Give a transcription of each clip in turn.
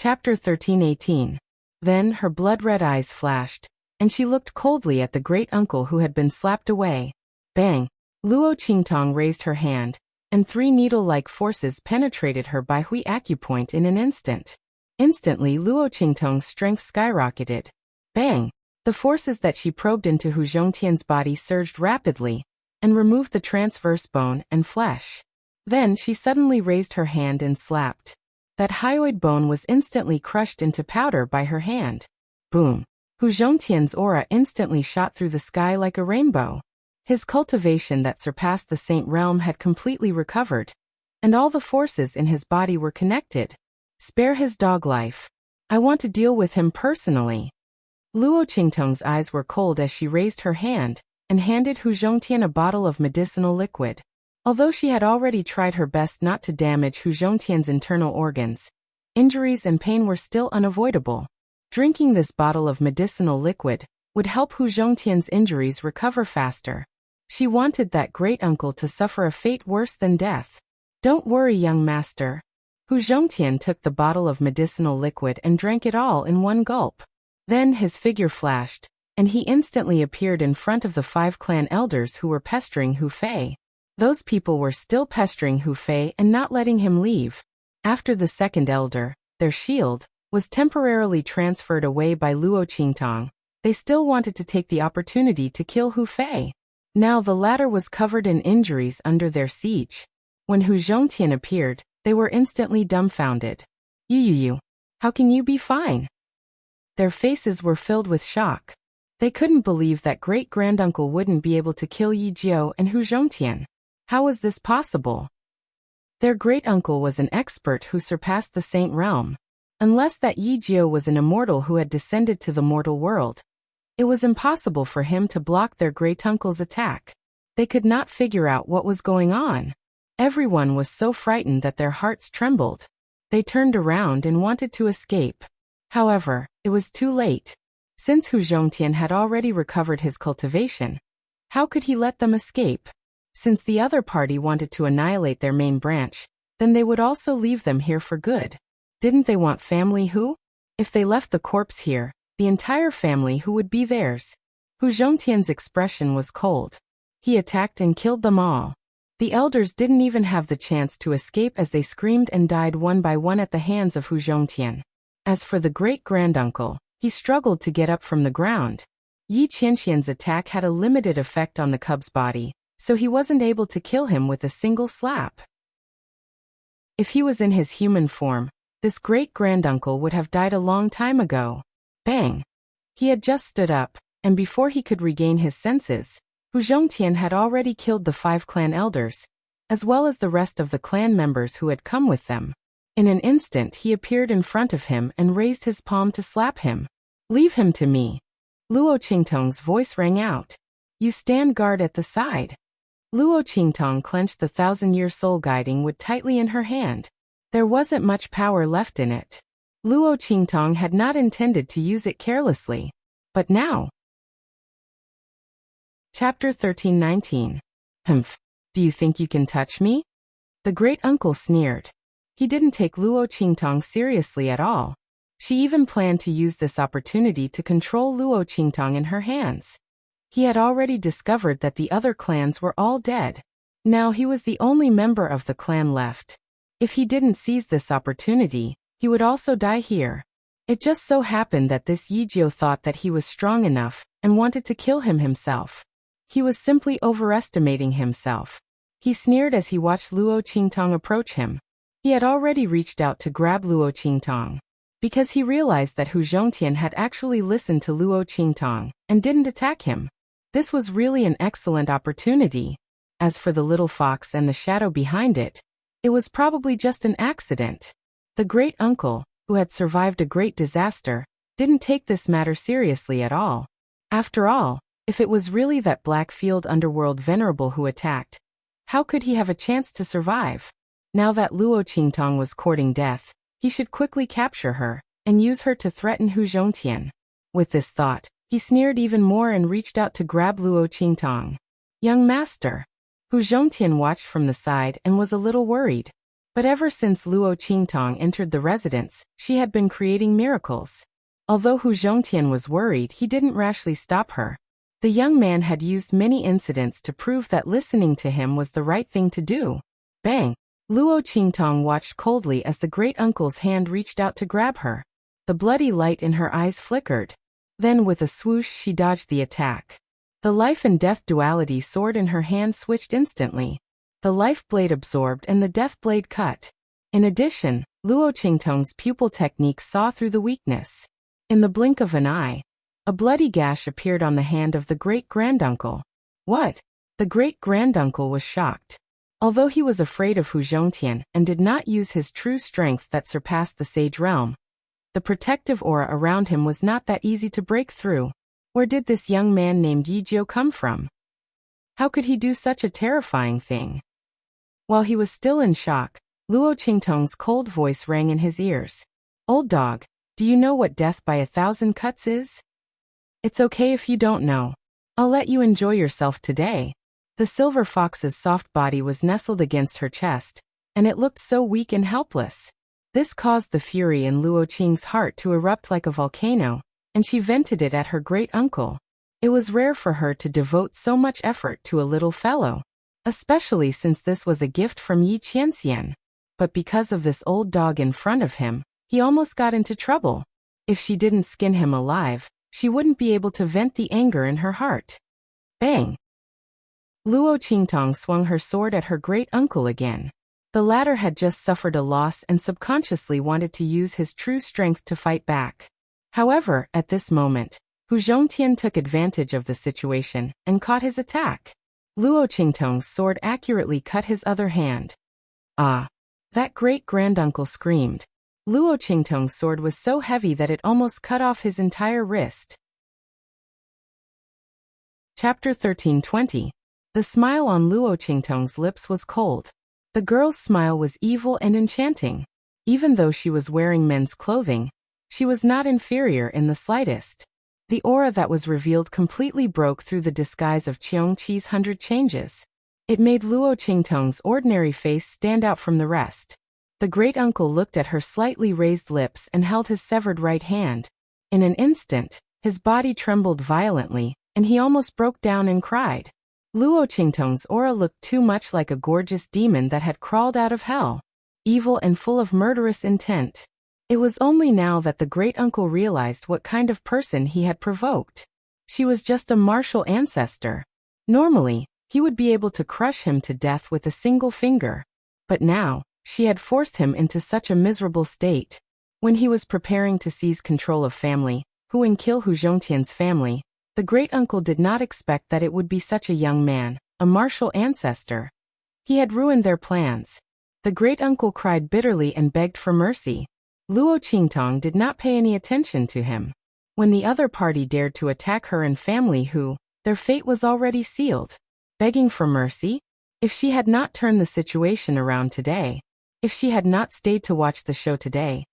Chapter 13:18. Then her blood-red eyes flashed, and she looked coldly at the great-uncle who had been slapped away. Bang! Luo Qingtong raised her hand, and 3 needle-like forces penetrated her Bai Hui acupoint in an instant. Instantly Luo Qingtong's strength skyrocketed. Bang! The forces that she probed into Hu Zhongtian's body surged rapidly, and removed the transverse bone and flesh. Then she suddenly raised her hand and slapped. That hyoid bone was instantly crushed into powder by her hand. Boom! Hu Zhongtian's aura instantly shot through the sky like a rainbow. His cultivation that surpassed the Saint Realm had completely recovered, and all the forces in his body were connected. Spare his dog life. I want to deal with him personally. Luo Qingtong's eyes were cold as she raised her hand and handed Hu Zhongtian a bottle of medicinal liquid. Although she had already tried her best not to damage Hu Zhongtian's internal organs, injuries and pain were still unavoidable. Drinking this bottle of medicinal liquid would help Hu Zhongtian's injuries recover faster. She wanted that great-uncle to suffer a fate worse than death. Don't worry, young master. Hu Zhongtian took the bottle of medicinal liquid and drank it all in one gulp. Then his figure flashed, and he instantly appeared in front of the 5 clan elders who were pestering Hu Fei. Those people were still pestering Hu Fei and not letting him leave. After the second elder, their shield, was temporarily transferred away by Luo Qingtong, they still wanted to take the opportunity to kill Hu Fei. Now the latter was covered in injuries under their siege. When Hu Zhongtian appeared, they were instantly dumbfounded. You, how can you be fine? Their faces were filled with shock. They couldn't believe that great-granduncle wouldn't be able to kill Yi Jiao and Hu Zhongtian. How was this possible? Their great-uncle was an expert who surpassed the Saint Realm. Unless that Yi Jiao was an immortal who had descended to the mortal world, it was impossible for him to block their great-uncle's attack. They could not figure out what was going on. Everyone was so frightened that their hearts trembled. They turned around and wanted to escape. However, it was too late. Since Hu Zhongtian had already recovered his cultivation, how could he let them escape? Since the other party wanted to annihilate their main branch, then they would also leave them here for good. Didn't they want family Hu? If they left the corpse here, the entire family Hu would be theirs. Hu Zhongtian's expression was cold. He attacked and killed them all. The elders didn't even have the chance to escape as they screamed and died one by one at the hands of Hu Zhongtian. As for the great-granduncle, he struggled to get up from the ground. Yi Qianxian's attack had a limited effect on the cub's body, so he wasn't able to kill him with a single slap. If he was in his human form, this great-granduncle would have died a long time ago. Bang! He had just stood up, and before he could regain his senses, Hu Zhongtian had already killed the 5 clan elders, as well as the rest of the clan members who had come with them. In an instant he appeared in front of him and raised his palm to slap him. Leave him to me. Luo Qingtong's voice rang out. You stand guard at the side. Luo Qingtong clenched the 1,000-year soul guiding wood tightly in her hand. There wasn't much power left in it. Luo Qingtong had not intended to use it carelessly. But now. Chapter 13:19. Humph. Do you think you can touch me? The great-uncle sneered. He didn't take Luo Qingtong seriously at all. She even planned to use this opportunity to control Luo Qingtong in her hands. He had already discovered that the other clans were all dead. Now he was the only member of the clan left. If he didn't seize this opportunity, he would also die here. It just so happened that this Yi Jiao thought that he was strong enough and wanted to kill him himself. He was simply overestimating himself. He sneered as he watched Luo Qingtong approach him. He had already reached out to grab Luo Qingtong, because he realized that Hu Zhongtian had actually listened to Luo Qingtong and didn't attack him. This was really an excellent opportunity. As for the little fox and the shadow behind it, it was probably just an accident. The great-uncle, who had survived a great disaster, didn't take this matter seriously at all. After all, if it was really that Blackfield Underworld venerable who attacked, how could he have a chance to survive? Now that Luo Qingtong was courting death, he should quickly capture her and use her to threaten Hu Zhongtian. With this thought, he sneered even more and reached out to grab Luo Qingtong. Young master. Hu Zhongtian watched from the side and was a little worried. But ever since Luo Qingtong entered the residence, she had been creating miracles. Although Hu Zhongtian was worried, he didn't rashly stop her. The young man had used many incidents to prove that listening to him was the right thing to do. Bang! Luo Qingtong watched coldly as the great-uncle's hand reached out to grab her. The bloody light in her eyes flickered. Then with a swoosh she dodged the attack. The life and death duality sword in her hand switched instantly. The life blade absorbed and the death blade cut. In addition, Luo Qingtong's pupil technique saw through the weakness. In the blink of an eye, a bloody gash appeared on the hand of the great-granduncle. What? The great-granduncle was shocked. Although he was afraid of Hu Zhongtian and did not use his true strength that surpassed the sage realm, the protective aura around him was not that easy to break through. Where did this young man named Yi Jiu come from? How could he do such a terrifying thing? While he was still in shock, Luo Qingtong's cold voice rang in his ears. Old dog, do you know what death by 1,000 cuts is? It's okay if you don't know. I'll let you enjoy yourself today. The silver fox's soft body was nestled against her chest, and it looked so weak and helpless. This caused the fury in Luo Qing's heart to erupt like a volcano, and she vented it at her great-uncle. It was rare for her to devote so much effort to a little fellow, especially since this was a gift from Yi Qianxian. But because of this old dog in front of him, he almost got into trouble. If she didn't skin him alive, she wouldn't be able to vent the anger in her heart. Bang! Luo Qingtong swung her sword at her great-uncle again. The latter had just suffered a loss and subconsciously wanted to use his true strength to fight back. However, at this moment, Hu Zhongtian took advantage of the situation and caught his attack. Luo Qingtong's sword accurately cut his other hand. Ah! That great-granduncle screamed. Luo Qingtong's sword was so heavy that it almost cut off his entire wrist. Chapter 13:20. The smile on Luo Qingtong's lips was cold. The girl's smile was evil and enchanting. Even though she was wearing men's clothing, she was not inferior in the slightest. The aura that was revealed completely broke through the disguise of Cheong Chi's 100 changes. It made Luo Qingtong's ordinary face stand out from the rest. The great-uncle looked at her slightly raised lips and held his severed right hand. In an instant, his body trembled violently, and he almost broke down and cried. Luo Qingtong's aura looked too much like a gorgeous demon that had crawled out of hell, evil and full of murderous intent. It was only now that the great-uncle realized what kind of person he had provoked. She was just a martial ancestor. Normally, he would be able to crush him to death with a single finger. But now, she had forced him into such a miserable state. When he was preparing to seize control of family, and kill Hu Zhongtian's family, the great-uncle did not expect that it would be such a young man, a martial ancestor. He had ruined their plans. The great-uncle cried bitterly and begged for mercy. Luo Qingtong did not pay any attention to him. When the other party dared to attack her and family their fate was already sealed. Begging for mercy? If she had not turned the situation around today, if she had not stayed to watch the show today,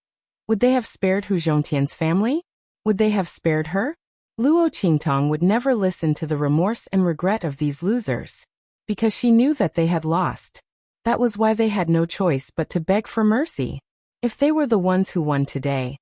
would they have spared Hu Zhongtian's family? Would they have spared her? Luo Qingtong would never listen to the remorse and regret of these losers. Because she knew that they had lost. That was why they had no choice but to beg for mercy. If they were the ones who won today,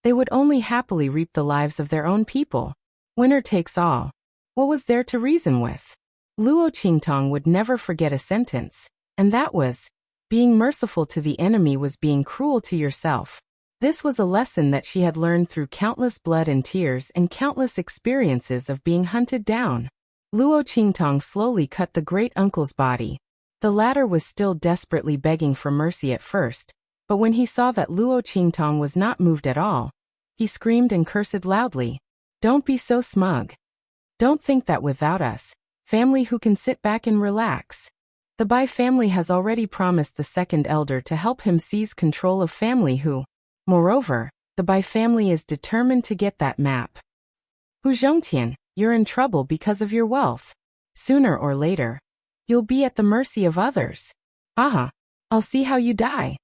they would only happily reap the lives of their own people. Winner takes all. What was there to reason with? Luo Qingtong would never forget a sentence, and that was, being merciful to the enemy was being cruel to yourself. This was a lesson that she had learned through countless blood and tears and countless experiences of being hunted down. Luo Qingtong slowly cut the great-uncle's body. The latter was still desperately begging for mercy at first, but when he saw that Luo Qingtong was not moved at all, he screamed and cursed loudly. Don't be so smug. Don't think that without us, family who can sit back and relax. The Bai family has already promised the second elder to help him seize control of family Moreover, the Bai family is determined to get that map. Hu Zhongtian, you're in trouble because of your wealth. Sooner or later, you'll be at the mercy of others. Aha! I'll see how you die.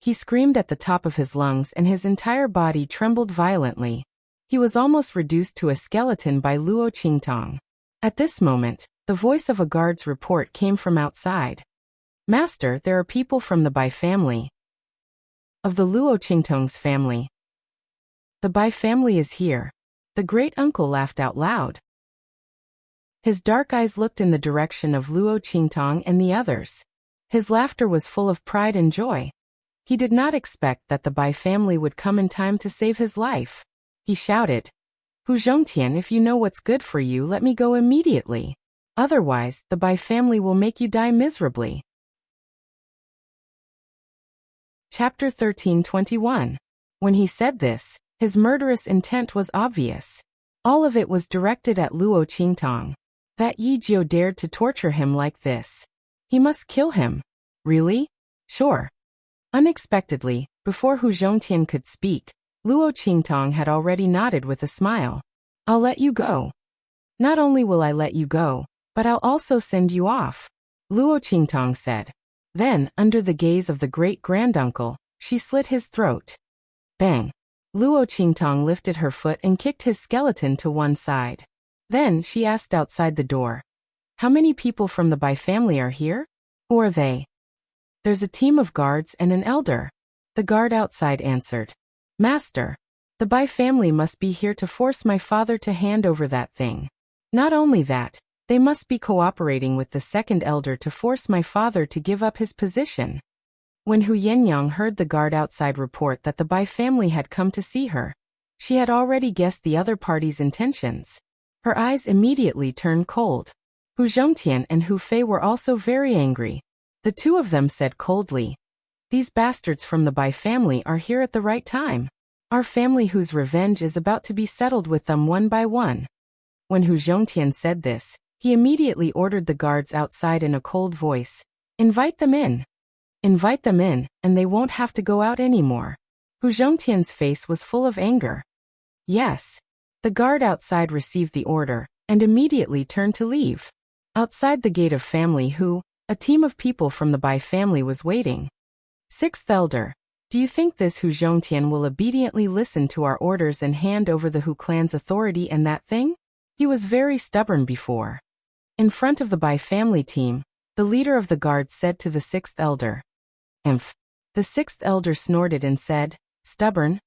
He screamed at the top of his lungs and his entire body trembled violently. He was almost reduced to a skeleton by Luo Qingtong. At this moment, the voice of a guard's report came from outside. Master, there are people from the Bai family. Of the Luo Qingtong's family. The Bai family is here. The great uncle laughed out loud. His dark eyes looked in the direction of Luo Qingtong and the others. His laughter was full of pride and joy. He did not expect that the Bai family would come in time to save his life. He shouted, Hu Zhongtian, if you know what's good for you, let me go immediately. Otherwise, the Bai family will make you die miserably. Chapter 13:21. When he said this, his murderous intent was obvious. All of it was directed at Luo Qingtong. That Yi Jiu dared to torture him like this. He must kill him. Really? Sure. Unexpectedly, before Hu Zhongtian could speak, Luo Qingtong had already nodded with a smile. I'll let you go. Not only will I let you go, but I'll also send you off, Luo Qingtong said. Then, under the gaze of the great-granduncle, she slit his throat. Bang! Luo Qingtong lifted her foot and kicked his skeleton to one side. Then, she asked outside the door. How many people from the Bai family are here? Who are they? There's a team of guards and an elder. The guard outside answered. Master, the Bai family must be here to force my father to hand over that thing. Not only that, they must be cooperating with the second elder to force my father to give up his position. When Hu Yenyang heard the guard outside report that the Bai family had come to see her, she had already guessed the other party's intentions. Her eyes immediately turned cold. Hu Zhongtian and Hu Fei were also very angry. The two of them said coldly, These bastards from the Bai family are here at the right time. Our family whose revenge is about to be settled with them one by one. When Hu Zhongtian said this, he immediately ordered the guards outside in a cold voice. Invite them in. Invite them in, and they won't have to go out anymore. Hu Zhongtian's face was full of anger. Yes. The guard outside received the order, and immediately turned to leave. Outside the gate of family Hu, a team of people from the Bai family was waiting. Sixth elder, do you think this Hu Zhongtian will obediently listen to our orders and hand over the Hu clan's authority and that thing? He was very stubborn before. In front of the Bai family team, the leader of the guards said to the sixth elder. Emph. The sixth elder snorted and said, Stubborn?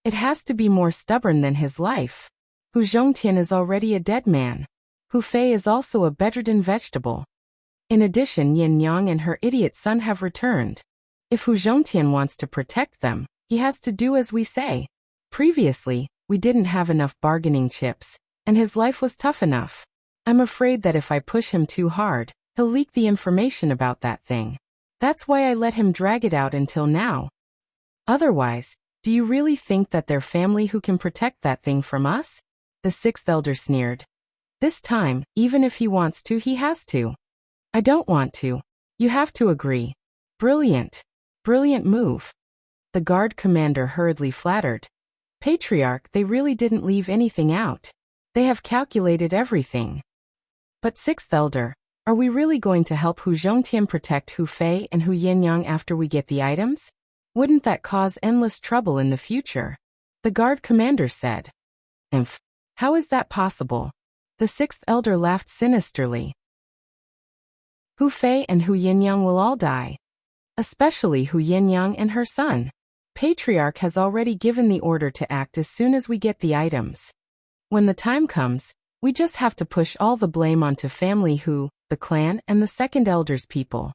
It has to be more stubborn than his life. Hu Zhongtian is already a dead man. Hu Fei is also a bedridden vegetable. In addition, Yin Yang and her idiot son have returned. If Hu Zhongtian wants to protect them, he has to do as we say. Previously, we didn't have enough bargaining chips, and his life was tough enough. I'm afraid that if I push him too hard, he'll leak the information about that thing. That's why I let him drag it out until now. Otherwise, do you really think that they're family who can protect that thing from us? The sixth elder sneered. This time, even if he wants to, he has to. I don't want to. You have to agree. Brilliant. Brilliant move. The guard commander hurriedly flattered. Patriarch, they really didn't leave anything out. They have calculated everything. But sixth elder, are we really going to help Hu Zhongtian protect Hu Fei and Hu Yenyang after we get the items? Wouldn't that cause endless trouble in the future? The guard commander said. Emph. How is that possible? The sixth elder laughed sinisterly. Hu Fei and Hu Yenyang will all die. Especially Hu Yenyang and her son. Patriarch has already given the order to act as soon as we get the items. When the time comes, we just have to push all the blame onto family Hu, the clan, and the second elder's people.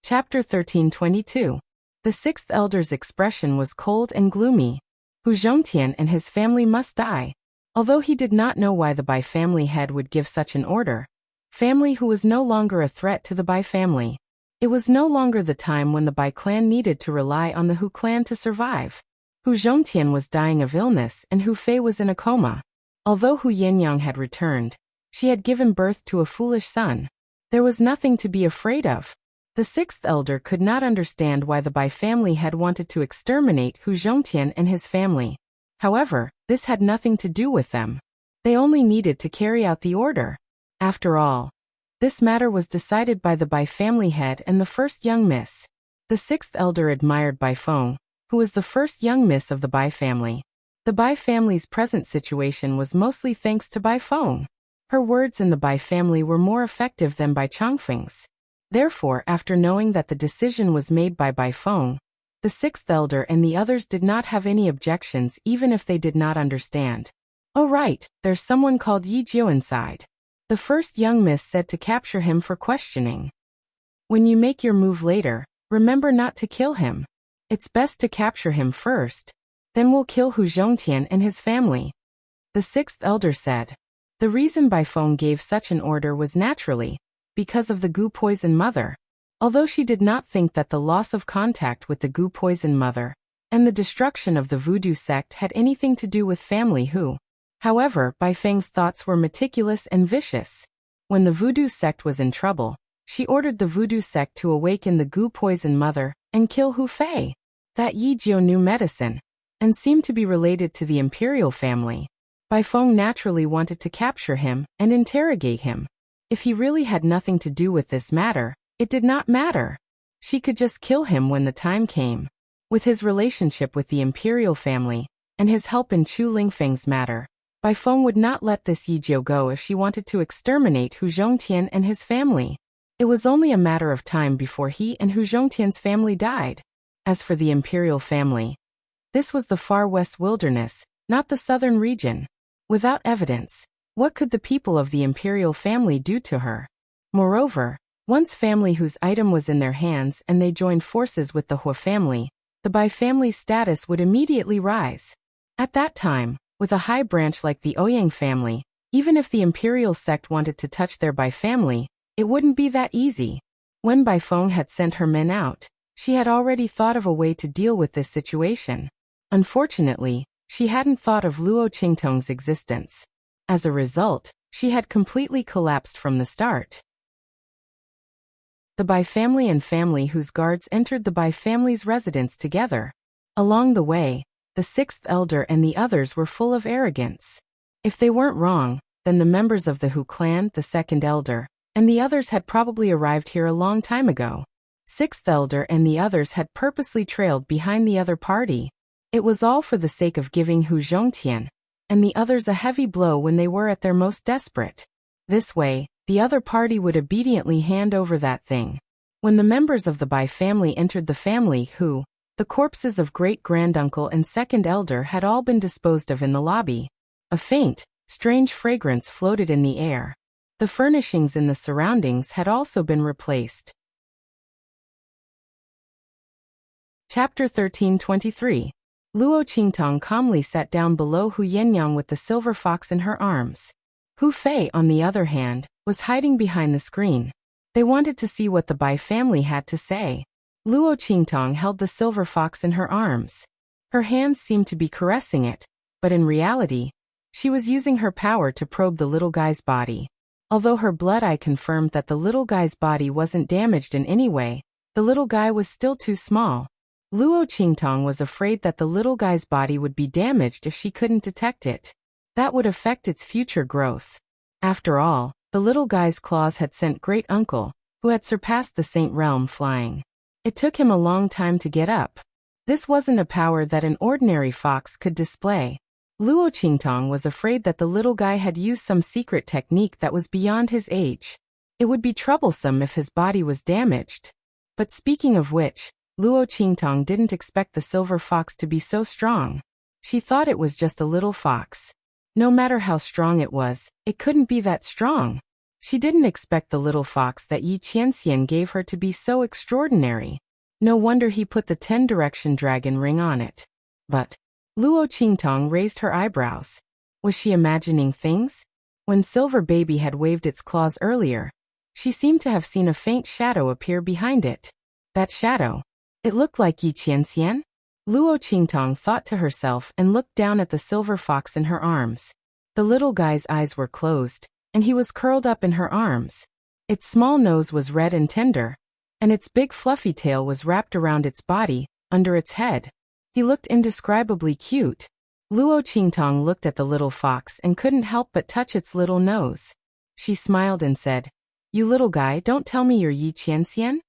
Chapter 13:22. The sixth elder's expression was cold and gloomy. Hu Zhongtian and his family must die. Although he did not know why the Bai family head would give such an order, family Hu was no longer a threat to the Bai family. It was no longer the time when the Bai clan needed to rely on the Hu clan to survive. Hu Zhongtian was dying of illness and Hu Fei was in a coma. Although Hu Yenyang had returned, she had given birth to a foolish son. There was nothing to be afraid of. The sixth elder could not understand why the Bai family had wanted to exterminate Hu Zhongtian and his family. However, this had nothing to do with them. They only needed to carry out the order. After all, this matter was decided by the Bai family head and the first young miss. The sixth elder admired Bai Feng, who was the first young miss of the Bai family. The Bai family's present situation was mostly thanks to Bai Feng. Her words in the Bai family were more effective than Bai Chongfeng's. Therefore, after knowing that the decision was made by Bai Feng, the sixth elder and the others did not have any objections even if they did not understand. "Oh right, there's someone called Yi Jiu inside," the first young miss said to capture him for questioning. "When you make your move later, remember not to kill him. It's best to capture him first. Then we'll kill Hu Zhongtian and his family," the sixth elder said. The reason Bai Feng gave such an order was naturally because of the Gu poison mother. Although she did not think that the loss of contact with the Gu poison mother and the destruction of the voodoo sect had anything to do with family Hu. However, Bai Feng's thoughts were meticulous and vicious. When the voodoo sect was in trouble, she ordered the voodoo sect to awaken the Gu poison mother and kill Hu Fei. That Yi Jiu knew medicine and seemed to be related to the imperial family. Bai Feng naturally wanted to capture him and interrogate him. If he really had nothing to do with this matter, it did not matter. She could just kill him when the time came. With his relationship with the imperial family and his help in Chu Lingfeng's matter, Bai Feng would not let this Yi Jiu go if she wanted to exterminate Hu Zhongtian and his family. It was only a matter of time before he and Hu Zhongtian's family died. As for the imperial family, this was the far west wilderness, not the southern region. Without evidence, what could the people of the imperial family do to her? Moreover, once family whose item was in their hands and they joined forces with the Hua family, the Bai family's status would immediately rise. At that time, with a high branch like the Ouyang family, even if the imperial sect wanted to touch their Bai family, it wouldn't be that easy. When Bai Feng had sent her men out, she had already thought of a way to deal with this situation. Unfortunately, she hadn't thought of Luo Qingtong's existence. As a result, she had completely collapsed from the start. The Bai family and family whose guards entered the Bai family's residence together. Along the way, the sixth elder and the others were full of arrogance. If they weren't wrong, then the members of the Hu clan, the second elder, and the others had probably arrived here a long time ago. Sixth elder and the others had purposely trailed behind the other party. It was all for the sake of giving Hu Zhongtian and the others a heavy blow when they were at their most desperate. This way, the other party would obediently hand over that thing. When the members of the Bai family entered the family Hu, the corpses of great-granduncle and second elder had all been disposed of in the lobby. A faint, strange fragrance floated in the air. The furnishings in the surroundings had also been replaced. Chapter 1323. Luo Qingtong calmly sat down below Hu Yenyang with the silver fox in her arms. Hu Fei, on the other hand, was hiding behind the screen. They wanted to see what the Bai family had to say. Luo Qingtong held the silver fox in her arms. Her hands seemed to be caressing it, but in reality, she was using her power to probe the little guy's body. Although her blood eye confirmed that the little guy's body wasn't damaged in any way, the little guy was still too small. Luo Qingtong was afraid that the little guy's body would be damaged if she couldn't detect it. That would affect its future growth. After all, the little guy's claws had sent great-uncle, who had surpassed the Saint Realm flying. It took him a long time to get up. This wasn't a power that an ordinary fox could display. Luo Qingtong was afraid that the little guy had used some secret technique that was beyond his age. It would be troublesome if his body was damaged. But speaking of which, Luo Qingtong didn't expect the silver fox to be so strong. She thought it was just a little fox. No matter how strong it was, it couldn't be that strong. She didn't expect the little fox that Yi Qianxian gave her to be so extraordinary. No wonder he put the 10-direction dragon ring on it. But Luo Qingtong raised her eyebrows. Was she imagining things? When Silver Baby had waved its claws earlier, she seemed to have seen a faint shadow appear behind it. That shadow. It looked like Yi Qianxian? Luo Qingtong thought to herself and looked down at the silver fox in her arms. The little guy's eyes were closed, and he was curled up in her arms. Its small nose was red and tender, and its big fluffy tail was wrapped around its body, under its head. He looked indescribably cute. Luo Qingtong looked at the little fox and couldn't help but touch its little nose. She smiled and said, "You little guy, don't tell me you're Yi Qianxian?"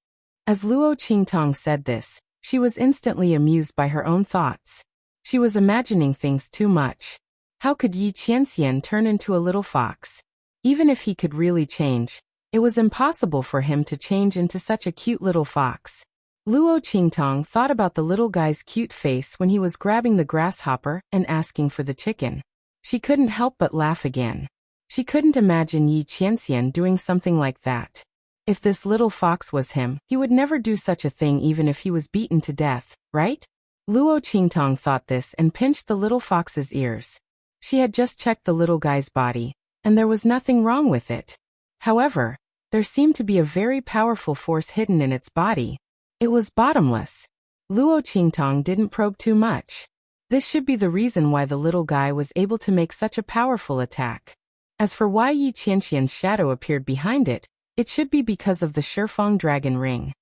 As Luo Qingtong said this, she was instantly amused by her own thoughts. She was imagining things too much. How could Yi Qianxian turn into a little fox? Even if he could really change, it was impossible for him to change into such a cute little fox. Luo Qingtong thought about the little guy's cute face when he was grabbing the grasshopper and asking for the chicken. She couldn't help but laugh again. She couldn't imagine Yi Qianxian doing something like that. If this little fox was him, he would never do such a thing even if he was beaten to death, right? Luo Qingtong thought this and pinched the little fox's ears. She had just checked the little guy's body, and there was nothing wrong with it. However, there seemed to be a very powerful force hidden in its body. It was bottomless. Luo Qingtong didn't probe too much. This should be the reason why the little guy was able to make such a powerful attack. As for why Yi Qianxian's shadow appeared behind it, it should be because of the Shifeng dragon ring.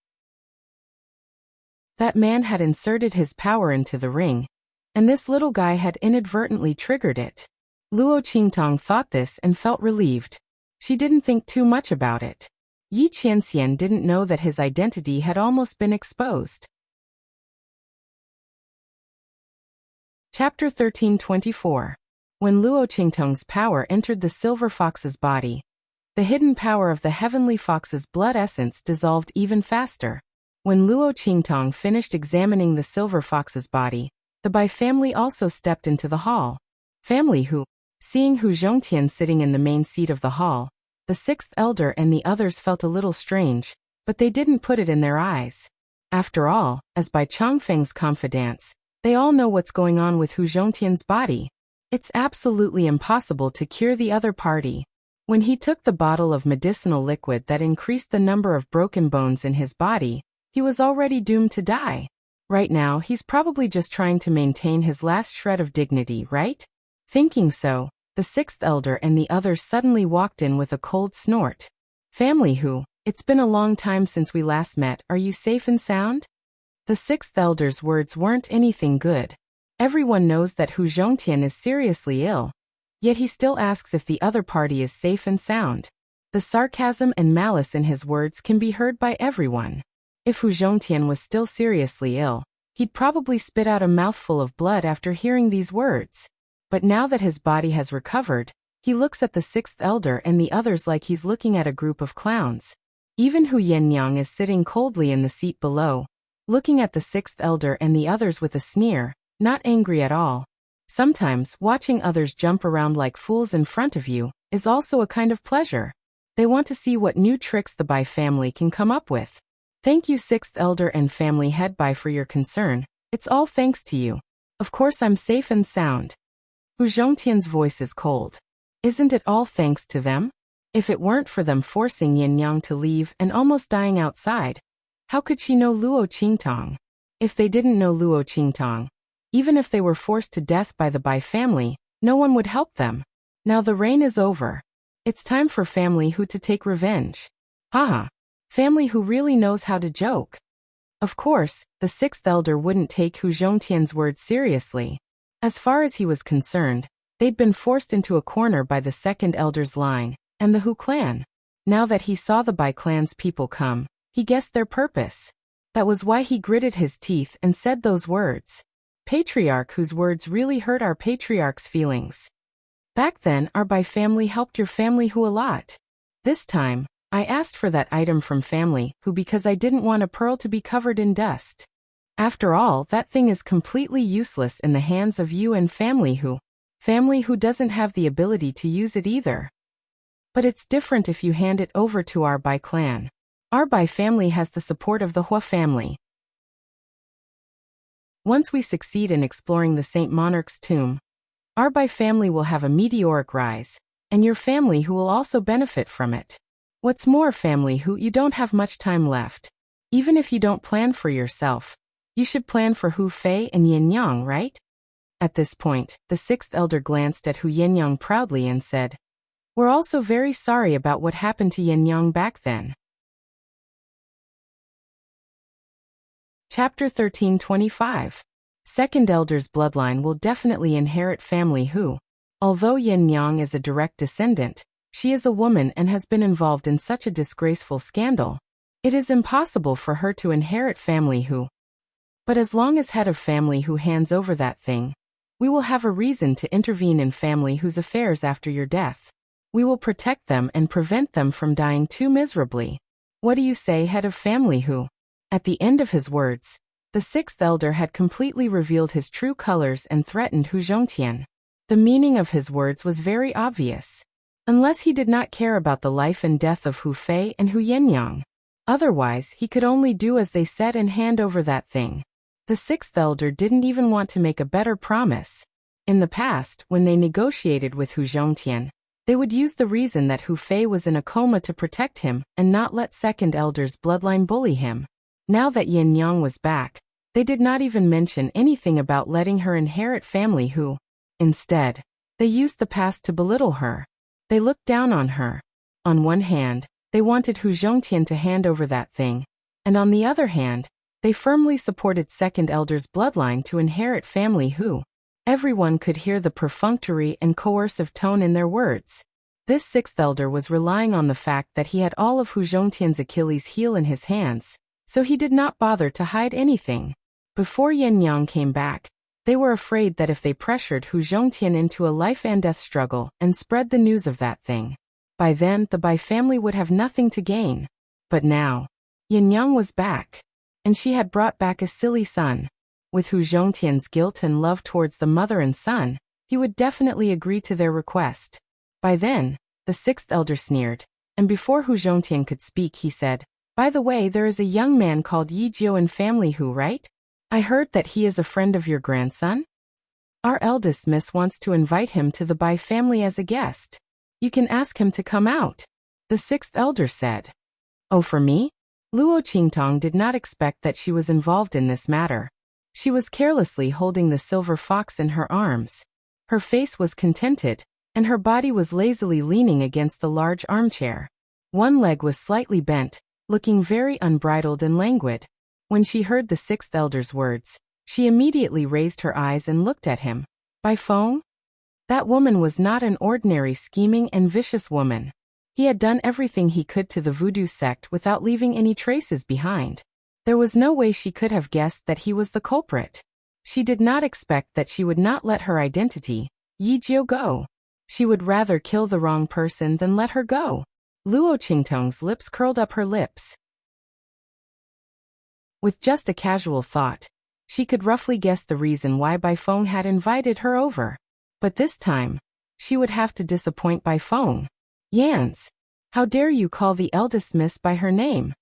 That man had inserted his power into the ring, and this little guy had inadvertently triggered it. Luo Qingtong thought this and felt relieved. She didn't think too much about it. Yi Qianxian didn't know that his identity had almost been exposed. Chapter 13:24. When Luo Qingtong's power entered the silver fox's body, the hidden power of the heavenly fox's blood essence dissolved even faster. When Luo Qingtong finished examining the silver fox's body, the Bai family also stepped into the hall. Family Hu. Seeing Hu Zhongtian sitting in the main seat of the hall, the sixth elder and the others felt a little strange, but they didn't put it in their eyes. After all, as Bai Changfeng's confidants, they all know what's going on with Hu Zhongtian's body. It's absolutely impossible to cure the other party. When he took the bottle of medicinal liquid that increased the number of broken bones in his body, he was already doomed to die. Right now, he's probably just trying to maintain his last shred of dignity, right? Thinking so, the sixth elder and the others suddenly walked in with a cold snort. Family Hu, it's been a long time since we last met. Are you safe and sound? The sixth elder's words weren't anything good. Everyone knows that Hu Zhongtian is seriously ill. Yet he still asks if the other party is safe and sound. The sarcasm and malice in his words can be heard by everyone. If Hu Zhongtian was still seriously ill, he'd probably spit out a mouthful of blood after hearing these words. But now that his body has recovered, he looks at the sixth elder and the others like he's looking at a group of clowns. Even Hu Yenyang is sitting coldly in the seat below, looking at the sixth elder and the others with a sneer, not angry at all. Sometimes, watching others jump around like fools in front of you is also a kind of pleasure. They want to see what new tricks the Bai family can come up with. Thank you, sixth elder and family head Bai, for your concern. It's all thanks to you. Of course I'm safe and sound. Hu Zhongtian's voice is cold. Isn't it all thanks to them? If it weren't for them forcing Yin Yang to leave and almost dying outside, how could she know Luo Qingtong? If they didn't know Luo Qingtong, even if they were forced to death by the Bai family, no one would help them. Now the reign is over. It's time for family Hu to take revenge. Haha. Family Hu really knows how to joke. Of course, the sixth elder wouldn't take Hu Zhongtian's words seriously. As far as he was concerned, they'd been forced into a corner by the second elder's line, and the Hu clan. Now that he saw the Bai clan's people come, he guessed their purpose. That was why he gritted his teeth and said those words. Patriarch whose words really hurt our patriarch's feelings. Back then, our Bai family helped your family Hu a lot. This time, I asked for that item from family Hu because I didn't want a pearl to be covered in dust. After all, that thing is completely useless in the hands of you and family Hu. Family Hu doesn't have the ability to use it either. But it's different if you hand it over to our Bai clan. Our Bai family has the support of the Hua family. Once we succeed in exploring the Saint Monarch's tomb, our Bai family will have a meteoric rise, and your family Hu will also benefit from it. What's more, family Hu, you don't have much time left. Even if you don't plan for yourself, you should plan for Hu Fei and Yin Yang, right? At this point, the sixth elder glanced at Hu Yenyang proudly and said, "We're also very sorry about what happened to Yin Yang back then." Chapter 13:25. Second elder's bloodline will definitely inherit family Hu. Although Yin Yang is a direct descendant, she is a woman and has been involved in such a disgraceful scandal. It is impossible for her to inherit family Hu. But as long as head of family Hu hands over that thing, we will have a reason to intervene in family Hu's affairs after your death. We will protect them and prevent them from dying too miserably. What do you say, head of family Hu? At the end of his words, the sixth elder had completely revealed his true colors and threatened Hu Zhongtian. The meaning of his words was very obvious. Unless he did not care about the life and death of Hu Fei and Hu Yenyang. Otherwise, he could only do as they said and hand over that thing. The sixth elder didn't even want to make a better promise. In the past, when they negotiated with Hu Zhongtian, they would use the reason that Hu Fei was in a coma to protect him and not let second elder's bloodline bully him. Now that Yin Yang was back, they did not even mention anything about letting her inherit family Hu. Instead, they used the past to belittle her. They looked down on her. On one hand, they wanted Hu Zhongtian to hand over that thing, and on the other hand, they firmly supported second elder's bloodline to inherit family Hu. Everyone could hear the perfunctory and coercive tone in their words. This sixth elder was relying on the fact that he had all of Hu Zhongtian's Achilles' heel in his hands, so he did not bother to hide anything. Before Yin Yang came back, they were afraid that if they pressured Hu Zhongtian into a life-and-death struggle and spread the news of that thing, by then the Bai family would have nothing to gain. But now, Yin Yang was back, and she had brought back a silly son. With Hu Zhongtian's guilt and love towards the mother and son, he would definitely agree to their request. By then, the sixth elder sneered, and before Hu Zhongtian could speak he said, "By the way, there is a young man called Yi Jiu in family Hu, right? I heard that he is a friend of your grandson? Our eldest miss wants to invite him to the Bai family as a guest. You can ask him to come out," the sixth elder said. Oh, for me? Luo Qingtong did not expect that she was involved in this matter. She was carelessly holding the silver fox in her arms. Her face was contented, and her body was lazily leaning against the large armchair. One leg was slightly bent, looking very unbridled and languid. When she heard the sixth elder's words, she immediately raised her eyes and looked at him. Bai Feng? That woman was not an ordinary scheming and vicious woman. He had done everything he could to the voodoo sect without leaving any traces behind. There was no way she could have guessed that he was the culprit. She did not expect that she would not let her identity, Yi Jiu, go. She would rather kill the wrong person than let her go. Luo Qingtong's lips curled up her lips. With just a casual thought, she could roughly guess the reason why Bai Feng had invited her over. But this time, she would have to disappoint Bai Feng. Yans, how dare you call the eldest miss by her name?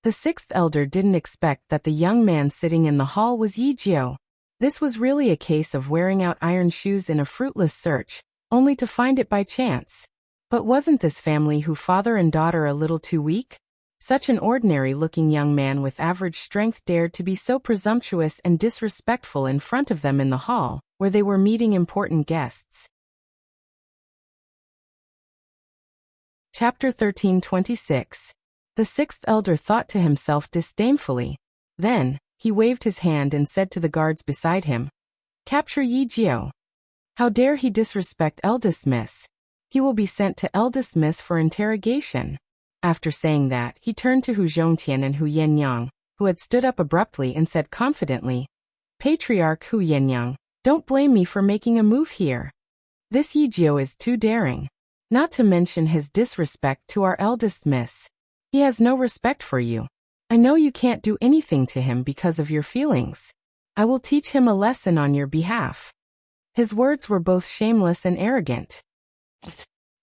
The sixth elder didn't expect that the young man sitting in the hall was Yi Jiu. This was really a case of wearing out iron shoes in a fruitless search, only to find it by chance. But wasn't this family Hu father and daughter a little too weak? Such an ordinary-looking young man with average strength dared to be so presumptuous and disrespectful in front of them in the hall, where they were meeting important guests. Chapter 13:26. The sixth elder thought to himself disdainfully. Then, he waved his hand and said to the guards beside him, "Capture Yi Jiu. How dare he disrespect eldest miss? He will be sent to eldest miss for interrogation." After saying that, he turned to Hu Zhongtian and Hu Yenyang, who had stood up abruptly and said confidently, "Patriarch Hu Yenyang, don't blame me for making a move here. This Yi Jiu is too daring. Not to mention his disrespect to our eldest miss. He has no respect for you. I know you can't do anything to him because of your feelings. I will teach him a lesson on your behalf." His words were both shameless and arrogant.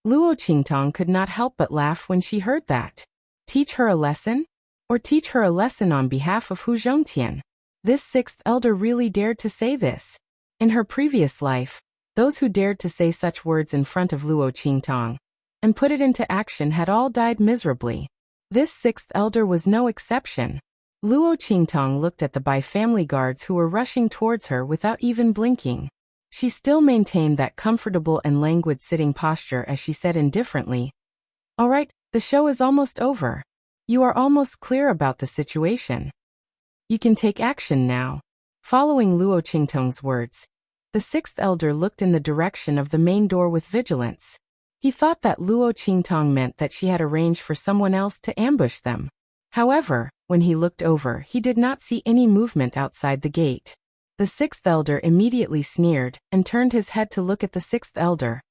Luo Qingtong could not help but laugh when she heard that. Teach her a lesson? Or teach her a lesson on behalf of Hu Zhongtian? This sixth elder really dared to say this. In her previous life, those who dared to say such words in front of Luo Qingtong and put it into action had all died miserably. This sixth elder was no exception. Luo Qingtong looked at the Bai family guards who were rushing towards her without even blinking. She still maintained that comfortable and languid sitting posture as she said indifferently, "All right, the show is almost over. You are almost clear about the situation. You can take action now." Following Luo Qingtong's words, the sixth elder looked in the direction of the main door with vigilance. He thought that Luo Qingtong meant that she had arranged for someone else to ambush them. However, when he looked over, he did not see any movement outside the gate. The sixth elder immediately sneered and turned his head to look at the sixth elder.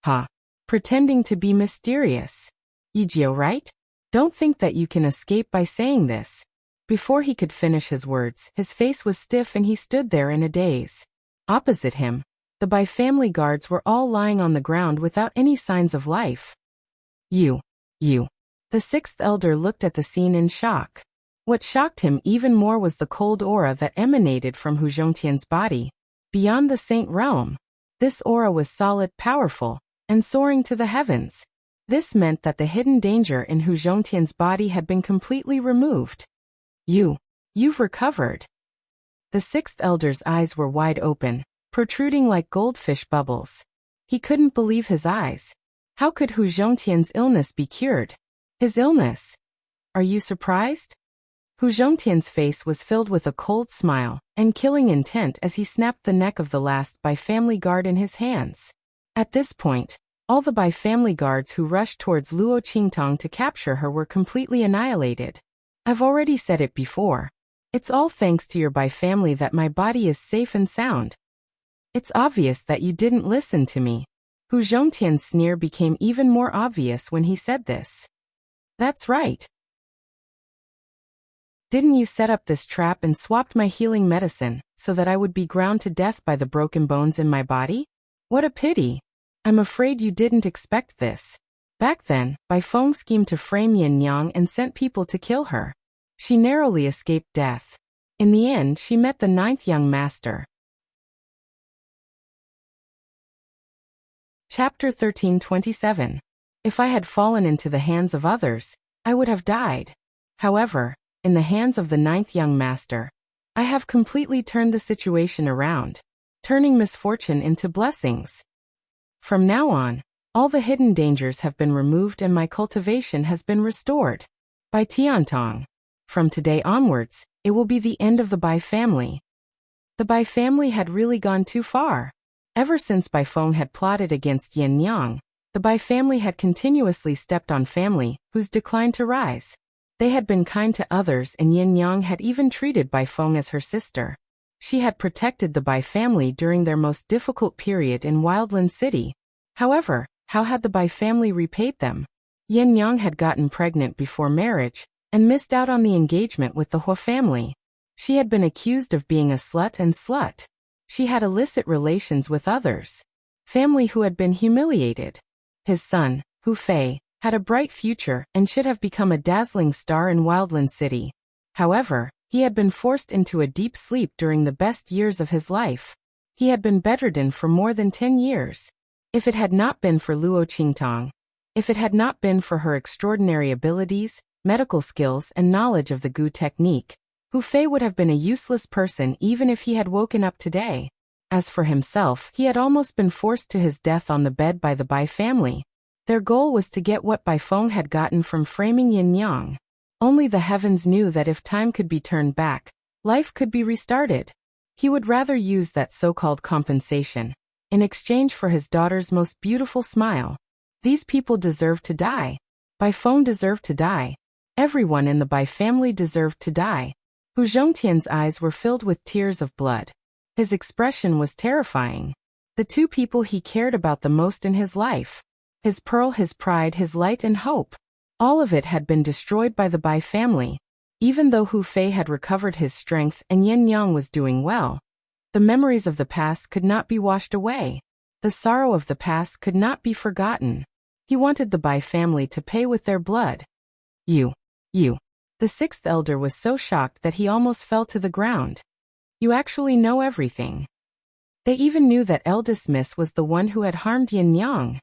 "Ha! pretending to be mysterious. Yijio, right? Don't think that you can escape by saying this. Before he could finish his words, his face was stiff and he stood there in a daze. Opposite him, the Bai family guards were all lying on the ground without any signs of life. You. The sixth elder looked at the scene in shock. What shocked him even more was the cold aura that emanated from Hu Zhongtian's body. Beyond the saint realm, this aura was solid, powerful, and soaring to the heavens. This meant that the hidden danger in Hu Zhongtian's body had been completely removed. You've recovered. The sixth elder's eyes were wide open, protruding like goldfish bubbles. He couldn't believe his eyes. How could Hu Zhongtian's illness be cured? His illness? Are you surprised? Hu Zhongtian's face was filled with a cold smile and killing intent as he snapped the neck of the last Bai family guard in his hands. At this point, all the Bai family guards who rushed towards Luo Qingtong to capture her were completely annihilated. I've already said it before. It's all thanks to your Bai family that my body is safe and sound. It's obvious that you didn't listen to me. Hu Zhongtian's sneer became even more obvious when he said this. That's right. Didn't you set up this trap and swapped my healing medicine so that I would be ground to death by the broken bones in my body? What a pity. I'm afraid you didn't expect this. Back then, Bai Feng schemed to frame Yin Yang and sent people to kill her. She narrowly escaped death. In the end, she met the ninth young master. Chapter 1327. If I had fallen into the hands of others, I would have died. However, in the hands of the ninth young master, I have completely turned the situation around, turning misfortune into blessings. From now on, all the hidden dangers have been removed and my cultivation has been restored. By Tiantong. From today onwards, it will be the end of the Bai family. The Bai family had really gone too far. Ever since Bai Feng had plotted against Yin Yang, the Bai family had continuously stepped on family whose declined to rise. They had been kind to others and Yin Yang had even treated Bai Feng as her sister. She had protected the Bai family during their most difficult period in Wildland City. However, how had the Bai family repaid them? Yin Yang had gotten pregnant before marriage and missed out on the engagement with the Hua family. She had been accused of being a slut. She had illicit relations with others. Family who had been humiliated. His son, Hu Fei, had a bright future and should have become a dazzling star in Wildland City. However, he had been forced into a deep sleep during the best years of his life. He had been bedridden for more than 10 years. If it had not been for Luo Qingtong, if it had not been for her extraordinary abilities, medical skills and knowledge of the Gu technique, Hu Fei would have been a useless person even if he had woken up today. As for himself, he had almost been forced to his death on the bed by the Bai family. Their goal was to get what Bai Feng had gotten from framing Yin Yang. Only the heavens knew that if time could be turned back, life could be restarted. He would rather use that so-called compensation in exchange for his daughter's most beautiful smile. These people deserved to die. Bai Feng deserved to die. Everyone in the Bai family deserved to die. Hu Zhongtian's eyes were filled with tears of blood. His expression was terrifying. The two people he cared about the most in his life, his pearl, his pride, his light and hope, all of it had been destroyed by the Bai family. Even though Hu Fei had recovered his strength and Yin Yang was doing well, the memories of the past could not be washed away. The sorrow of the past could not be forgotten. He wanted the Bai family to pay with their blood. You. The sixth elder was so shocked that he almost fell to the ground. You actually know everything. They even knew that eldest miss was the one who had harmed Yin Yang.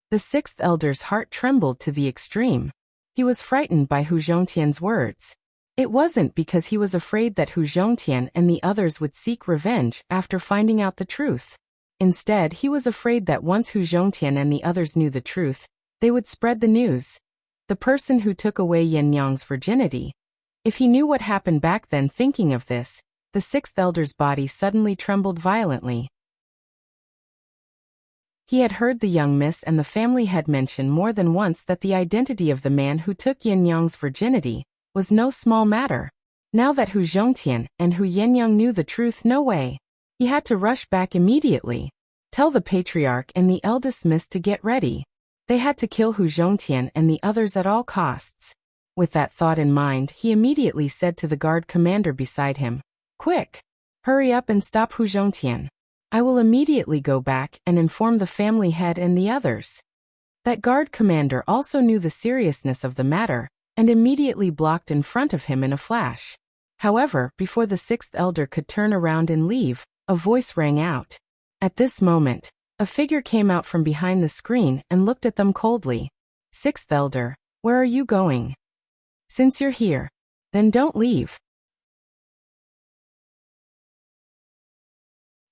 The sixth elder's heart trembled to the extreme. He was frightened by Hu Zhongtian's words. It wasn't because he was afraid that Hu Zhongtian and the others would seek revenge after finding out the truth. Instead, he was afraid that once Hu Zhongtian and the others knew the truth, they would spread the news. The person who took away Yin Yang's virginity. If he knew what happened back then, thinking of this, the sixth elder's body suddenly trembled violently. He had heard the young miss and the family had mentioned more than once that the identity of the man who took Yin Yang's virginity was no small matter. Now that Hu Zhongtian and Hu Yenyang knew the truth, no way. He had to rush back immediately. Tell the patriarch and the eldest miss to get ready. They had to kill Hu Zhongtian and the others at all costs. With that thought in mind, he immediately said to the guard commander beside him, "Quick! Hurry up and stop Hu Zhongtian. I will immediately go back and inform the family head and the others." That guard commander also knew the seriousness of the matter, and immediately blocked in front of him in a flash. However, before the sixth elder could turn around and leave, a voice rang out. At this moment, a figure came out from behind the screen and looked at them coldly. "Sixth elder, where are you going? Since you're here, then don't leave."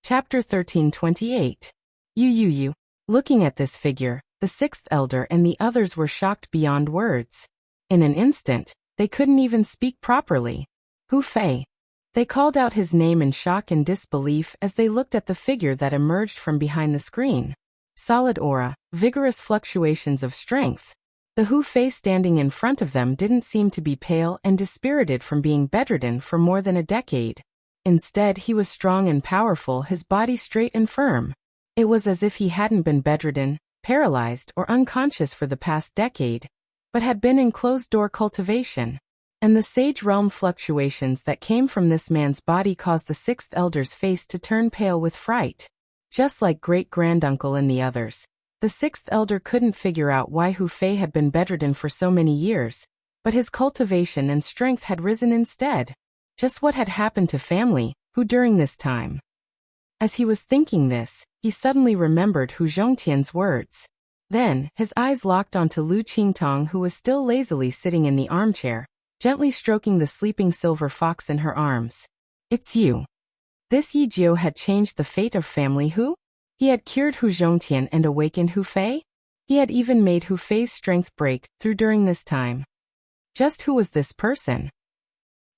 Chapter 13:28. You. Looking at this figure, the sixth elder and the others were shocked beyond words. In an instant, they couldn't even speak properly. "Hu Fei." They called out his name in shock and disbelief as they looked at the figure that emerged from behind the screen. Solid aura, vigorous fluctuations of strength. The Hu Fei standing in front of them didn't seem to be pale and dispirited from being bedridden for more than a decade. Instead, he was strong and powerful, his body straight and firm. It was as if he hadn't been bedridden, paralyzed, or unconscious for the past decade, but had been in closed-door cultivation. And the sage realm fluctuations that came from this man's body caused the sixth elder's face to turn pale with fright. Just like great-granduncle and the others, the sixth elder couldn't figure out why Hu Fei had been bedridden for so many years, but his cultivation and strength had risen instead. Just what had happened to family, Hu during this time? As he was thinking this, he suddenly remembered Hu Zhongtian's words. Then, his eyes locked onto Lu Qingtong, who was still lazily sitting in the armchair, gently stroking the sleeping silver fox in her arms. "It's you." This Yi Jiu had changed the fate of family Hu? He had cured Hu Zhongtian and awakened Hu Fei? He had even made Hu Fei's strength break through during this time. Just who was this person?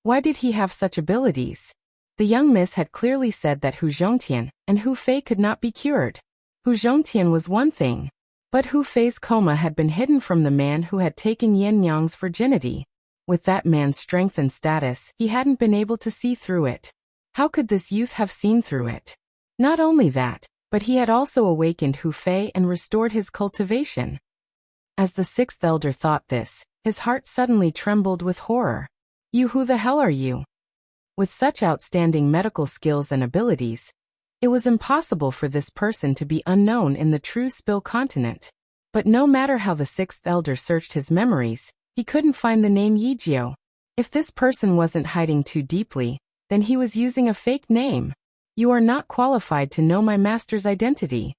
Why did he have such abilities? The young miss had clearly said that Hu Zhongtian and Hu Fei could not be cured. Hu Zhongtian was one thing, but Hu Fei's coma had been hidden from the man who had taken Yin Yang's virginity. With that man's strength and status, he hadn't been able to see through it. How could this youth have seen through it? Not only that, but he had also awakened Hu Fei and restored his cultivation. As the sixth elder thought this, his heart suddenly trembled with horror. "You, who the hell are you?" With such outstanding medical skills and abilities, it was impossible for this person to be unknown in the true Spill continent. But no matter how the sixth elder searched his memories, he couldn't find the name Yi Jiu. If this person wasn't hiding too deeply, then he was using a fake name. "You are not qualified to know my master's identity."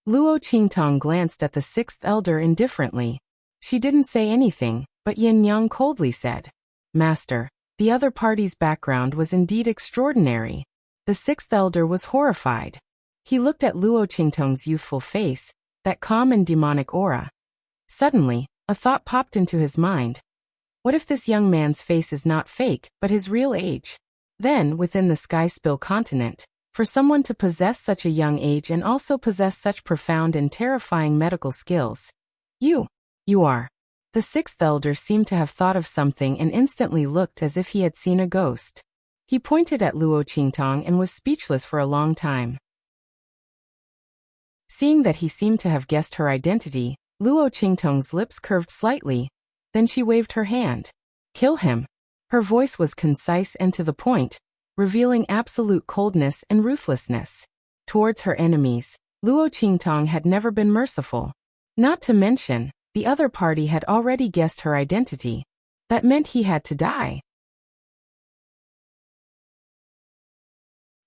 Luo Qingtong glanced at the sixth elder indifferently. She didn't say anything, but Yin Yang coldly said, "Master, the other party's background was indeed extraordinary." The sixth elder was horrified. He looked at Luo Qingtong's youthful face, that calm and demonic aura. Suddenly, a thought popped into his mind. What if this young man's face is not fake, but his real age? Then, within the Sky Spill continent, for someone to possess such a young age and also possess such profound and terrifying medical skills. You are. The sixth elder seemed to have thought of something and instantly looked as if he had seen a ghost. He pointed at Luo Qingtong and was speechless for a long time. Seeing that he seemed to have guessed her identity, Luo Qingtong's lips curved slightly. Then she waved her hand. "Kill him." Her voice was concise and to the point, revealing absolute coldness and ruthlessness. Towards her enemies, Luo Qingtong had never been merciful. Not to mention, the other party had already guessed her identity. That meant he had to die.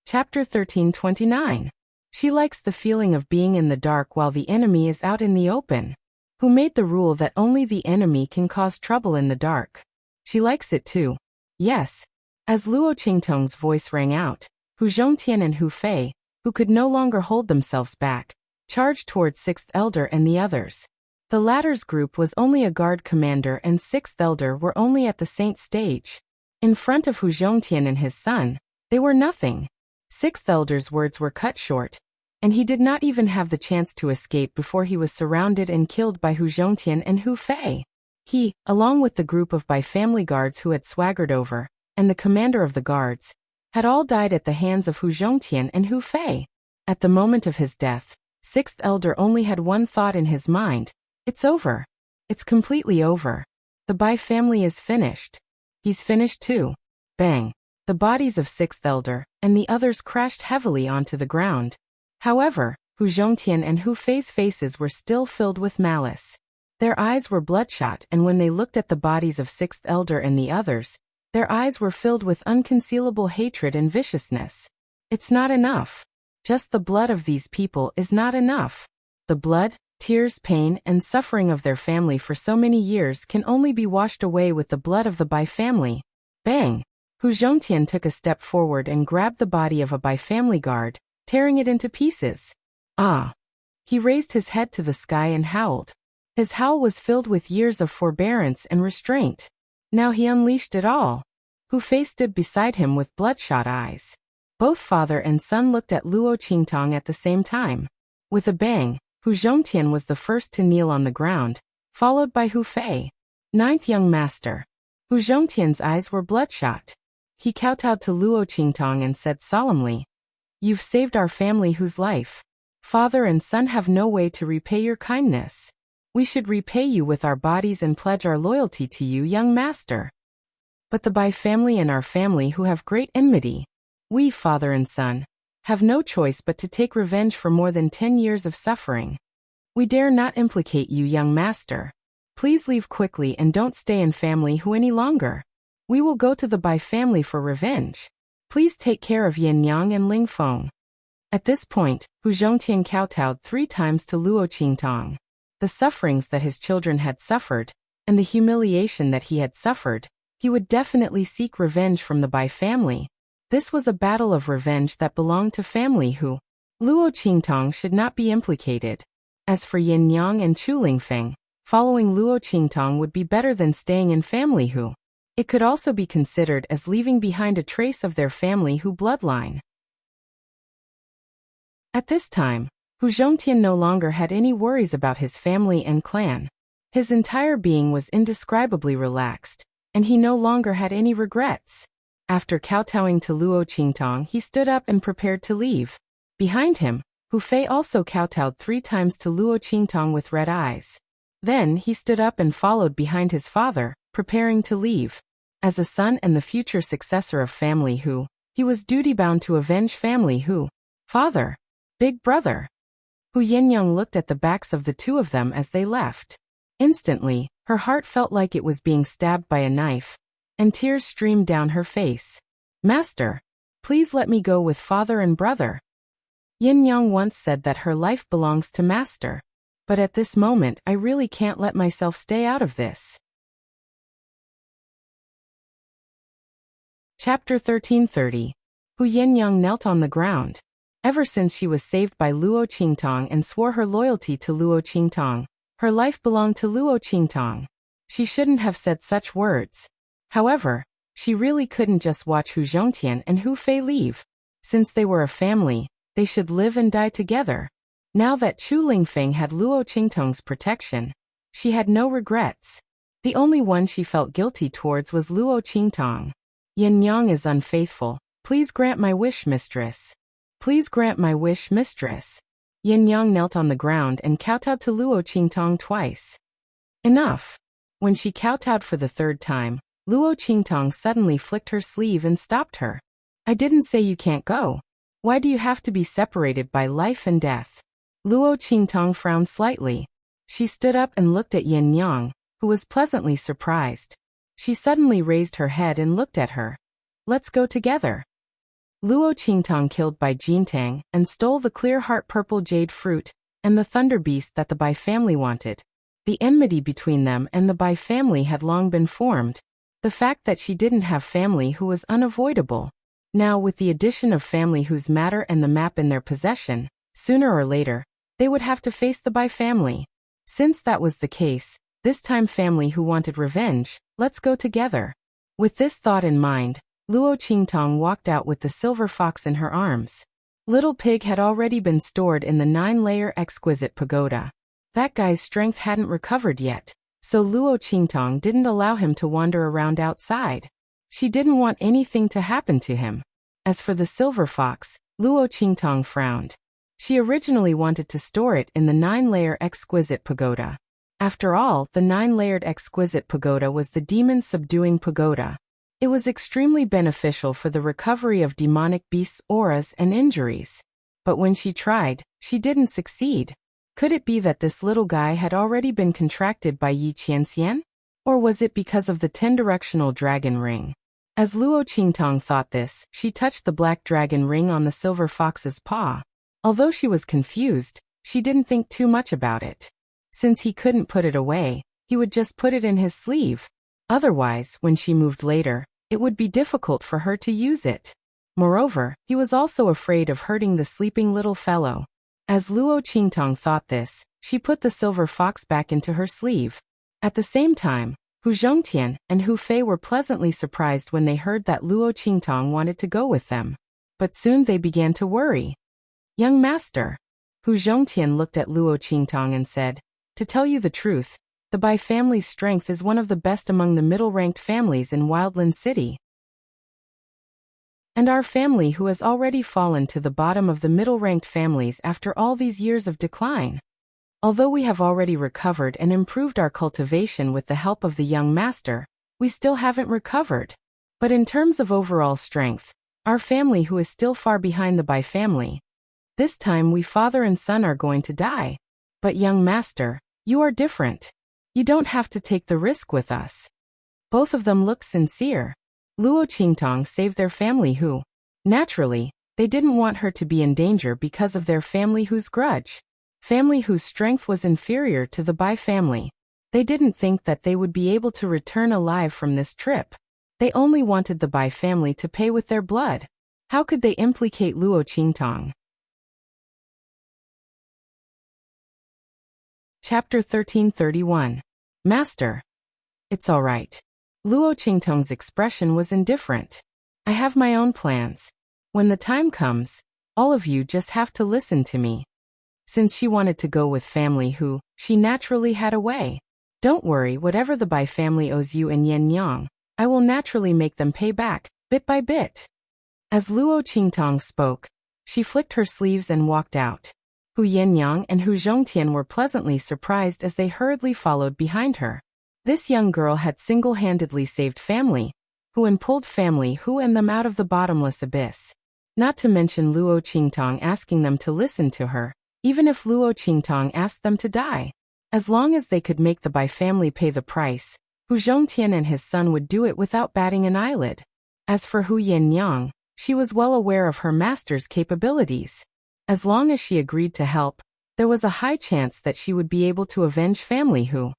Chapter 13:29. She likes the feeling of being in the dark while the enemy is out in the open. Who made the rule that only the enemy can cause trouble in the dark? She likes it too. Yes. As Luo Qingtong's voice rang out, Hu Zhongtian and Hu Fei, who could no longer hold themselves back, charged towards sixth elder and the others. The latter's group was only a guard commander and sixth elder were only at the saint stage. In front of Hu Zhongtian and his son, they were nothing. Sixth elder's words were cut short, and he did not even have the chance to escape before he was surrounded and killed by Hu Zhongtian and Hu Fei. He, along with the group of by-family guards who had swaggered over, and the commander of the guards, had all died at the hands of Hu Zhongtian and Hu Fei. At the moment of his death, sixth elder only had one thought in his mind, It's over. It's completely over. The Bai family is finished. He's finished too. Bang. The bodies of sixth elder and the others crashed heavily onto the ground. However, Hu Zhongtian and Hu Fei's faces were still filled with malice. Their eyes were bloodshot, and when they looked at the bodies of sixth elder and the others, their eyes were filled with unconcealable hatred and viciousness. It's not enough. Just the blood of these people is not enough. The blood, tears, pain, and suffering of their family for so many years can only be washed away with the blood of the Bai family. Bang! Hu Zhongtian took a step forward and grabbed the body of a Bai family guard, tearing it into pieces. Ah! He raised his head to the sky and howled. His howl was filled with years of forbearance and restraint. Now he unleashed it all. Hu Fei stood beside him with bloodshot eyes. Both father and son looked at Luo Qingtong at the same time. With a bang, Hu Zhongtian was the first to kneel on the ground, followed by Hu Fei. Ninth young master. Hu Zhongtian's eyes were bloodshot. He kowtowed to Luo Qingtong and said solemnly, "You've saved our family whose life. Father and son have no way to repay your kindness. We should repay you with our bodies and pledge our loyalty to you, young master. But the Bai family and our family who have great enmity, we, father and son, have no choice but to take revenge for more than 10 years of suffering. We dare not implicate you, young master. Please leave quickly and don't stay in family who any longer. We will go to the Bai family for revenge. Please take care of Yin Yang and Ling Feng." At this point, Hu Zhongtian kowtowed 3 times to Luo Qingtong. The sufferings that his children had suffered, and the humiliation that he had suffered, he would definitely seek revenge from the Bai family. This was a battle of revenge that belonged to family who, Luo Qingtong should not be implicated. As for Yin Yang and Chu Lingfeng, following Luo Qingtong would be better than staying in family who. It could also be considered as leaving behind a trace of their family who bloodline. At this time, Hu Zhongtian no longer had any worries about his family and clan. His entire being was indescribably relaxed, and he no longer had any regrets. After kowtowing to Luo Qingtong, he stood up and prepared to leave. Behind him, Hu Fei also kowtowed 3 times to Luo Qingtong with red eyes. Then he stood up and followed behind his father, preparing to leave. As a son and the future successor of family who, he was duty-bound to avenge family who. Father. Big brother. Hu Yinyang looked at the backs of the 2 of them as they left. Instantly, her heart felt like it was being stabbed by a knife, and tears streamed down her face. "Master, please let me go with father and brother." Yinyang once said that her life belongs to master. But at this moment I really can't let myself stay out of this. Chapter 1330. Hu Yinyang knelt on the ground. Ever since she was saved by Luo Qingtong and swore her loyalty to Luo Qingtong, her life belonged to Luo Qingtong. She shouldn't have said such words. However, she really couldn't just watch Hu Zhongtian and Hu Fei leave. Since they were a family, they should live and die together. Now that Chu Lingfeng had Luo Qingtong's protection, she had no regrets. The only one she felt guilty towards was Luo Qingtong. "Yin Yang is unfaithful. Please grant my wish, mistress. Please grant my wish, mistress." Yin Yang knelt on the ground and kowtowed to Luo Qingtong twice. Enough. When she kowtowed for the 3rd time, Luo Qingtong suddenly flicked her sleeve and stopped her. "I didn't say you can't go. Why do you have to be separated by life and death?" Luo Qingtong frowned slightly. She stood up and looked at Yin Yang, who was pleasantly surprised. She suddenly raised her head and looked at her. "Let's go together." Luo Qingtong killed Bai Jintang and stole the clear heart purple jade fruit and the thunder beast that the Bai family wanted. The enmity between them and the Bai family had long been formed. The fact that she didn't have family who was unavoidable. Now with the addition of family whose matter and the map in their possession, sooner or later, they would have to face the Bai family. Since that was the case, this time family who wanted revenge, let's go together. With this thought in mind, Luo Qingtong walked out with the silver fox in her arms. Little Pig had already been stored in the 9-layer exquisite pagoda. That guy's strength hadn't recovered yet, so Luo Qingtong didn't allow him to wander around outside. She didn't want anything to happen to him. As for the silver fox, Luo Qingtong frowned. She originally wanted to store it in the 9-layer exquisite pagoda. After all, the 9-layered exquisite pagoda was the demon-subduing pagoda. It was extremely beneficial for the recovery of demonic beasts' auras and injuries. But when she tried, she didn't succeed. Could it be that this little guy had already been contracted by Yi Qianxian? Or was it because of the 10-directional dragon ring? As Luo Qingtong thought this, she touched the black dragon ring on the silver fox's paw. Although she was confused, she didn't think too much about it. Since he couldn't put it away, he would just put it in his sleeve. Otherwise, when she moved later, it would be difficult for her to use it. Moreover, he was also afraid of hurting the sleeping little fellow. As Luo Qingtong thought this, she put the silver fox back into her sleeve. At the same time, Hu Zhongtian and Hu Fei were pleasantly surprised when they heard that Luo Qingtong wanted to go with them. But soon they began to worry. "Young master." Hu Zhongtian looked at Luo Qingtong and said, "To tell you the truth, the Bai family's strength is one of the best among the middle-ranked families in Wildland City. And our family who has already fallen to the bottom of the middle-ranked families after all these years of decline. Although we have already recovered and improved our cultivation with the help of the young master, we still haven't recovered. But in terms of overall strength, our family who is still far behind the Bai family. This time we father and son are going to die. But young master, you are different. You don't have to take the risk with us." Both of them looked sincere. Luo Qingtong saved their family who, naturally, they didn't want her to be in danger because of their family whose grudge. Family whose strength was inferior to the Bai family. They didn't think that they would be able to return alive from this trip. They only wanted the Bai family to pay with their blood. How could they implicate Luo Qingtong? Chapter 1331. Master. It's all right. Luo Qingtong's expression was indifferent. I have my own plans. When the time comes, all of you just have to listen to me. Since she wanted to go with family who, she naturally had a way. Don't worry, whatever the Bai family owes you in Yenyang, I will naturally make them pay back, bit by bit. As Luo Qingtong spoke, she flicked her sleeves and walked out. Hu Yenyang and Hu Zhongtian were pleasantly surprised as they hurriedly followed behind her. This young girl had single-handedly saved family who and pulled family who and them out of the bottomless abyss. Not to mention Luo Qingtong asking them to listen to her, even if Luo Qingtong asked them to die. As long as they could make the Bai family pay the price, Hu Zhongtian and his son would do it without batting an eyelid. As for Hu Yenyang, she was well aware of her master's capabilities. As long as she agreed to help, there was a high chance that she would be able to avenge family who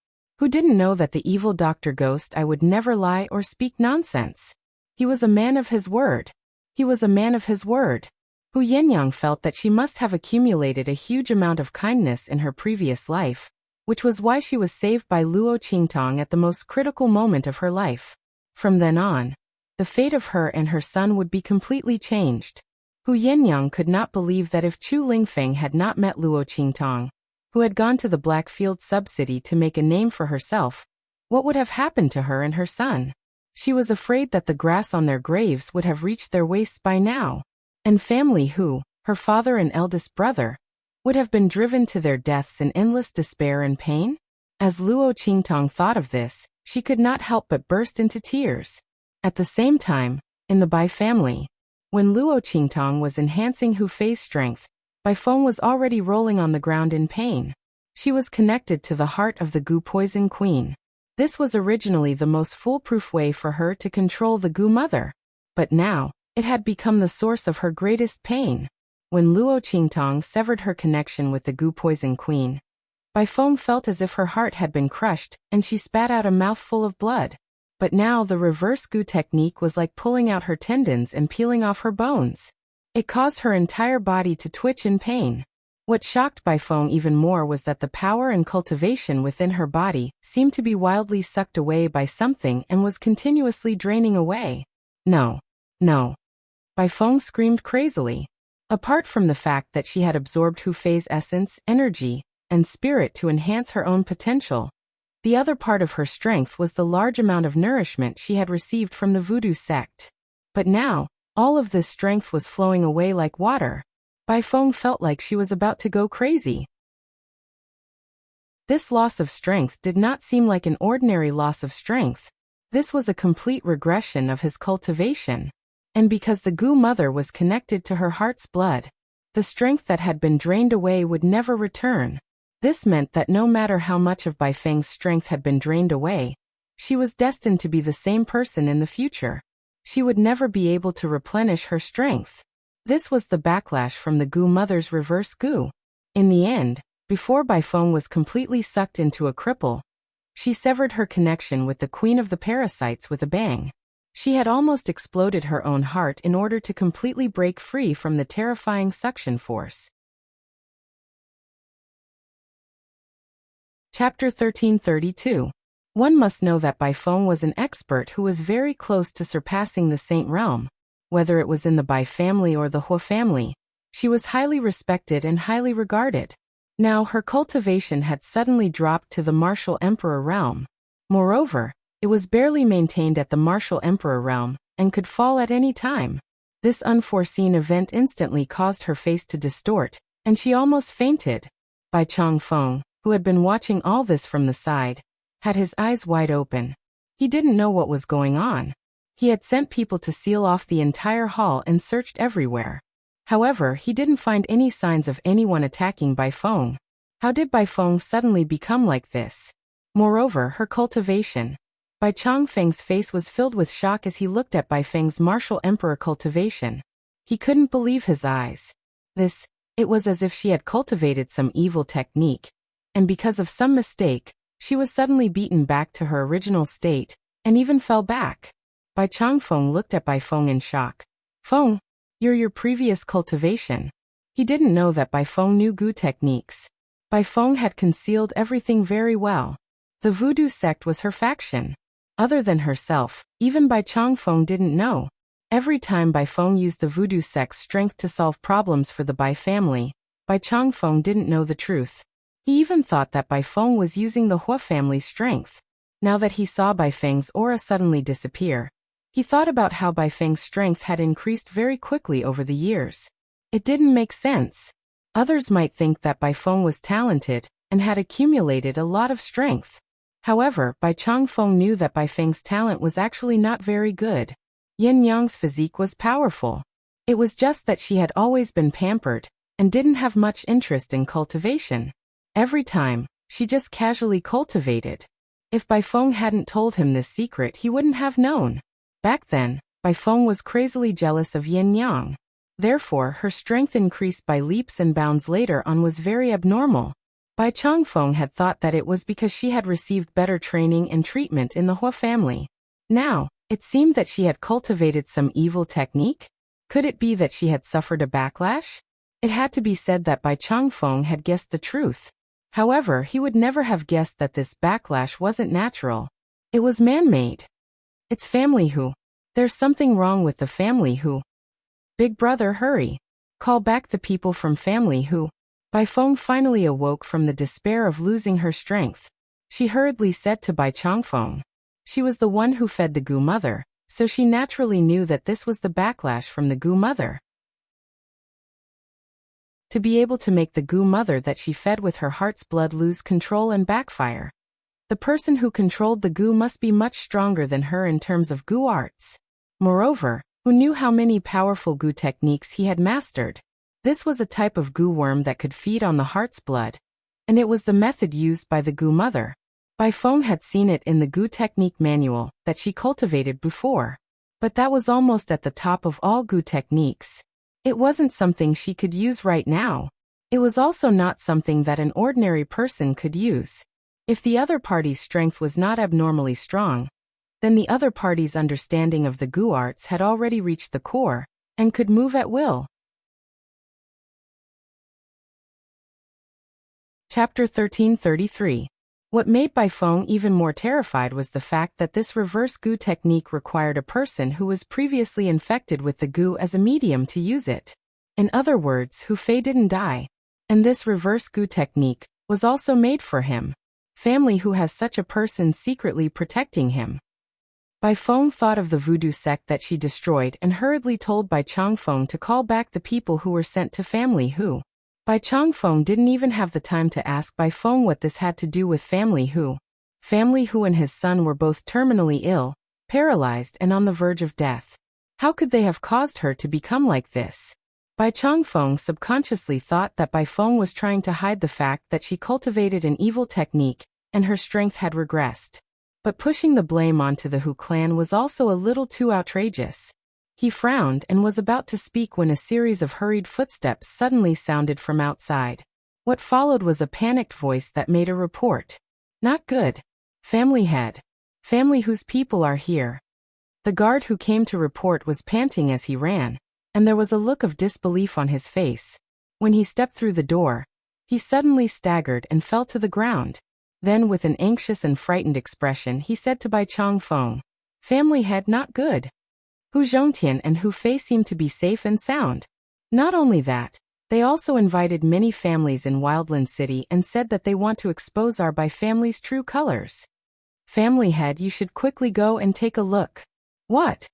didn't know that the evil Dr. Ghost I would never lie or speak nonsense. He was a man of his word. He was a man of his word. Hu Yenyang felt that she must have accumulated a huge amount of kindness in her previous life, which was why she was saved by Luo Qingtong at the most critical moment of her life. From then on, the fate of her and her son would be completely changed. Hu Yenyang could not believe that if Chu Lingfeng had not met Luo Qingtong, who had gone to the Blackfield sub-city to make a name for herself, what would have happened to her and her son? She was afraid that the grass on their graves would have reached their waists by now, and family who, her father and eldest brother, would have been driven to their deaths in endless despair and pain? As Luo Qingtong thought of this, she could not help but burst into tears. At the same time, in the Bai family, when Luo Qingtong was enhancing Hu Fei's strength, Bai Feng was already rolling on the ground in pain. She was connected to the heart of the Gu Poison Queen. This was originally the most foolproof way for her to control the Gu Mother. But now, it had become the source of her greatest pain. When Luo Qingtong severed her connection with the Gu Poison Queen, Bai Feng felt as if her heart had been crushed, and she spat out a mouthful of blood. But now the reverse Gu technique was like pulling out her tendons and peeling off her bones. It caused her entire body to twitch in pain. What shocked Bai Feng even more was that the power and cultivation within her body seemed to be wildly sucked away by something and was continuously draining away. No. No. Bai Feng screamed crazily. Apart from the fact that she had absorbed Hu Fei's essence, energy, and spirit to enhance her own potential, the other part of her strength was the large amount of nourishment she had received from the voodoo sect. But now, all of this strength was flowing away like water. Bai Feng felt like she was about to go crazy. This loss of strength did not seem like an ordinary loss of strength. This was a complete regression of his cultivation. And because the Gu mother was connected to her heart's blood, the strength that had been drained away would never return. This meant that no matter how much of Bai Feng's strength had been drained away, she was destined to be the same person in the future. She would never be able to replenish her strength. This was the backlash from the Gu mother's reverse Gu. In the end, before Bai Feng was completely sucked into a cripple, she severed her connection with the queen of the parasites with a bang. She had almost exploded her own heart in order to completely break free from the terrifying suction force. Chapter 1332. One must know that Bai Feng was an expert who was very close to surpassing the Saint realm. Whether it was in the Bai family or the Hua family, she was highly respected and highly regarded. Now her cultivation had suddenly dropped to the martial emperor realm. Moreover, it was barely maintained at the martial emperor realm, and could fall at any time. This unforeseen event instantly caused her face to distort, and she almost fainted. Bai Changfeng, who had been watching all this from the side, had his eyes wide open. He didn't know what was going on. He had sent people to seal off the entire hall and searched everywhere. However, he didn't find any signs of anyone attacking Bai Feng. How did Bai Feng suddenly become like this? Moreover, her cultivation. Bai Changfeng's face was filled with shock as he looked at Bai Feng's martial emperor cultivation. He couldn't believe his eyes. It was as if she had cultivated some evil technique, and because of some mistake, she was suddenly beaten back to her original state, and even fell back. Bai Changfeng looked at Bai Feng in shock. Feng, you're your previous cultivation. He didn't know that Bai Feng knew Gu techniques. Bai Feng had concealed everything very well. The voodoo sect was her faction. Other than herself, even Bai Changfeng didn't know. Every time Bai Feng used the voodoo sect's strength to solve problems for the Bai family, Bai Changfeng didn't know the truth. He even thought that Bai Feng was using the Hua family's strength. Now that he saw Bai Feng's aura suddenly disappear, he thought about how Bai Feng's strength had increased very quickly over the years. It didn't make sense. Others might think that Bai Feng was talented and had accumulated a lot of strength. However, Bai Changfeng knew that Bai Feng's talent was actually not very good. Yin Yang's physique was powerful. It was just that she had always been pampered and didn't have much interest in cultivation. Every time, she just casually cultivated. If Bai Feng hadn't told him this secret, he wouldn't have known. Back then, Bai Feng was crazily jealous of Yin Yang. Therefore, her strength increased by leaps and bounds later on was very abnormal. Bai Changfeng had thought that it was because she had received better training and treatment in the Hua family. Now, it seemed that she had cultivated some evil technique? Could it be that she had suffered a backlash? It had to be said that Bai Changfeng had guessed the truth. However, he would never have guessed that this backlash wasn't natural. It was man-made. It's family Hu. There's something wrong with the family Hu. Big brother, hurry. Call back the people from family Hu. Bai Feng finally awoke from the despair of losing her strength. She hurriedly said to Bai Changfeng. She was the one who fed the Gu mother, so she naturally knew that this was the backlash from the Gu mother. To be able to make the Gu mother that she fed with her heart's blood lose control and backfire. The person who controlled the Gu must be much stronger than her in terms of Gu arts. Moreover, who knew how many powerful Gu techniques he had mastered. This was a type of Gu worm that could feed on the heart's blood, and it was the method used by the Gu mother. Bai Feng had seen it in the Gu technique manual that she cultivated before. But that was almost at the top of all Gu techniques. It wasn't something she could use right now. It was also not something that an ordinary person could use. If the other party's strength was not abnormally strong, then the other party's understanding of the Gu arts had already reached the core, and could move at will. Chapter 1333. What made Bai Feng even more terrified was the fact that this reverse Gu technique required a person who was previously infected with the Gu as a medium to use it. In other words, Hu Fei didn't die. And this reverse Gu technique was also made for him. Family who has such a person secretly protecting him. Bai Feng thought of the voodoo sect that she destroyed and hurriedly told Bai Changfeng to call back the people who were sent to family Hu. Bai Changfeng didn't even have the time to ask Bai Feng what this had to do with Family Hu. Family Hu and his son were both terminally ill, paralyzed and on the verge of death. How could they have caused her to become like this? Bai Changfeng subconsciously thought that Bai Feng was trying to hide the fact that she cultivated an evil technique and her strength had regressed. But pushing the blame onto the Hu clan was also a little too outrageous. He frowned and was about to speak when a series of hurried footsteps suddenly sounded from outside. What followed was a panicked voice that made a report. Not good. Family head. Family Hu's people are here. The guard who came to report was panting as he ran, and there was a look of disbelief on his face. When he stepped through the door, he suddenly staggered and fell to the ground. Then with an anxious and frightened expression he said to Bai Changfeng, "Family head not good. Hu Zhongtian and Hu Fei seem to be safe and sound." Not only that, they also invited many families in Wildland City and said that they want to expose our Bai family's true colors. Family head, you should quickly go and take a look. What?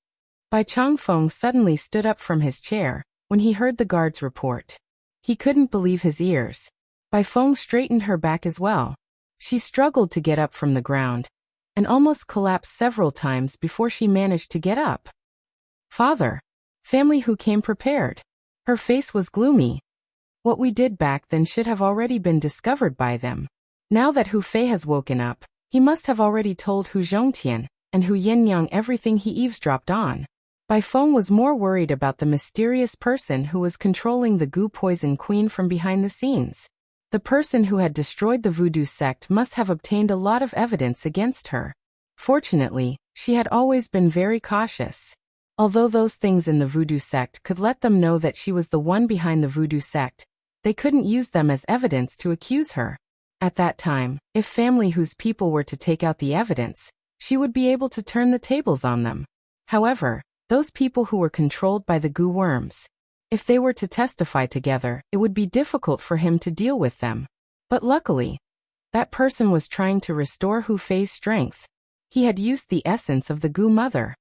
Bai Changfeng suddenly stood up from his chair when he heard the guard's report. He couldn't believe his ears. Bai Feng straightened her back as well. She struggled to get up from the ground and almost collapsed several times before she managed to get up. Father. Family Hu came prepared. Her face was gloomy. What we did back then should have already been discovered by them. Now that Hu Fei has woken up, he must have already told Hu Zhongtian and Hu Yinyang everything he eavesdropped on. Bai Feng was more worried about the mysterious person who was controlling the Gu Poison Queen from behind the scenes. The person who had destroyed the voodoo sect must have obtained a lot of evidence against her. Fortunately, she had always been very cautious. Although those things in the voodoo sect could let them know that she was the one behind the voodoo sect, they couldn't use them as evidence to accuse her. At that time, if Family Hu's people were to take out the evidence, she would be able to turn the tables on them. However, those people who were controlled by the Gu worms, if they were to testify together, it would be difficult for him to deal with them. But luckily, that person was trying to restore Hu Fei's strength. He had used the essence of the Gu Mother.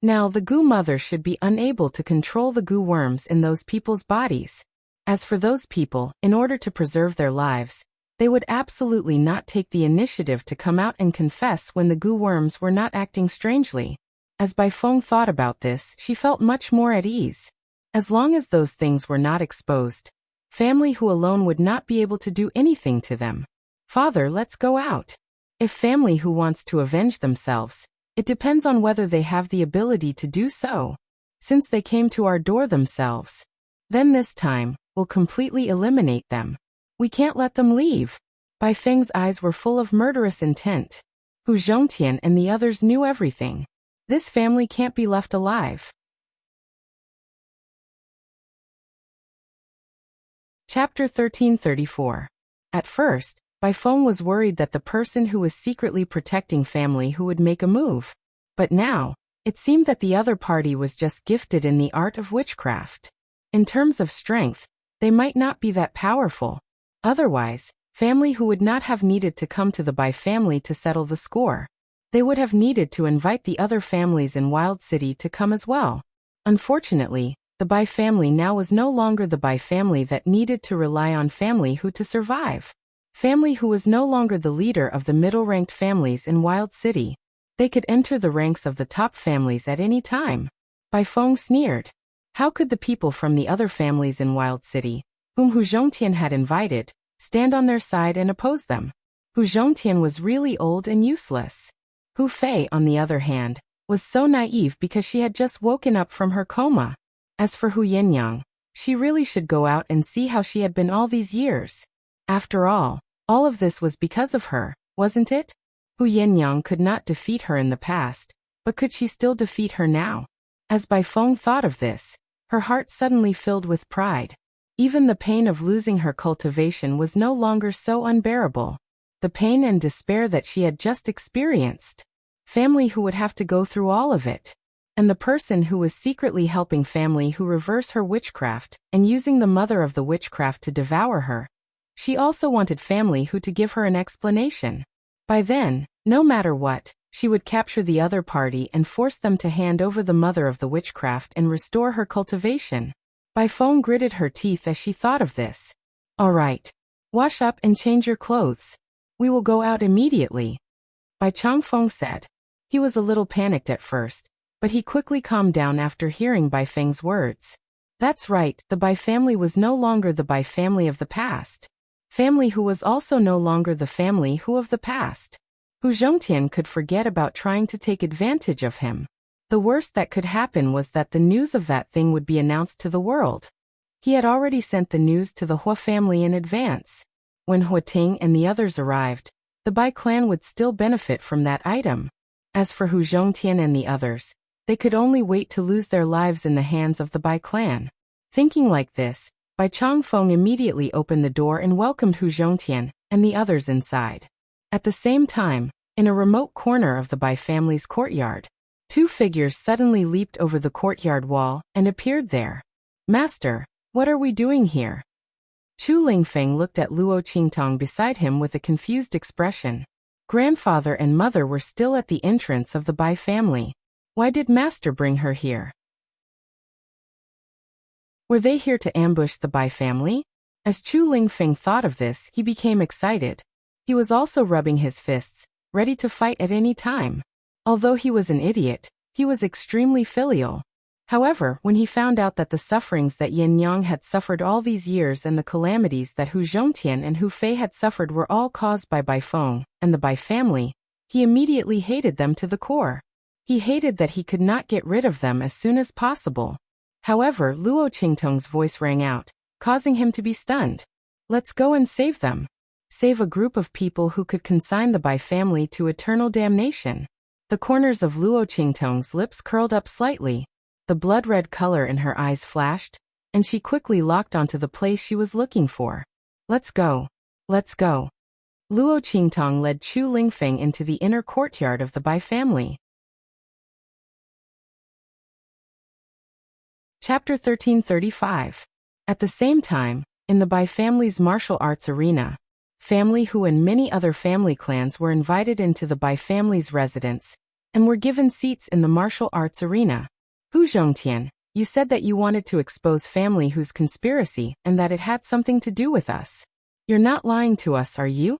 Now the Gu Mother should be unable to control the Gu worms in those people's bodies. As for those people, in order to preserve their lives, they would absolutely not take the initiative to come out and confess when the Gu worms were not acting strangely. As Bai Feng thought about this, she felt much more at ease. As long as those things were not exposed, Family Hu alone would not be able to do anything to them. Father, let's go out. If Family Hu wants to avenge themselves, it depends on whether they have the ability to do so. Since they came to our door themselves, then this time, we'll completely eliminate them. We can't let them leave. Bai Feng's eyes were full of murderous intent. Hu Zhongtian and the others knew everything. This family can't be left alive. Chapter 1334. At first, Bai Feng was worried that the person who was secretly protecting Family Hu would make a move. But now, it seemed that the other party was just gifted in the art of witchcraft. In terms of strength, they might not be that powerful. Otherwise, Family Hu would not have needed to come to the Bai family to settle the score. They would have needed to invite the other families in Wild City to come as well. Unfortunately, the Bai family now was no longer the Bai family that needed to rely on Family Hu to survive. Family Hu was no longer the leader of the middle-ranked families in Wild City. They could enter the ranks of the top families at any time. Bai Feng sneered. How could the people from the other families in Wild City, whom Hu Zhongtian had invited, stand on their side and oppose them? Hu Zhongtian was really old and useless. Hu Fei, on the other hand, was so naive because she had just woken up from her coma. As for Hu Yinyang, she really should go out and see how she had been all these years. After all of this was because of her, wasn't it? Hu Yinyang could not defeat her in the past, but could she still defeat her now? As Bai Feng thought of this, her heart suddenly filled with pride. Even the pain of losing her cultivation was no longer so unbearable. The pain and despair that she had just experienced. Family Hu would have to go through all of it. And the person who was secretly helping Family Hu reverse her witchcraft and using the mother of the witchcraft to devour her. She also wanted Family Hu to give her an explanation. By then, no matter what, she would capture the other party and force them to hand over the mother of the witchcraft and restore her cultivation. Bai Feng gritted her teeth as she thought of this. All right. Wash up and change your clothes. We will go out immediately, Bai Changfeng said. He was a little panicked at first, but he quickly calmed down after hearing Bai Feng's words. That's right, the Bai family was no longer the Bai family of the past. Family who was also no longer the family who of the past. Hu Zhongtian could forget about trying to take advantage of him. The worst that could happen was that the news of that thing would be announced to the world. He had already sent the news to the Hua family in advance. When Hua Ting and the others arrived, the Bai clan would still benefit from that item. As for Hu Zhongtian and the others, they could only wait to lose their lives in the hands of the Bai clan. Thinking like this, Bai Changfeng immediately opened the door and welcomed Hu Zhongtian and the others inside. At the same time, in a remote corner of the Bai family's courtyard, two figures suddenly leaped over the courtyard wall and appeared there. Master, what are we doing here? Chu Lingfeng looked at Luo Qingtong beside him with a confused expression. Grandfather and mother were still at the entrance of the Bai family. Why did Master bring her here? Were they here to ambush the Bai family? As Chu Lingfeng thought of this, he became excited. He was also rubbing his fists, ready to fight at any time. Although he was an idiot, he was extremely filial. However, when he found out that the sufferings that Yin Yang had suffered all these years and the calamities that Hu Zhongtian and Hu Fei had suffered were all caused by Bai Feng and the Bai family, he immediately hated them to the core. He hated that he could not get rid of them as soon as possible. However, Luo Qingtong's voice rang out, causing him to be stunned. Let's go and save them. Save a group of people who could consign the Bai family to eternal damnation. The corners of Luo Qingtong's lips curled up slightly. The blood-red color in her eyes flashed, and she quickly locked onto the place she was looking for. Let's go. Let's go. Luo Qingtong led Chu Lingfeng into the inner courtyard of the Bai family. Chapter 1335. At the same time, in the Bai family's martial arts arena, Family Hu and many other family clans were invited into the Bai family's residence and were given seats in the martial arts arena. Hu Zhongtian, you said that you wanted to expose Family Hu's conspiracy and that it had something to do with us. You're not lying to us, are you?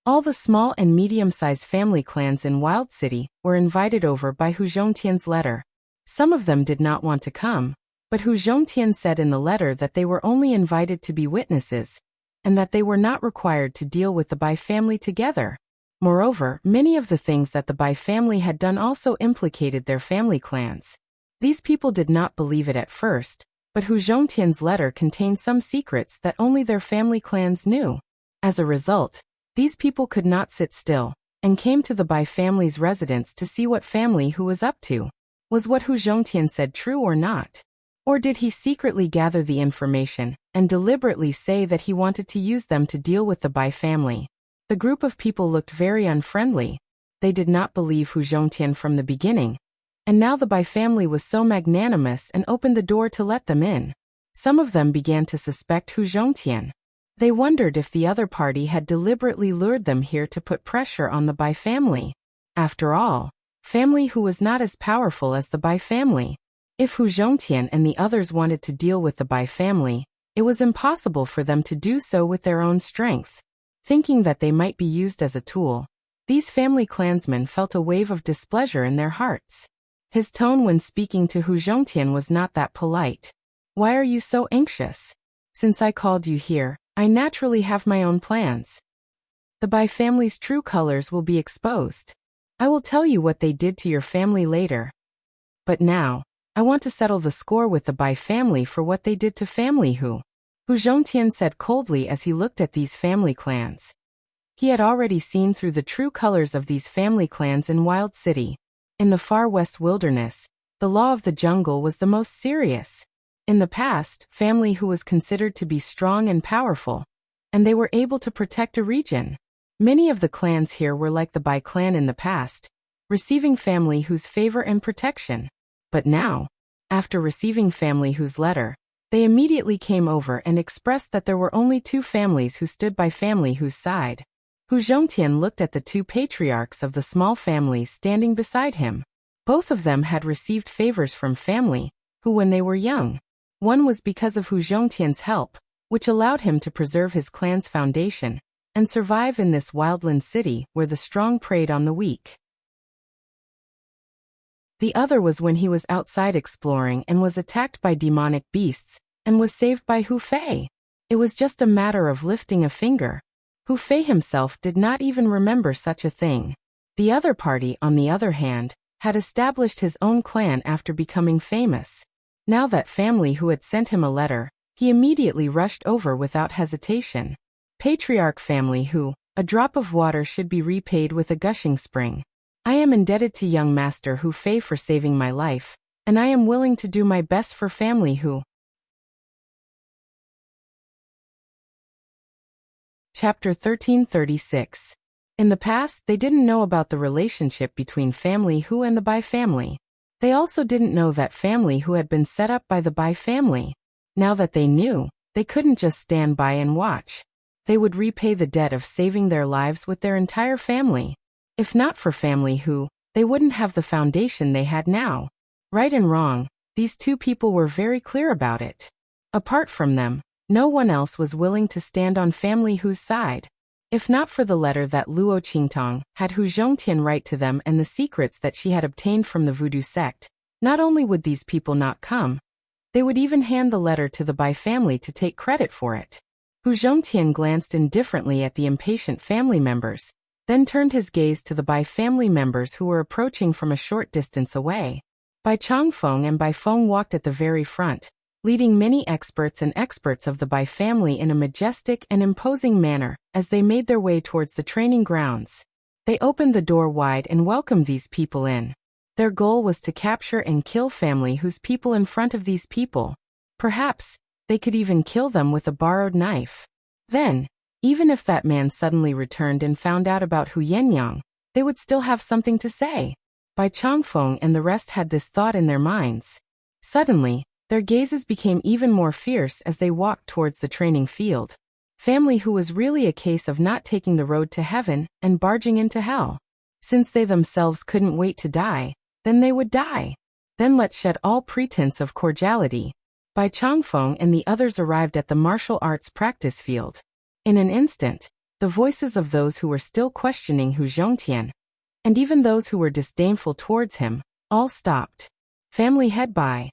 All the small and medium-sized family clans in Wild City were invited over by Hu Zhongtian's letter. Some of them did not want to come, but Hu Zhongtian said in the letter that they were only invited to be witnesses, and that they were not required to deal with the Bai family together. Moreover, many of the things that the Bai family had done also implicated their family clans. These people did not believe it at first, but Hu Zhongtian's letter contained some secrets that only their family clans knew. As a result, these people could not sit still, and came to the Bai family's residence to see what Family Hu was up to. Was what Hu Zhongtian said true or not? Or did he secretly gather the information and deliberately say that he wanted to use them to deal with the Bai family? The group of people looked very unfriendly. They did not believe Hu Zhongtian from the beginning, and now the Bai family was so magnanimous and opened the door to let them in. Some of them began to suspect Hu Zhongtian. They wondered if the other party had deliberately lured them here to put pressure on the Bai family. After all, Family Hu was not as powerful as the Bai family. If Hu Zhongtian and the others wanted to deal with the Bai family, it was impossible for them to do so with their own strength. Thinking that they might be used as a tool, these family clansmen felt a wave of displeasure in their hearts. His tone when speaking to Hu Zhongtian was not that polite. Why are you so anxious? Since I called you here, I naturally have my own plans. The Bai family's true colors will be exposed. I will tell you what they did to your family later. But now, I want to settle the score with the Bai family for what they did to Family Hu. Hu Zhongtian said coldly as he looked at these family clans. He had already seen through the true colors of these family clans in Wild City. In the far west wilderness, the law of the jungle was the most serious. In the past, Family Hu was considered to be strong and powerful, and they were able to protect a region. Many of the clans here were like the Bai clan in the past, receiving Family Hu's favor and protection. But now, after receiving Family Hu's letter, they immediately came over and expressed that there were only two families who stood by Family Hu's side. Hu Zhongtian looked at the two patriarchs of the small families standing beside him. Both of them had received favors from Family Hu when they were young. One was because of Hu Zhongtian's help, which allowed him to preserve his clan's foundation and survive in this wildland city where the strong preyed on the weak. The other was when he was outside exploring and was attacked by demonic beasts and was saved by Hu Fei. It was just a matter of lifting a finger. Hu Fei himself did not even remember such a thing. The other party, on the other hand, had established his own clan after becoming famous. Now that family who had sent him a letter, he immediately rushed over without hesitation. Patriarch family who, a drop of water should be repaid with a gushing spring. I am indebted to young Master Hu Fei for saving my life, and I am willing to do my best for family who. Chapter 1336. In the past, they didn't know about the relationship between family Hu and the Bai family. They also didn't know that family Hu had been set up by the Bai family. Now that they knew, they couldn't just stand by and watch. They would repay the debt of saving their lives with their entire family. If not for family Hu, they wouldn't have the foundation they had now. Right and wrong, these two people were very clear about it. Apart from them, no one else was willing to stand on family Hu's side. If not for the letter that Luo Qingtong had Hu Zhongtian write to them and the secrets that she had obtained from the voodoo sect, not only would these people not come, they would even hand the letter to the Bai family to take credit for it. Hu Zhongtian glanced indifferently at the impatient family members, then turned his gaze to the Bai family members who were approaching from a short distance away. Bai Changfeng and Bai Feng walked at the very front, leading many experts of the Bai family in a majestic and imposing manner as they made their way towards the training grounds. They opened the door wide and welcomed these people in. Their goal was to capture and kill family Hu's people in front of these people. Perhaps, they could even kill them with a borrowed knife. Then, even if that man suddenly returned and found out about Hu Yenyang, they would still have something to say. Bai Changfeng and the rest had this thought in their minds. Suddenly, their gazes became even more fierce as they walked towards the training field. Family Hu was really a case of not taking the road to heaven and barging into hell. Since they themselves couldn't wait to die, then they would die. Then let's shed all pretense of cordiality. Bai Changfeng and the others arrived at the martial arts practice field. In an instant, the voices of those who were still questioning Hu Zhongtian, and even those who were disdainful towards him, all stopped. Family head Bai.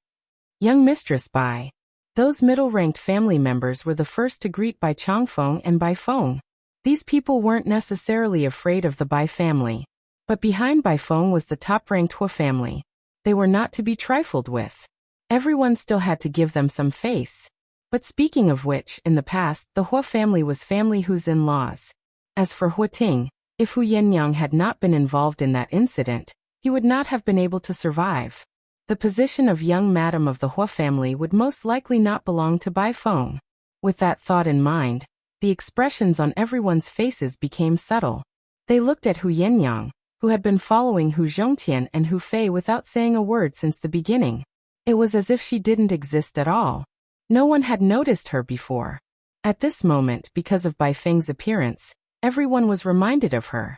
Young Mistress Bai. Those middle-ranked family members were the first to greet Bai Changfeng and Bai Feng. These people weren't necessarily afraid of the Bai family. But behind Bai Feng was the top-ranked Hua family. They were not to be trifled with. Everyone still had to give them some face. But speaking of which, in the past, the Hua family was family Hu's in-laws. As for Hua Ting, if Hu Yenyang had not been involved in that incident, he would not have been able to survive. The position of young madam of the Hua family would most likely not belong to Bai Feng. With that thought in mind, the expressions on everyone's faces became subtle. They looked at Hu Yenyang, who had been following Hu Zhongtian and Hu Fei without saying a word since the beginning. It was as if she didn't exist at all. No one had noticed her before. At this moment, because of Bai Feng's appearance, everyone was reminded of her.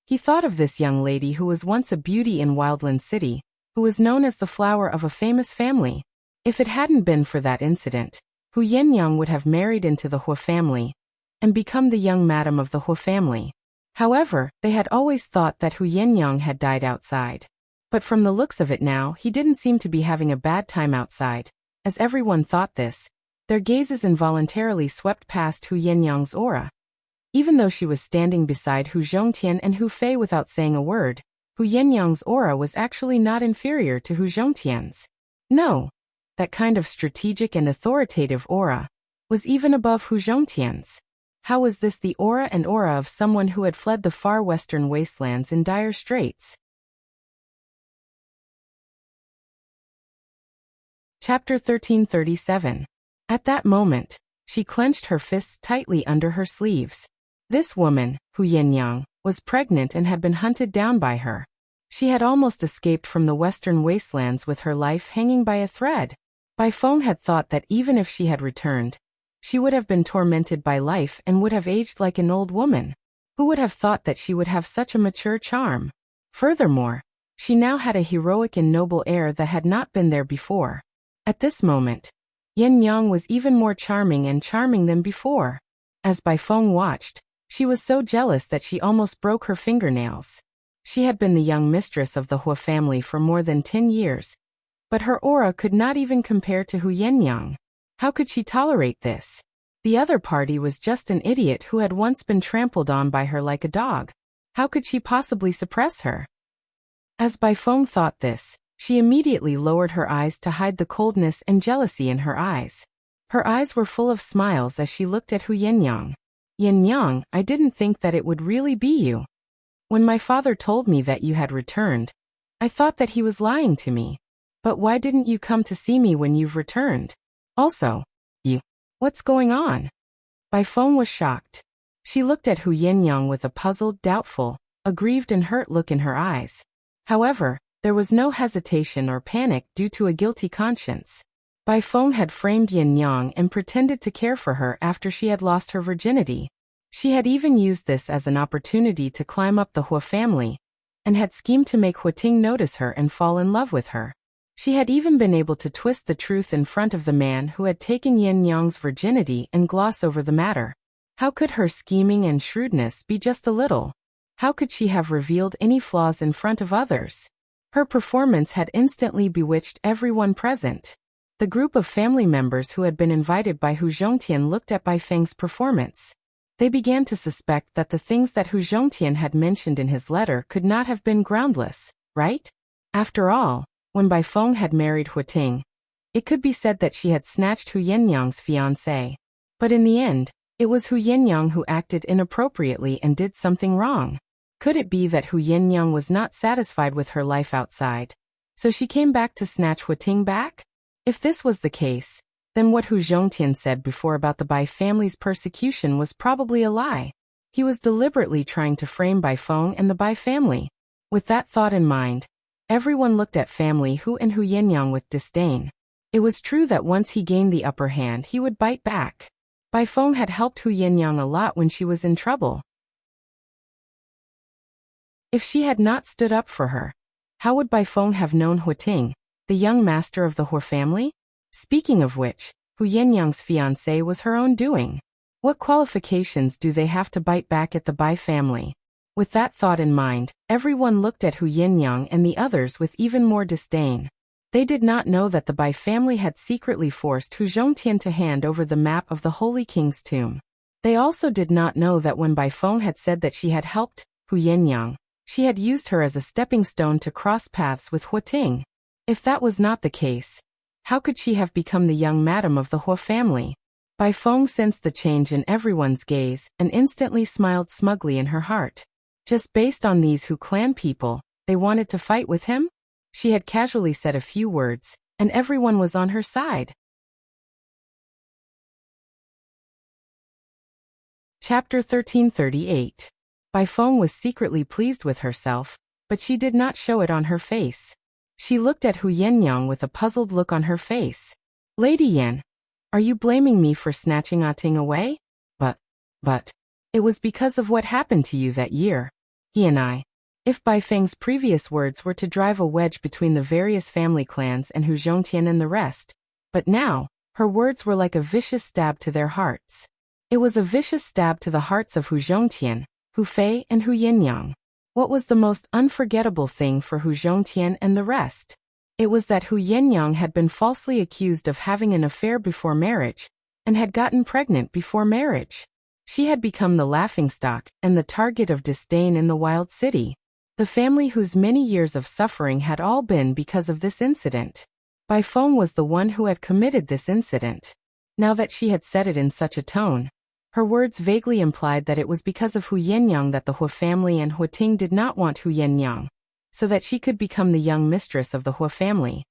He thought of this young lady who was once a beauty in Wildland City, who was known as the flower of a famous family. If it hadn't been for that incident, Hu Yenyang would have married into the Hua family and become the young madam of the Hua family. However, they had always thought that Hu Yenyang had died outside. But from the looks of it now, he didn't seem to be having a bad time outside. As everyone thought this, their gazes involuntarily swept past Hu Yenyang's aura. Even though she was standing beside Hu Zhongtian and Hu Fei without saying a word, Hu Yenyang's aura was actually not inferior to Hu Zhongtian's. No, that kind of strategic and authoritative aura was even above Hu Zhongtian's. How was this the aura of someone who had fled the far western wastelands in dire straits? Chapter 1337. At that moment, she clenched her fists tightly under her sleeves. This woman, Hu Yenyang, was pregnant and had been hunted down by her. She had almost escaped from the western wastelands with her life hanging by a thread. Bai Feng had thought that even if she had returned, she would have been tormented by life and would have aged like an old woman. Who would have thought that she would have such a mature charm? Furthermore, She now had a heroic and noble air that had not been there before. At this moment, Yin Yang was even more charming than before. As Bai Feng watched, she was so jealous that she almost broke her fingernails. She had been the young mistress of the Hua family for more than 10 years, but her aura could not even compare to Hu Yenyang. How could she tolerate this? The other party was just an idiot who had once been trampled on by her like a dog. How could she possibly suppress her? As Bai Feng thought this, she immediately lowered her eyes to hide the coldness and jealousy in her eyes. Her eyes were full of smiles as she looked at Hu Yenyang. Yenyang, I didn't think that it would really be you. When my father told me that you had returned, I thought that he was lying to me. But why didn't you come to see me when you've returned? Also, what's going on? Bai Feng was shocked. She looked at Hu Yenyang with a puzzled, doubtful, aggrieved and hurt look in her eyes. However, there was no hesitation or panic due to a guilty conscience. Bai Feng had framed Yin Yang and pretended to care for her after she had lost her virginity. She had even used this as an opportunity to climb up the Hua family, and had schemed to make Huating notice her and fall in love with her. She had even been able to twist the truth in front of the man who had taken Yin Yang's virginity and gloss over the matter. How could her scheming and shrewdness be just a little? How could she have revealed any flaws in front of others? Her performance had instantly bewitched everyone present. The group of family members who had been invited by Hu Zhongtian looked at Bai Feng's performance. They began to suspect that the things that Hu Zhongtian had mentioned in his letter could not have been groundless, right? After all, when Bai Feng had married Huating, it could be said that she had snatched Hu Yenyang's fiancé. But in the end, it was Hu Yenyang who acted inappropriately and did something wrong. Could it be that Hu Yenyang was not satisfied with her life outside, so she came back to snatch Huating back? If this was the case, then what Hu Zhongtian said before about the Bai family's persecution was probably a lie. He was deliberately trying to frame Bai Feng and the Bai family. With that thought in mind, everyone looked at family Hu and Hu Yenyang with disdain. It was true that once he gained the upper hand he would bite back. Bai Feng had helped Hu Yenyang a lot when she was in trouble. If she had not stood up for her, how would Bai Feng have known Huating, the young master of the Hua family? Speaking of which, Hu Yenyang's fiancé was her own doing. What qualifications do they have to bite back at the Bai family? With that thought in mind, everyone looked at Hu Yenyang and the others with even more disdain. They did not know that the Bai family had secretly forced Hu Zhongtian to hand over the map of the Holy King's tomb. They also did not know that when Bai Feng had said that she had helped Hu Yenyang, she had used her as a stepping stone to cross paths with Huating. If that was not the case, how could she have become the young madam of the Hua family? Bai Feng sensed the change in everyone's gaze and instantly smiled smugly in her heart. Just based on these Hu clan people, they wanted to fight with him? She had casually said a few words, and everyone was on her side. Chapter 1338. Bai Feng was secretly pleased with herself, but she did not show it on her face. She looked at Hu Yenyang with a puzzled look on her face. Lady Yan, are you blaming me for snatching Ating away? But, it was because of what happened to you that year. He and I. If Bai Feng's previous words were to drive a wedge between the various family clans and Hu Zhongtian and the rest, but now, her words were like a vicious stab to their hearts. It was a vicious stab to the hearts of Hu Zhongtian, Hu Fei and Hu Yenyang. What was the most unforgettable thing for Hu Zhongtian and the rest? It was that Hu Yenyang had been falsely accused of having an affair before marriage, and had gotten pregnant before marriage. She had become the laughingstock and the target of disdain in the wild city. The family whose many years of suffering had all been because of this incident. Bai Feng was the one who had committed this incident. Now that she had said it in such a tone, her words vaguely implied that it was because of Hu Yenyang that the Hua family and Huating did not want Hu Yenyang, so that she could become the young mistress of the Hua family.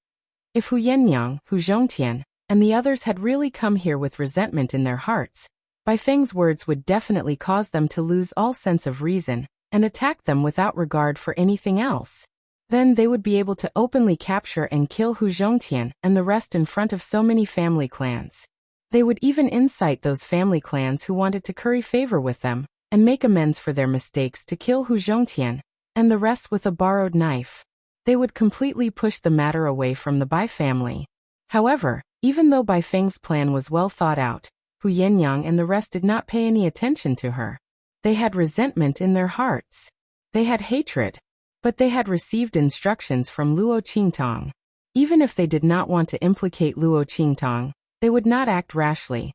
If Hu Yenyang, Hu Zhongtian, and the others had really come here with resentment in their hearts, Bai Feng's words would definitely cause them to lose all sense of reason, and attack them without regard for anything else. Then they would be able to openly capture and kill Hu Zhongtian and the rest in front of so many family clans. They would even incite those family clans who wanted to curry favor with them, and make amends for their mistakes to kill Hu Zhongtian, and the rest with a borrowed knife. They would completely push the matter away from the Bai family. However, even though Bai Feng's plan was well thought out, Hu Yannyang and the rest did not pay any attention to her. They had resentment in their hearts. They had hatred. But they had received instructions from Luo Qingtong. Even if they did not want to implicate Luo Qingtong, they would not act rashly.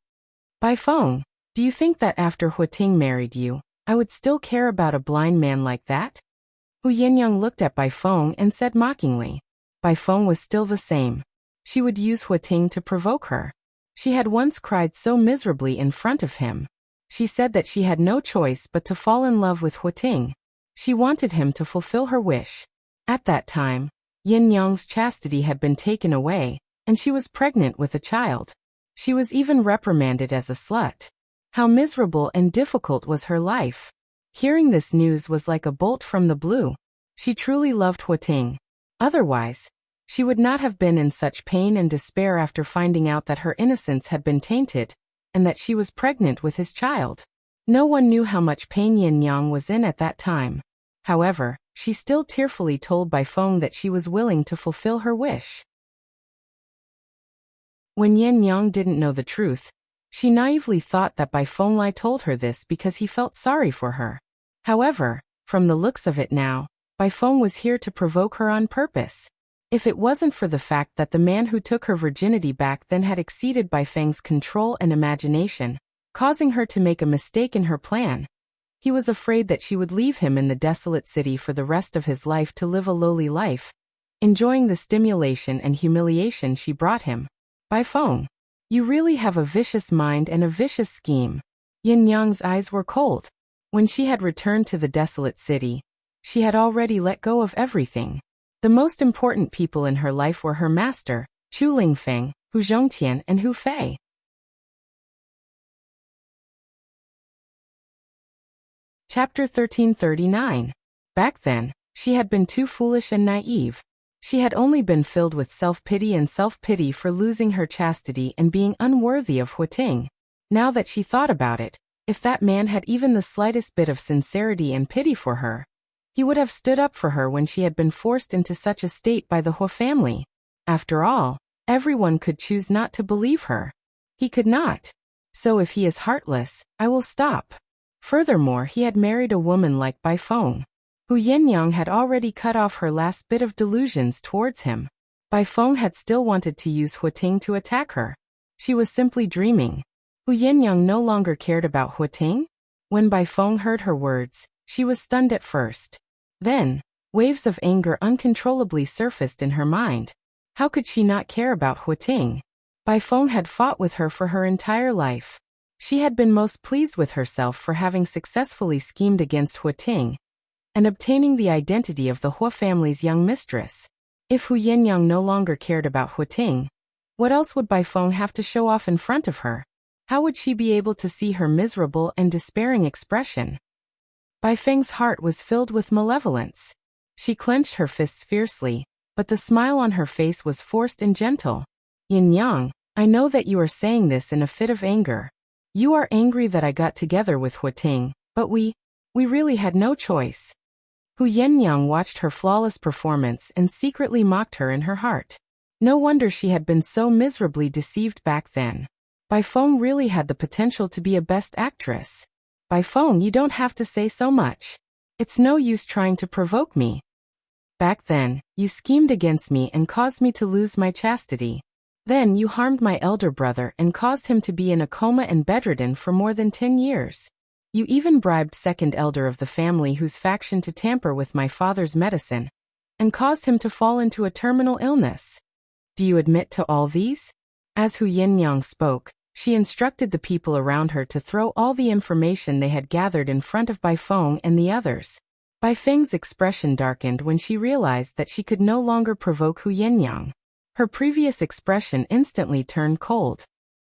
Bai Feng, do you think that after Huiting married you, I would still care about a blind man like that? Hu Yannyang looked at Bai Feng and said mockingly. Bai Feng was still the same. She would use Huiting to provoke her. She had once cried so miserably in front of him. She said that she had no choice but to fall in love with Huiting. She wanted him to fulfill her wish. At that time, Yin Yang's chastity had been taken away, and she was pregnant with a child. She was even reprimanded as a slut. How miserable and difficult was her life. Hearing this news was like a bolt from the blue. She truly loved Huiting. Otherwise, she would not have been in such pain and despair after finding out that her innocence had been tainted, and that she was pregnant with his child. No one knew how much pain Yin Yang was in at that time. However, she still tearfully told Bai Feng that she was willing to fulfill her wish. When Yin Yang didn't know the truth, she naively thought that Bai Feng told her this because he felt sorry for her. However, from the looks of it now, Bai Feng was here to provoke her on purpose. If it wasn't for the fact that the man who took her virginity back then had exceeded Bai Feng's control and imagination, causing her to make a mistake in her plan, he was afraid that she would leave him in the desolate city for the rest of his life to live a lowly life, enjoying the stimulation and humiliation she brought him. Bai Feng, you really have a vicious mind and a vicious scheme. Yin Yang's eyes were cold. When she had returned to the desolate city, she had already let go of everything. The most important people in her life were her master, Chu Lingfeng, Hu Zhongtian and Hu Fei. Chapter 1339. Back then, she had been too foolish and naive. She had only been filled with self-pity and self-pity for losing her chastity and being unworthy of Huiting. Now that she thought about it, if that man had even the slightest bit of sincerity and pity for her, he would have stood up for her when she had been forced into such a state by the Hu family. After all, everyone could choose not to believe her. He could not. So if he is heartless, I will stop. Furthermore, he had married a woman like Bai Feng. Hu Yannyang had already cut off her last bit of delusions towards him. Bai Feng had still wanted to use Huiting to attack her. She was simply dreaming. Hu Yannyang no longer cared about Huiting. When Bai Feng heard her words, she was stunned at first. Then, waves of anger uncontrollably surfaced in her mind. How could she not care about Huiting? Bai Feng had fought with her for her entire life. She had been most pleased with herself for having successfully schemed against Huiting and obtaining the identity of the Hu family's young mistress. If Hu Yannyang no longer cared about Huiting, what else would Bai Feng have to show off in front of her? How would she be able to see her miserable and despairing expression? Bai Feng's heart was filled with malevolence. She clenched her fists fiercely, but the smile on her face was forced and gentle. Yin Yang, I know that you are saying this in a fit of anger. You are angry that I got together with Huiting, but we really had no choice. Hu Yannyang watched her flawless performance and secretly mocked her in her heart. No wonder she had been so miserably deceived back then. Bai Feng really had the potential to be a best actress. Bai Feng, you don't have to say so much. It's no use trying to provoke me. Back then, you schemed against me and caused me to lose my chastity. Then you harmed my elder brother and caused him to be in a coma and bedridden for more than 10 years. You even bribed second elder of the family whose faction to tamper with my father's medicine, and caused him to fall into a terminal illness. Do you admit to all these? As Hu Yannyang spoke, she instructed the people around her to throw all the information they had gathered in front of Bai Feng and the others. Bai Feng's expression darkened when she realized that she could no longer provoke Hu Yannyang. Her previous expression instantly turned cold.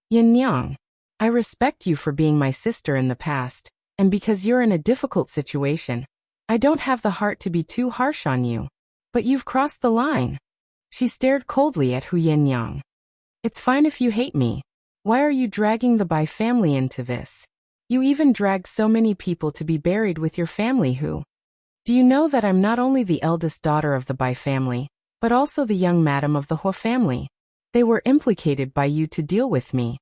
Yin Yang, I respect you for being my sister in the past, and because you're in a difficult situation, I don't have the heart to be too harsh on you. But you've crossed the line. She stared coldly at Hu Yannyang. It's fine if you hate me. Why are you dragging the Bai family into this? You even dragged so many people to be buried with your family. Who? Do you know that I'm not only the eldest daughter of the Bai family, but also the young madam of the Hua family? They were implicated by you to deal with me.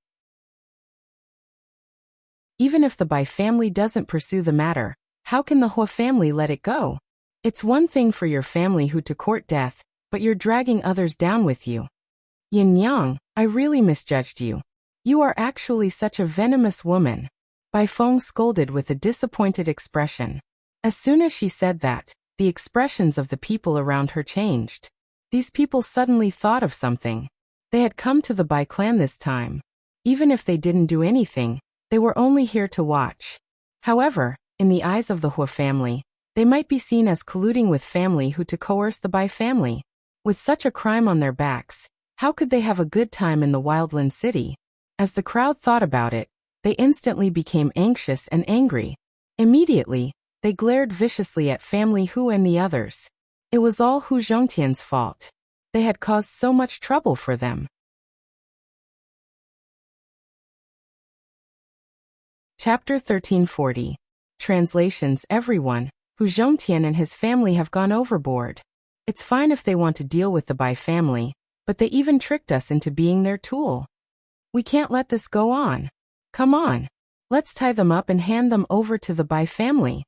Even if the Bai family doesn't pursue the matter, how can the Hua family let it go? It's one thing for your family who to court death, but you're dragging others down with you. Yin Yang, I really misjudged you. You are actually such a venomous woman. Bai Feng scolded with a disappointed expression. As soon as she said that, the expressions of the people around her changed. These people suddenly thought of something. They had come to the Bai clan this time. Even if they didn't do anything, they were only here to watch. However, in the eyes of the Hua family, they might be seen as colluding with family who to coerce the Bai family. With such a crime on their backs, how could they have a good time in the Wildland city? As the crowd thought about it, they instantly became anxious and angry. Immediately, they glared viciously at family Hu and the others. It was all Hu Zhongtian's fault. They had caused so much trouble for them. Chapter 1340. Translations. Everyone, Hu Zhongtian and his family have gone overboard. It's fine if they want to deal with the Bai family, but they even tricked us into being their tool. We can't let this go on. Come on. Let's tie them up and hand them over to the Bai family.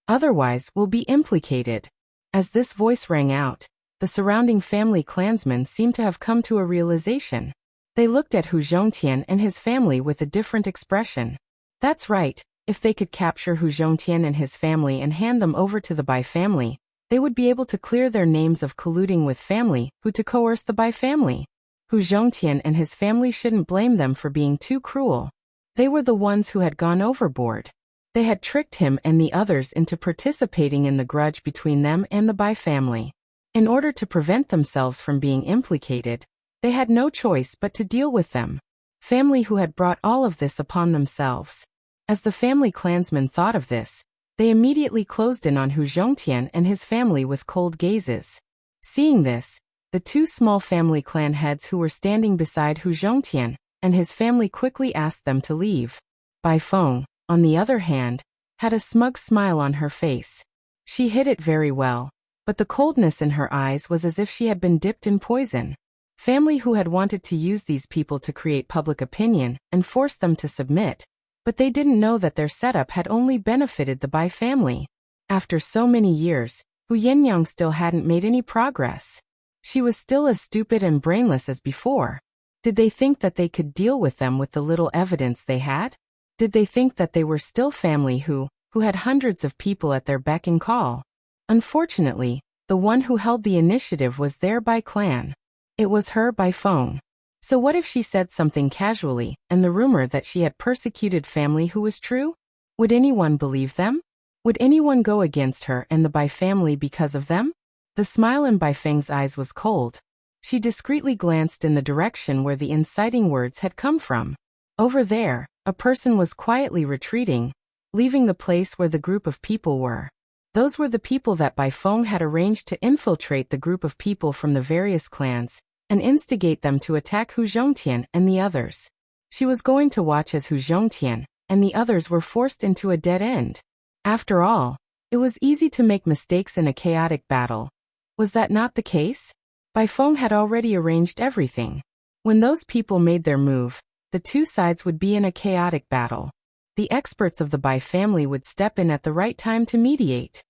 Otherwise, we'll be implicated. As this voice rang out, the surrounding family clansmen seemed to have come to a realization. They looked at Hu Zhongtian and his family with a different expression. That's right, if they could capture Hu Zhongtian and his family and hand them over to the Bai family, they would be able to clear their names of colluding with family who to coerce the Bai family. Hu Zhongtian and his family shouldn't blame them for being too cruel. They were the ones who had gone overboard. They had tricked him and the others into participating in the grudge between them and the Bai family. In order to prevent themselves from being implicated, they had no choice but to deal with them. Family who had brought all of this upon themselves. As the family clansmen thought of this, they immediately closed in on Hu Zhongtian and his family with cold gazes. Seeing this, the two small family clan heads who were standing beside Hu Zhongtian and his family quickly asked them to leave. Bai Feng, on the other hand, had a smug smile on her face. She hid it very well, but the coldness in her eyes was as if she had been dipped in poison. Family who had wanted to use these people to create public opinion and force them to submit, but they didn't know that their setup had only benefited the Bai family. After so many years, Hu Yenyang still hadn't made any progress. She was still as stupid and brainless as before. Did they think that they could deal with them with the little evidence they had? Did they think that they were still family who had hundreds of people at their beck and call? Unfortunately, the one who held the initiative was their Bai clan. It was her Bai Feng. So what if she said something casually, and the rumor that she had persecuted family who was true? Would anyone believe them? Would anyone go against her and the Bai family because of them? The smile in Bai Feng's eyes was cold. She discreetly glanced in the direction where the inciting words had come from. Over there, a person was quietly retreating, leaving the place where the group of people were. Those were the people that Bai Feng had arranged to infiltrate the group of people from the various clans and instigate them to attack Hu Zhongtian and the others. She was going to watch as Hu Zhongtian and the others were forced into a dead end. After all, it was easy to make mistakes in a chaotic battle. Was that not the case? Bai Feng had already arranged everything. When those people made their move, the two sides would be in a chaotic battle. The experts of the Bai family would step in at the right time to mediate.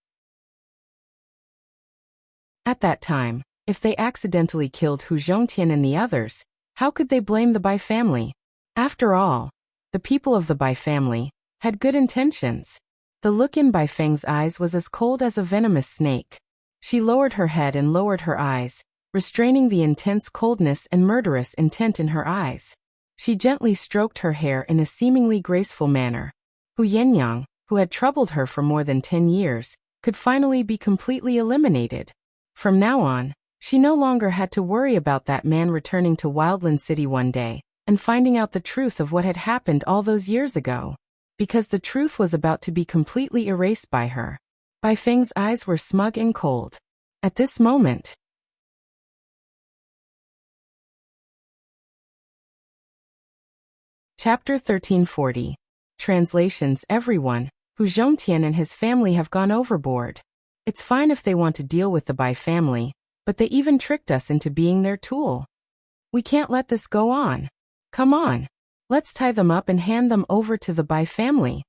At that time, if they accidentally killed Hu Zhongtian and the others, how could they blame the Bai family? After all, the people of the Bai family had good intentions. The look in Bai Feng's eyes was as cold as a venomous snake. She lowered her head and lowered her eyes, restraining the intense coldness and murderous intent in her eyes. She gently stroked her hair in a seemingly graceful manner. Hu Yenyang, who had troubled her for more than 10 years, could finally be completely eliminated. From now on, she no longer had to worry about that man returning to Wildland City one day and finding out the truth of what had happened all those years ago. Because the truth was about to be completely erased by her. Bai Feng's eyes were smug and cold. At this moment, Chapter 1340. Translations. Everyone, Hu Zhongtian and his family have gone overboard. It's fine if they want to deal with the Bai family, but they even tricked us into being their tool. We can't let this go on. Come on. Let's tie them up and hand them over to the Bai family.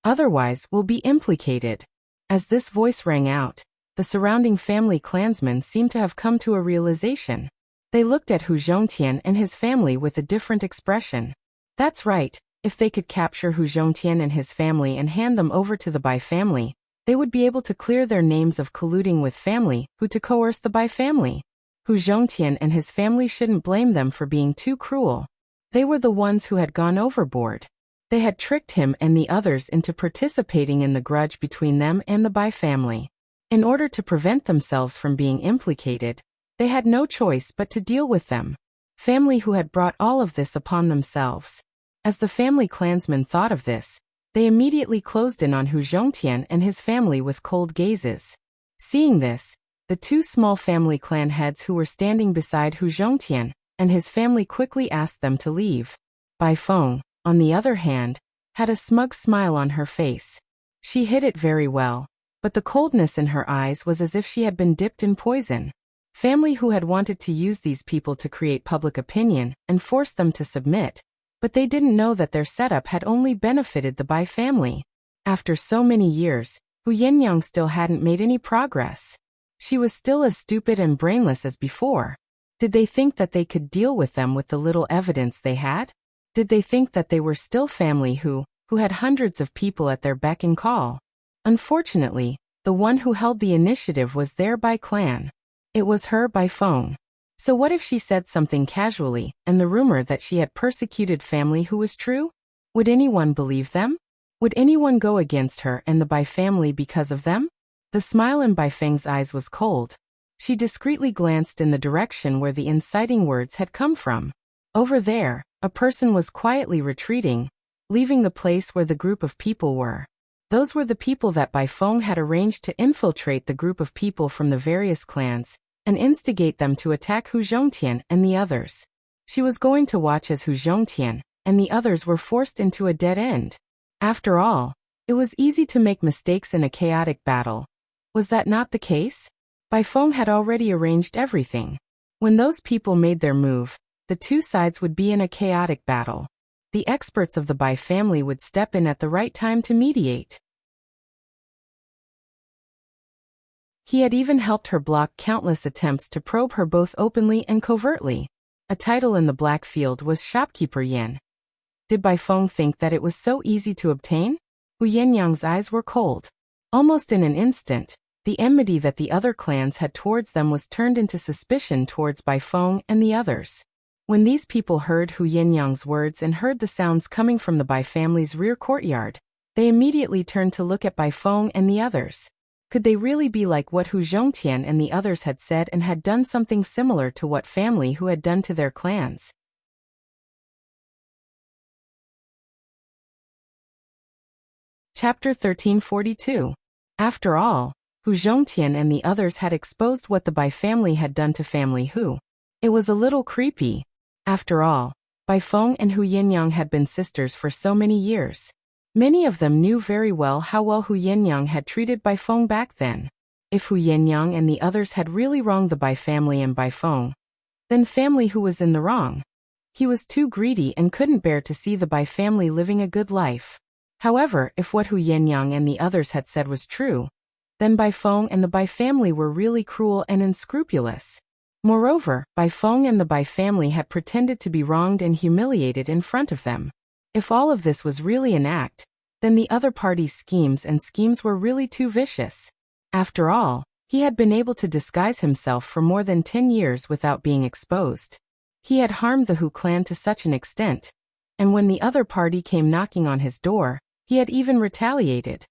Otherwise, we'll be implicated. As this voice rang out, the surrounding family clansmen seemed to have come to a realization. They looked at Hu Zhongtian and his family with a different expression. That's right, if they could capture Hu Zhongtian and his family and hand them over to the Bai family, they would be able to clear their names of colluding with family who to coerce the Bai family. Hu Zhongtian and his family shouldn't blame them for being too cruel. They were the ones who had gone overboard. They had tricked him and the others into participating in the grudge between them and the Bai family. In order to prevent themselves from being implicated, they had no choice but to deal with them. Family who had brought all of this upon themselves. As the family clansmen thought of this, they immediately closed in on Hu Zhongtian and his family with cold gazes. Seeing this, the two small family clan heads who were standing beside Hu Zhongtian and his family quickly asked them to leave. Bai Feng, on the other hand, had a smug smile on her face. She hid it very well, but the coldness in her eyes was as if she had been dipped in poison. Family who had wanted to use these people to create public opinion and force them to submit, but they didn't know that their setup had only benefited the Bai family. After so many years, Hu Yenyang still hadn't made any progress. She was still as stupid and brainless as before. Did they think that they could deal with them with the little evidence they had? Did they think that they were still family who had hundreds of people at their beck and call? Unfortunately, the one who held the initiative was their Bai clan. It was her Bai Feng. So what if she said something casually, and the rumor that she had persecuted family who was true? Would anyone believe them? Would anyone go against her and the Bai family because of them? The smile in Bai Feng's eyes was cold. She discreetly glanced in the direction where the inciting words had come from. Over there, a person was quietly retreating, leaving the place where the group of people were. Those were the people that Bai Feng had arranged to infiltrate the group of people from the various clans and instigate them to attack Hu Zhongtian and the others. She was going to watch as Hu Zhongtian and the others were forced into a dead end. After all, it was easy to make mistakes in a chaotic battle. Was that not the case? Bai Feng had already arranged everything. When those people made their move, the two sides would be in a chaotic battle. The experts of the Bai family would step in at the right time to mediate. He had even helped her block countless attempts to probe her both openly and covertly. A title in the Black Field was Shopkeeper Yen. Did Bai Feng think that it was so easy to obtain? Hu Yenyang's eyes were cold. Almost in an instant, the enmity that the other clans had towards them was turned into suspicion towards Bai Feng and the others. When these people heard Hu Yenyang's words and heard the sounds coming from the Bai family's rear courtyard, they immediately turned to look at Bai Feng and the others. Could they really be like what Hu Zhongtian and the others had said and had done something similar to what family who had done to their clans? Chapter 1342. After all, Hu Zhongtian and the others had exposed what the Bai family had done to family Hu. It was a little creepy. After all, Bai Feng and Hu Yenyang had been sisters for so many years. Many of them knew very well how well Hu Yenyang had treated Bai Feng back then. If Hu Yenyang and the others had really wronged the Bai family and Bai Feng, then family Hu was in the wrong. He was too greedy and couldn't bear to see the Bai family living a good life. However, if what Hu Yenyang and the others had said was true, then Bai Feng and the Bai family were really cruel and unscrupulous. Moreover, Bai Feng and the Bai family had pretended to be wronged and humiliated in front of them. If all of this was really an act, then the other party's schemes were really too vicious. After all, he had been able to disguise himself for more than 10 years without being exposed. He had harmed the Hu clan to such an extent, and when the other party came knocking on his door, he had even retaliated.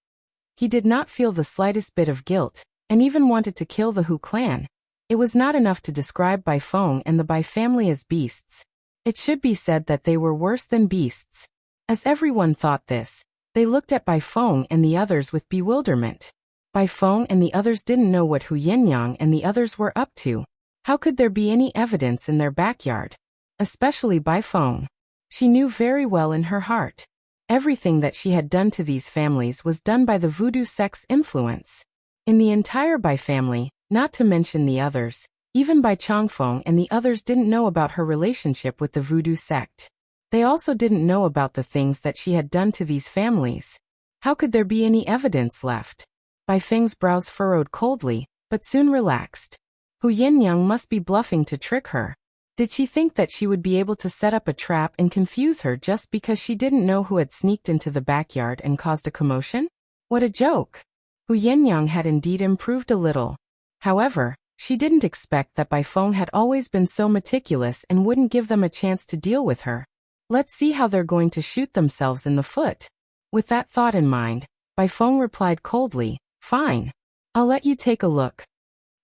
He did not feel the slightest bit of guilt, and even wanted to kill the Hu clan. It was not enough to describe Bai Feng and the Bai family as beasts. It should be said that they were worse than beasts. As everyone thought this, they looked at Bai Feng and the others with bewilderment. Bai Feng and the others didn't know what Hu Yenyang and the others were up to. How could there be any evidence in their backyard? Especially Bai Feng. She knew very well in her heart. Everything that she had done to these families was done by the voodoo sect's influence. In the entire Bai family, not to mention the others, even Bai Changfeng and the others didn't know about her relationship with the voodoo sect. They also didn't know about the things that she had done to these families. How could there be any evidence left? Bai Feng's brows furrowed coldly, but soon relaxed. Hu Yinyang must be bluffing to trick her. Did she think that she would be able to set up a trap and confuse her just because she didn't know who had sneaked into the backyard and caused a commotion? What a joke! Hu Yinyang had indeed improved a little. However, she didn't expect that Bai Feng had always been so meticulous and wouldn't give them a chance to deal with her. Let's see how they're going to shoot themselves in the foot. With that thought in mind, Bai Feng replied coldly, "Fine. I'll let you take a look."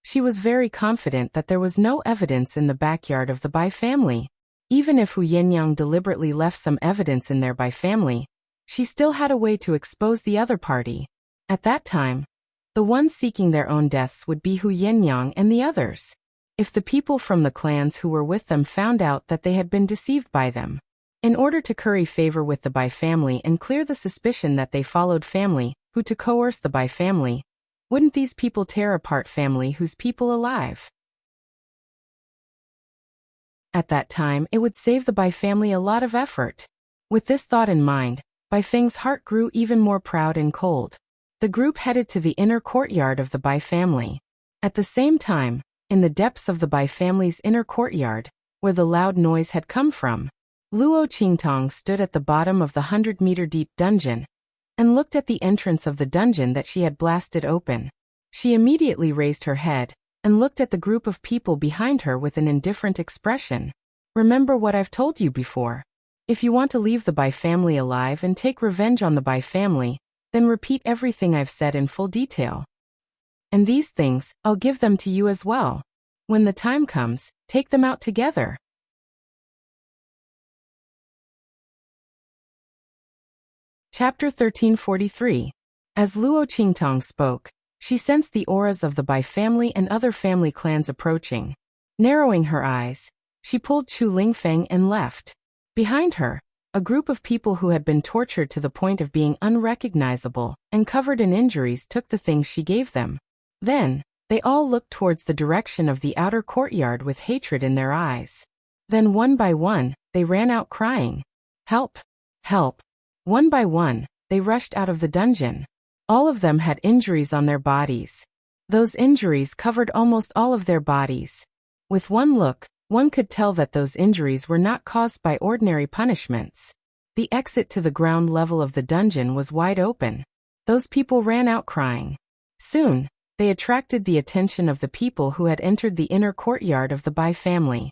She was very confident that there was no evidence in the backyard of the Bai family. Even if Hu Yinyang deliberately left some evidence in there Bai family, she still had a way to expose the other party. At that time, the ones seeking their own deaths would be Hu Yinyang and the others. If the people from the clans who were with them found out that they had been deceived by them, in order to curry favor with the Bai family and clear the suspicion that they followed family, who to coerce the Bai family, wouldn't these people tear apart family whose people alive? At that time, it would save the Bai family a lot of effort. With this thought in mind, Bai Feng's heart grew even more proud and cold. The group headed to the inner courtyard of the Bai family. At the same time, in the depths of the Bai family's inner courtyard, where the loud noise had come from, Luo Qingtong stood at the bottom of the 100-meter-deep dungeon and looked at the entrance of the dungeon that she had blasted open. She immediately raised her head and looked at the group of people behind her with an indifferent expression. Remember what I've told you before. If you want to leave the Bai family alive and take revenge on the Bai family, then repeat everything I've said in full detail. And these things, I'll give them to you as well. When the time comes, take them out together. Chapter 1343. As Luo Qingtong spoke, she sensed the auras of the Bai family and other family clans approaching. Narrowing her eyes, she pulled Chu Lingfeng and left. Behind her, a group of people who had been tortured to the point of being unrecognizable and covered in injuries took the things she gave them. Then, they all looked towards the direction of the outer courtyard with hatred in their eyes. Then one by one, they ran out crying, "Help! Help!" One by one, they rushed out of the dungeon. All of them had injuries on their bodies. Those injuries covered almost all of their bodies. With one look, one could tell that those injuries were not caused by ordinary punishments. The exit to the ground level of the dungeon was wide open. Those people ran out crying. Soon, they attracted the attention of the people who had entered the inner courtyard of the Bai family.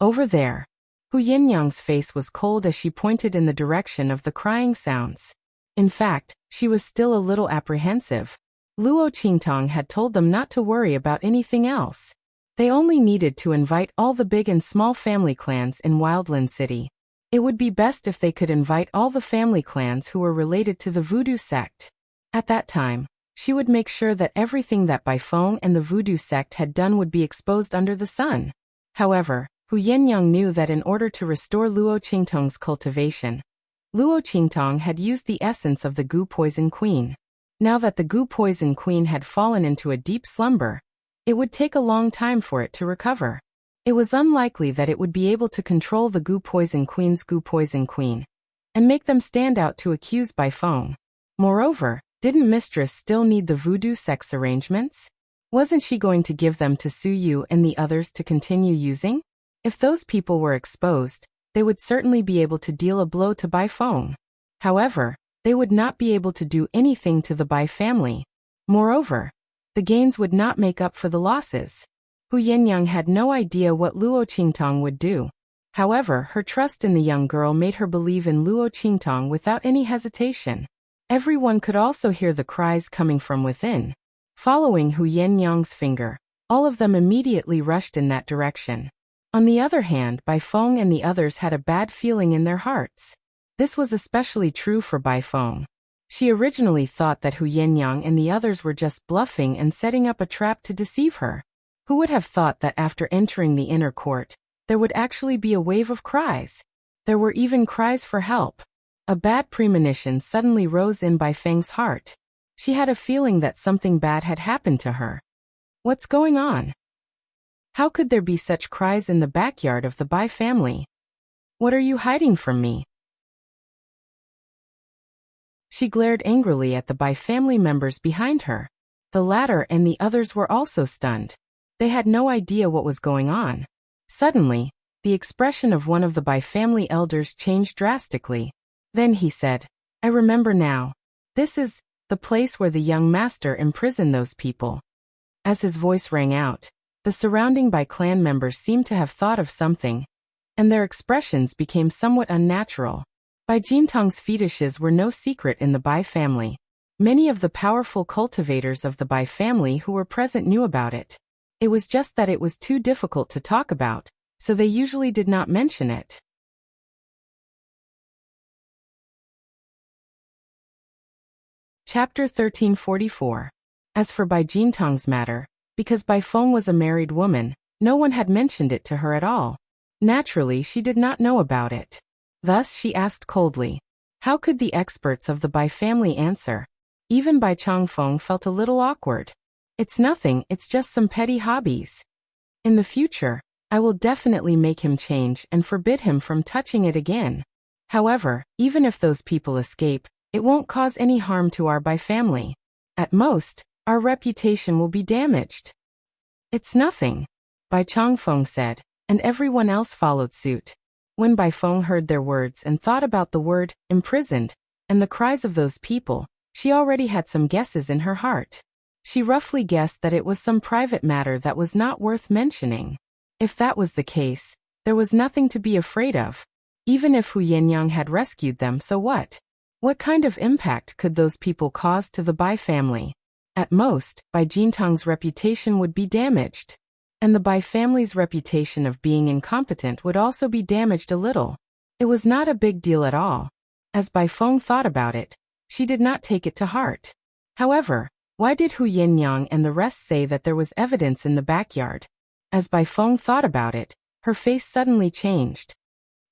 Over there, Hu Yinyang's face was cold as she pointed in the direction of the crying sounds. In fact, she was still a little apprehensive. Luo Qingtong had told them not to worry about anything else. They only needed to invite all the big and small family clans in Wildland City. It would be best if they could invite all the family clans who were related to the voodoo sect. At that time, she would make sure that everything that Bai Feng and the voodoo sect had done would be exposed under the sun. However, Hu Yinyang knew that in order to restore Luo Qingtong's cultivation, Luo Qingtong had used the essence of the Gu Poison Queen. Now that the Gu Poison Queen had fallen into a deep slumber, it would take a long time for it to recover. It was unlikely that it would be able to control the Gu Poison Queen's Gu Poison Queen and make them stand out to accuse Bai Feng. Moreover, didn't Mistress still need the voodoo sex arrangements? Wasn't she going to give them to Su Yu and the others to continue using? If those people were exposed, they would certainly be able to deal a blow to Bai Feng. However, they would not be able to do anything to the Bai family. Moreover, the gains would not make up for the losses. Hu Yinyang had no idea what Luo Qingtong would do. However, her trust in the young girl made her believe in Luo Qingtong without any hesitation. Everyone could also hear the cries coming from within. Following Hu Yinyang's finger, all of them immediately rushed in that direction. On the other hand, Bai Feng and the others had a bad feeling in their hearts. This was especially true for Bai Feng. She originally thought that Hu Yinyang and the others were just bluffing and setting up a trap to deceive her. Who would have thought that after entering the inner court, there would actually be a wave of cries? There were even cries for help. A bad premonition suddenly rose in Bai Feng's heart. She had a feeling that something bad had happened to her. What's going on? How could there be such cries in the backyard of the Bai family? What are you hiding from me? She glared angrily at the Bai family members behind her. The latter and the others were also stunned. They had no idea what was going on. Suddenly, the expression of one of the Bai family elders changed drastically. Then he said, I remember now. This is the place where the young master imprisoned those people. As his voice rang out, the surrounding Bai clan members seemed to have thought of something, and their expressions became somewhat unnatural. Bai Jintang's fetishes were no secret in the Bai family. Many of the powerful cultivators of the Bai family who were present knew about it. It was just that it was too difficult to talk about, so they usually did not mention it. Chapter 1344. As for Bai Jintang's matter, because Bai Feng was a married woman, no one had mentioned it to her at all. Naturally, she did not know about it. Thus, she asked coldly, how could the experts of the Bai family answer? Even Bai Changfeng felt a little awkward. It's nothing, it's just some petty hobbies. In the future, I will definitely make him change and forbid him from touching it again. However, even if those people escape, it won't cause any harm to our Bai family. At most, our reputation will be damaged. It's nothing, Bai Changfeng said, and everyone else followed suit. When Bai Feng heard their words and thought about the word, imprisoned, and the cries of those people, she already had some guesses in her heart. She roughly guessed that it was some private matter that was not worth mentioning. If that was the case, there was nothing to be afraid of. Even if Hu Yinyang had rescued them, so what? What kind of impact could those people cause to the Bai family? At most, Bai Jintang's reputation would be damaged. And the Bai family's reputation of being incompetent would also be damaged a little. It was not a big deal at all. As Bai Feng thought about it, she did not take it to heart. However, why did Hu Yinyang and the rest say that there was evidence in the backyard? As Bai Feng thought about it, her face suddenly changed.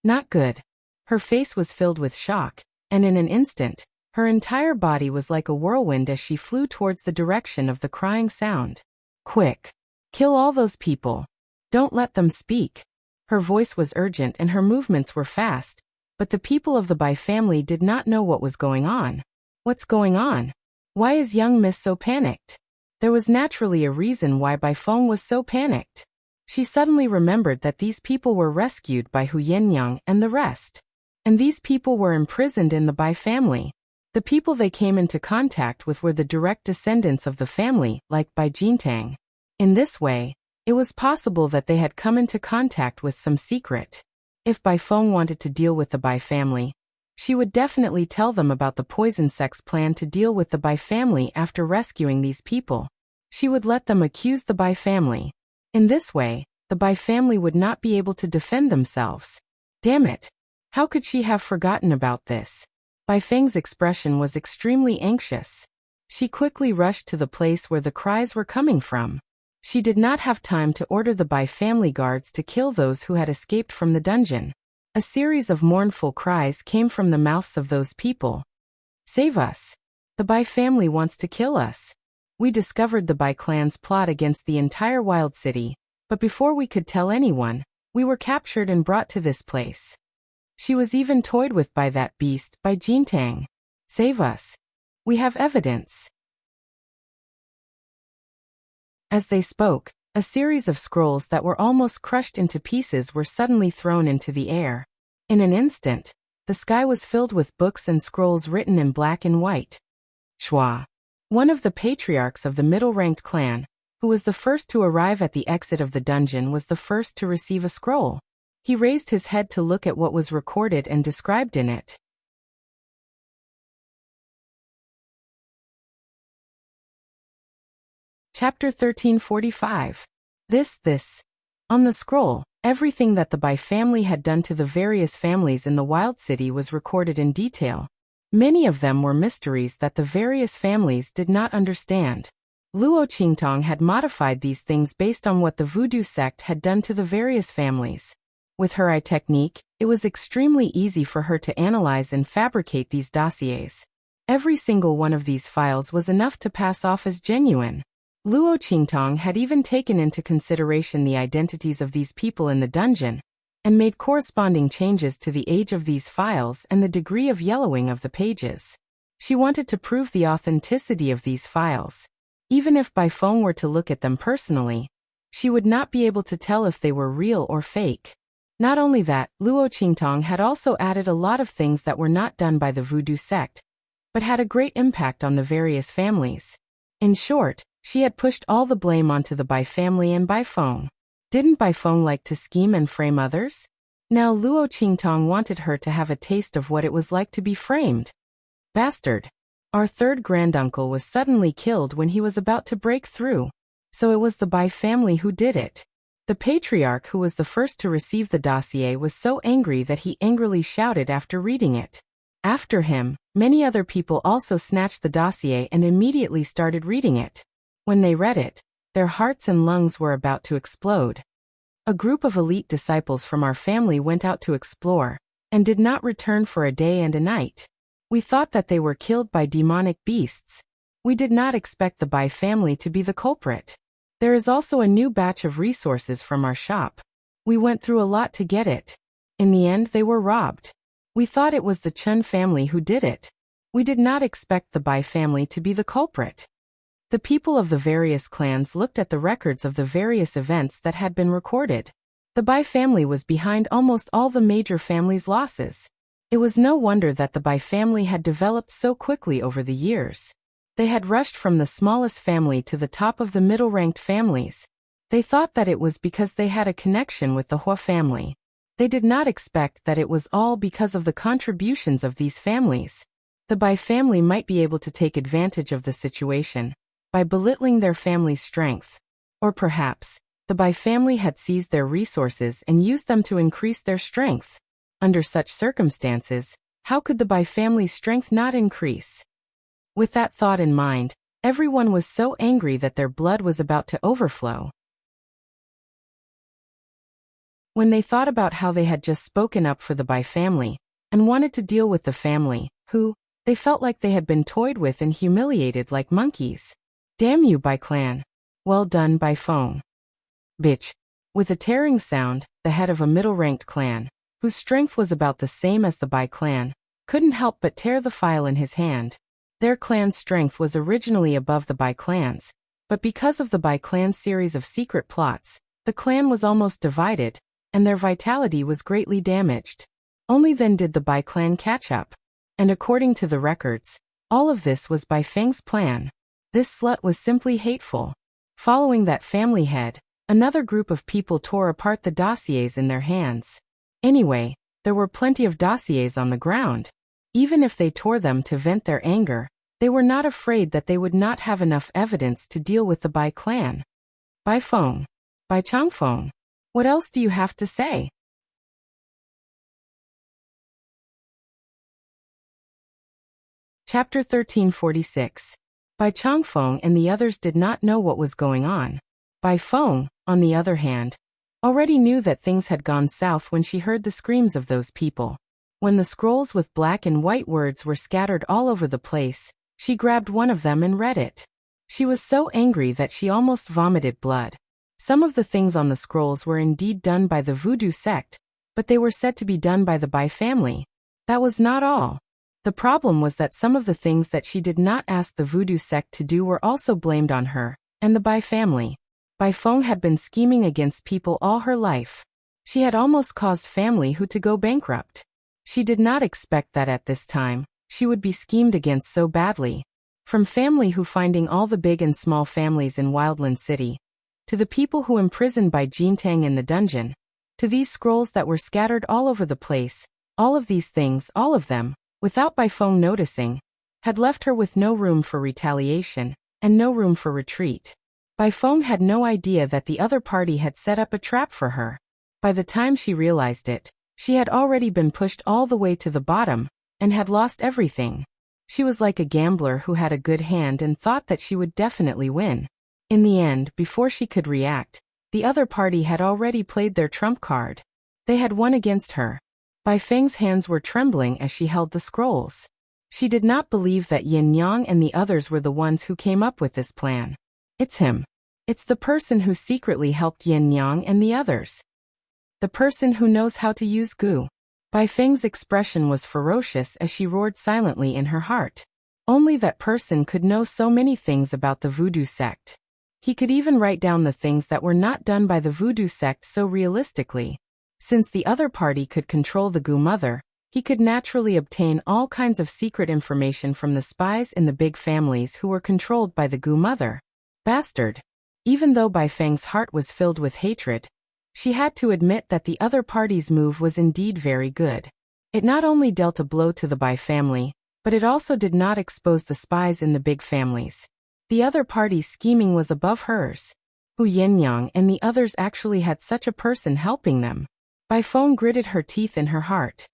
Not good. Her face was filled with shock, and in an instant, her entire body was like a whirlwind as she flew towards the direction of the crying sound. Quick! Kill all those people. Don't let them speak. Her voice was urgent and her movements were fast, but the people of the Bai family did not know what was going on. What's going on? Why is young Miss so panicked? There was naturally a reason why Bai Feng was so panicked. She suddenly remembered that these people were rescued by Hu Yinyang and the rest. And these people were imprisoned in the Bai family. The people they came into contact with were the direct descendants of the family, like Bai Jintang. In this way, it was possible that they had come into contact with some secret. If Bai Feng wanted to deal with the Bai family, she would definitely tell them about the poison sect's plan to deal with the Bai family after rescuing these people. She would let them accuse the Bai family. In this way, the Bai family would not be able to defend themselves. Damn it! How could she have forgotten about this? Bai Feng's expression was extremely anxious. She quickly rushed to the place where the cries were coming from. She did not have time to order the Bai family guards to kill those who had escaped from the dungeon. A series of mournful cries came from the mouths of those people. Save us! The Bai family wants to kill us. We discovered the Bai clan's plot against the entire Wild City, but before we could tell anyone, we were captured and brought to this place. She was even toyed with by that beast, Bai Jintang. Save us! We have evidence. As they spoke, a series of scrolls that were almost crushed into pieces were suddenly thrown into the air. In an instant, the sky was filled with books and scrolls written in black and white. Shua, one of the patriarchs of the middle-ranked clan, who was the first to arrive at the exit of the dungeon, was the first to receive a scroll. He raised his head to look at what was recorded and described in it. Chapter 1345. This. On the scroll, everything that the Bai family had done to the various families in the Wild City was recorded in detail. Many of them were mysteries that the various families did not understand. Luo Qingtong had modified these things based on what the voodoo sect had done to the various families. With her eye technique, it was extremely easy for her to analyze and fabricate these dossiers. Every single one of these files was enough to pass off as genuine. Luo Qingtong had even taken into consideration the identities of these people in the dungeon, and made corresponding changes to the age of these files and the degree of yellowing of the pages. She wanted to prove the authenticity of these files. Even if Bai Feng were to look at them personally, she would not be able to tell if they were real or fake. Not only that, Luo Qingtong had also added a lot of things that were not done by the voodoo sect, but had a great impact on the various families. In short, she had pushed all the blame onto the Bai family and Bai Feng. Didn't Bai Feng like to scheme and frame others? Now Luo Qingtong wanted her to have a taste of what it was like to be framed. Bastard. Our third granduncle was suddenly killed when he was about to break through. So it was the Bai family who did it. The patriarch who was the first to receive the dossier was so angry that he angrily shouted after reading it. After him, many other people also snatched the dossier and immediately started reading it. When they read it, their hearts and lungs were about to explode. A group of elite disciples from our family went out to explore, and did not return for a day and a night. We thought that they were killed by demonic beasts. We did not expect the Bai family to be the culprit. There is also a new batch of resources from our shop. We went through a lot to get it. In the end they were robbed. We thought it was the Chun family who did it. We did not expect the Bai family to be the culprit. The people of the various clans looked at the records of the various events that had been recorded. The Bai family was behind almost all the major families' losses. It was no wonder that the Bai family had developed so quickly over the years. They had rushed from the smallest family to the top of the middle-ranked families. They thought that it was because they had a connection with the Hua family. They did not expect that it was all because of the contributions of these families. The Bai family might be able to take advantage of the situation by belittling their family's strength. Or perhaps, the Bai family had seized their resources and used them to increase their strength. Under such circumstances, how could the Bai family's strength not increase? With that thought in mind, everyone was so angry that their blood was about to overflow. When they thought about how they had just spoken up for the Bai family, and wanted to deal with the family, who, they felt like they had been toyed with and humiliated like monkeys. Damn you, Bai clan. Well done, Bai Feng. Bitch. With a tearing sound, the head of a middle-ranked clan, whose strength was about the same as the Bai clan, couldn't help but tear the file in his hand. Their clan's strength was originally above the Bai clan's, but because of the Bai clan's series of secret plots, the clan was almost divided, and their vitality was greatly damaged. Only then did the Bai clan catch up. And according to the records, all of this was Bai Feng's plan. This slut was simply hateful. Following that family head, another group of people tore apart the dossiers in their hands. Anyway, there were plenty of dossiers on the ground. Even if they tore them to vent their anger, they were not afraid that they would not have enough evidence to deal with the Bai clan. Bai Feng. Bai Changfeng. What else do you have to say? Chapter 1346. Bai Changfeng and the others did not know what was going on. Bai Feng, on the other hand, already knew that things had gone south when she heard the screams of those people. When the scrolls with black and white words were scattered all over the place, she grabbed one of them and read it. She was so angry that she almost vomited blood. Some of the things on the scrolls were indeed done by the voodoo sect, but they were said to be done by the Bai family. That was not all. The problem was that some of the things that she did not ask the voodoo sect to do were also blamed on her, and the Bai family. Bai Feng had been scheming against people all her life. She had almost caused family who to go bankrupt. She did not expect that at this time, she would be schemed against so badly. From family who finding all the big and small families in Wildland City, to the people who imprisoned by Jintang in the dungeon, to these scrolls that were scattered all over the place, all of these things, all of them, without Bai Feng noticing, had left her with no room for retaliation, and no room for retreat. Bai Feng had no idea that the other party had set up a trap for her. By the time she realized it, she had already been pushed all the way to the bottom, and had lost everything. She was like a gambler who had a good hand and thought that she would definitely win. In the end, before she could react, the other party had already played their trump card. They had won against her. Bai Feng's hands were trembling as she held the scrolls. She did not believe that Yin Yang and the others were the ones who came up with this plan. It's him. It's the person who secretly helped Yin Yang and the others. The person who knows how to use Gu. Bai Feng's expression was ferocious as she roared silently in her heart. Only that person could know so many things about the voodoo sect. He could even write down the things that were not done by the voodoo sect so realistically. Since the other party could control the Gu mother, he could naturally obtain all kinds of secret information from the spies in the big families who were controlled by the Gu mother. Bastard! Even though Bai Feng's heart was filled with hatred, she had to admit that the other party's move was indeed very good. It not only dealt a blow to the Bai family, but it also did not expose the spies in the big families. The other party's scheming was above hers. Hu Yinyang and the others actually had such a person helping them. Bai Feng gritted her teeth in her heart.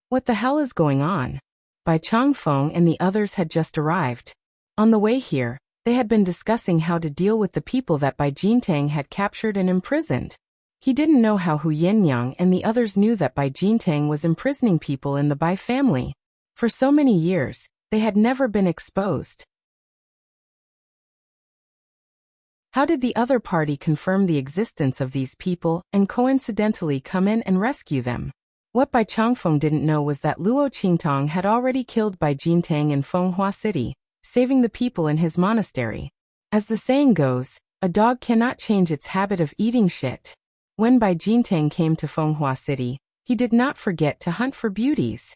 What the hell is going on? Bai Changfeng and the others had just arrived. On the way here, they had been discussing how to deal with the people that Bai Jintang had captured and imprisoned. He didn't know how Hu Yinyang and the others knew that Bai Jintang was imprisoning people in the Bai family. For so many years, they had never been exposed. How did the other party confirm the existence of these people and coincidentally come in and rescue them? What Bai Changfeng didn't know was that Luo Qingtong had already killed Bai Jintang in Fenghua City, saving the people in his monastery. As the saying goes, a dog cannot change its habit of eating shit. When Bai Jintang came to Fenghua City, he did not forget to hunt for beauties.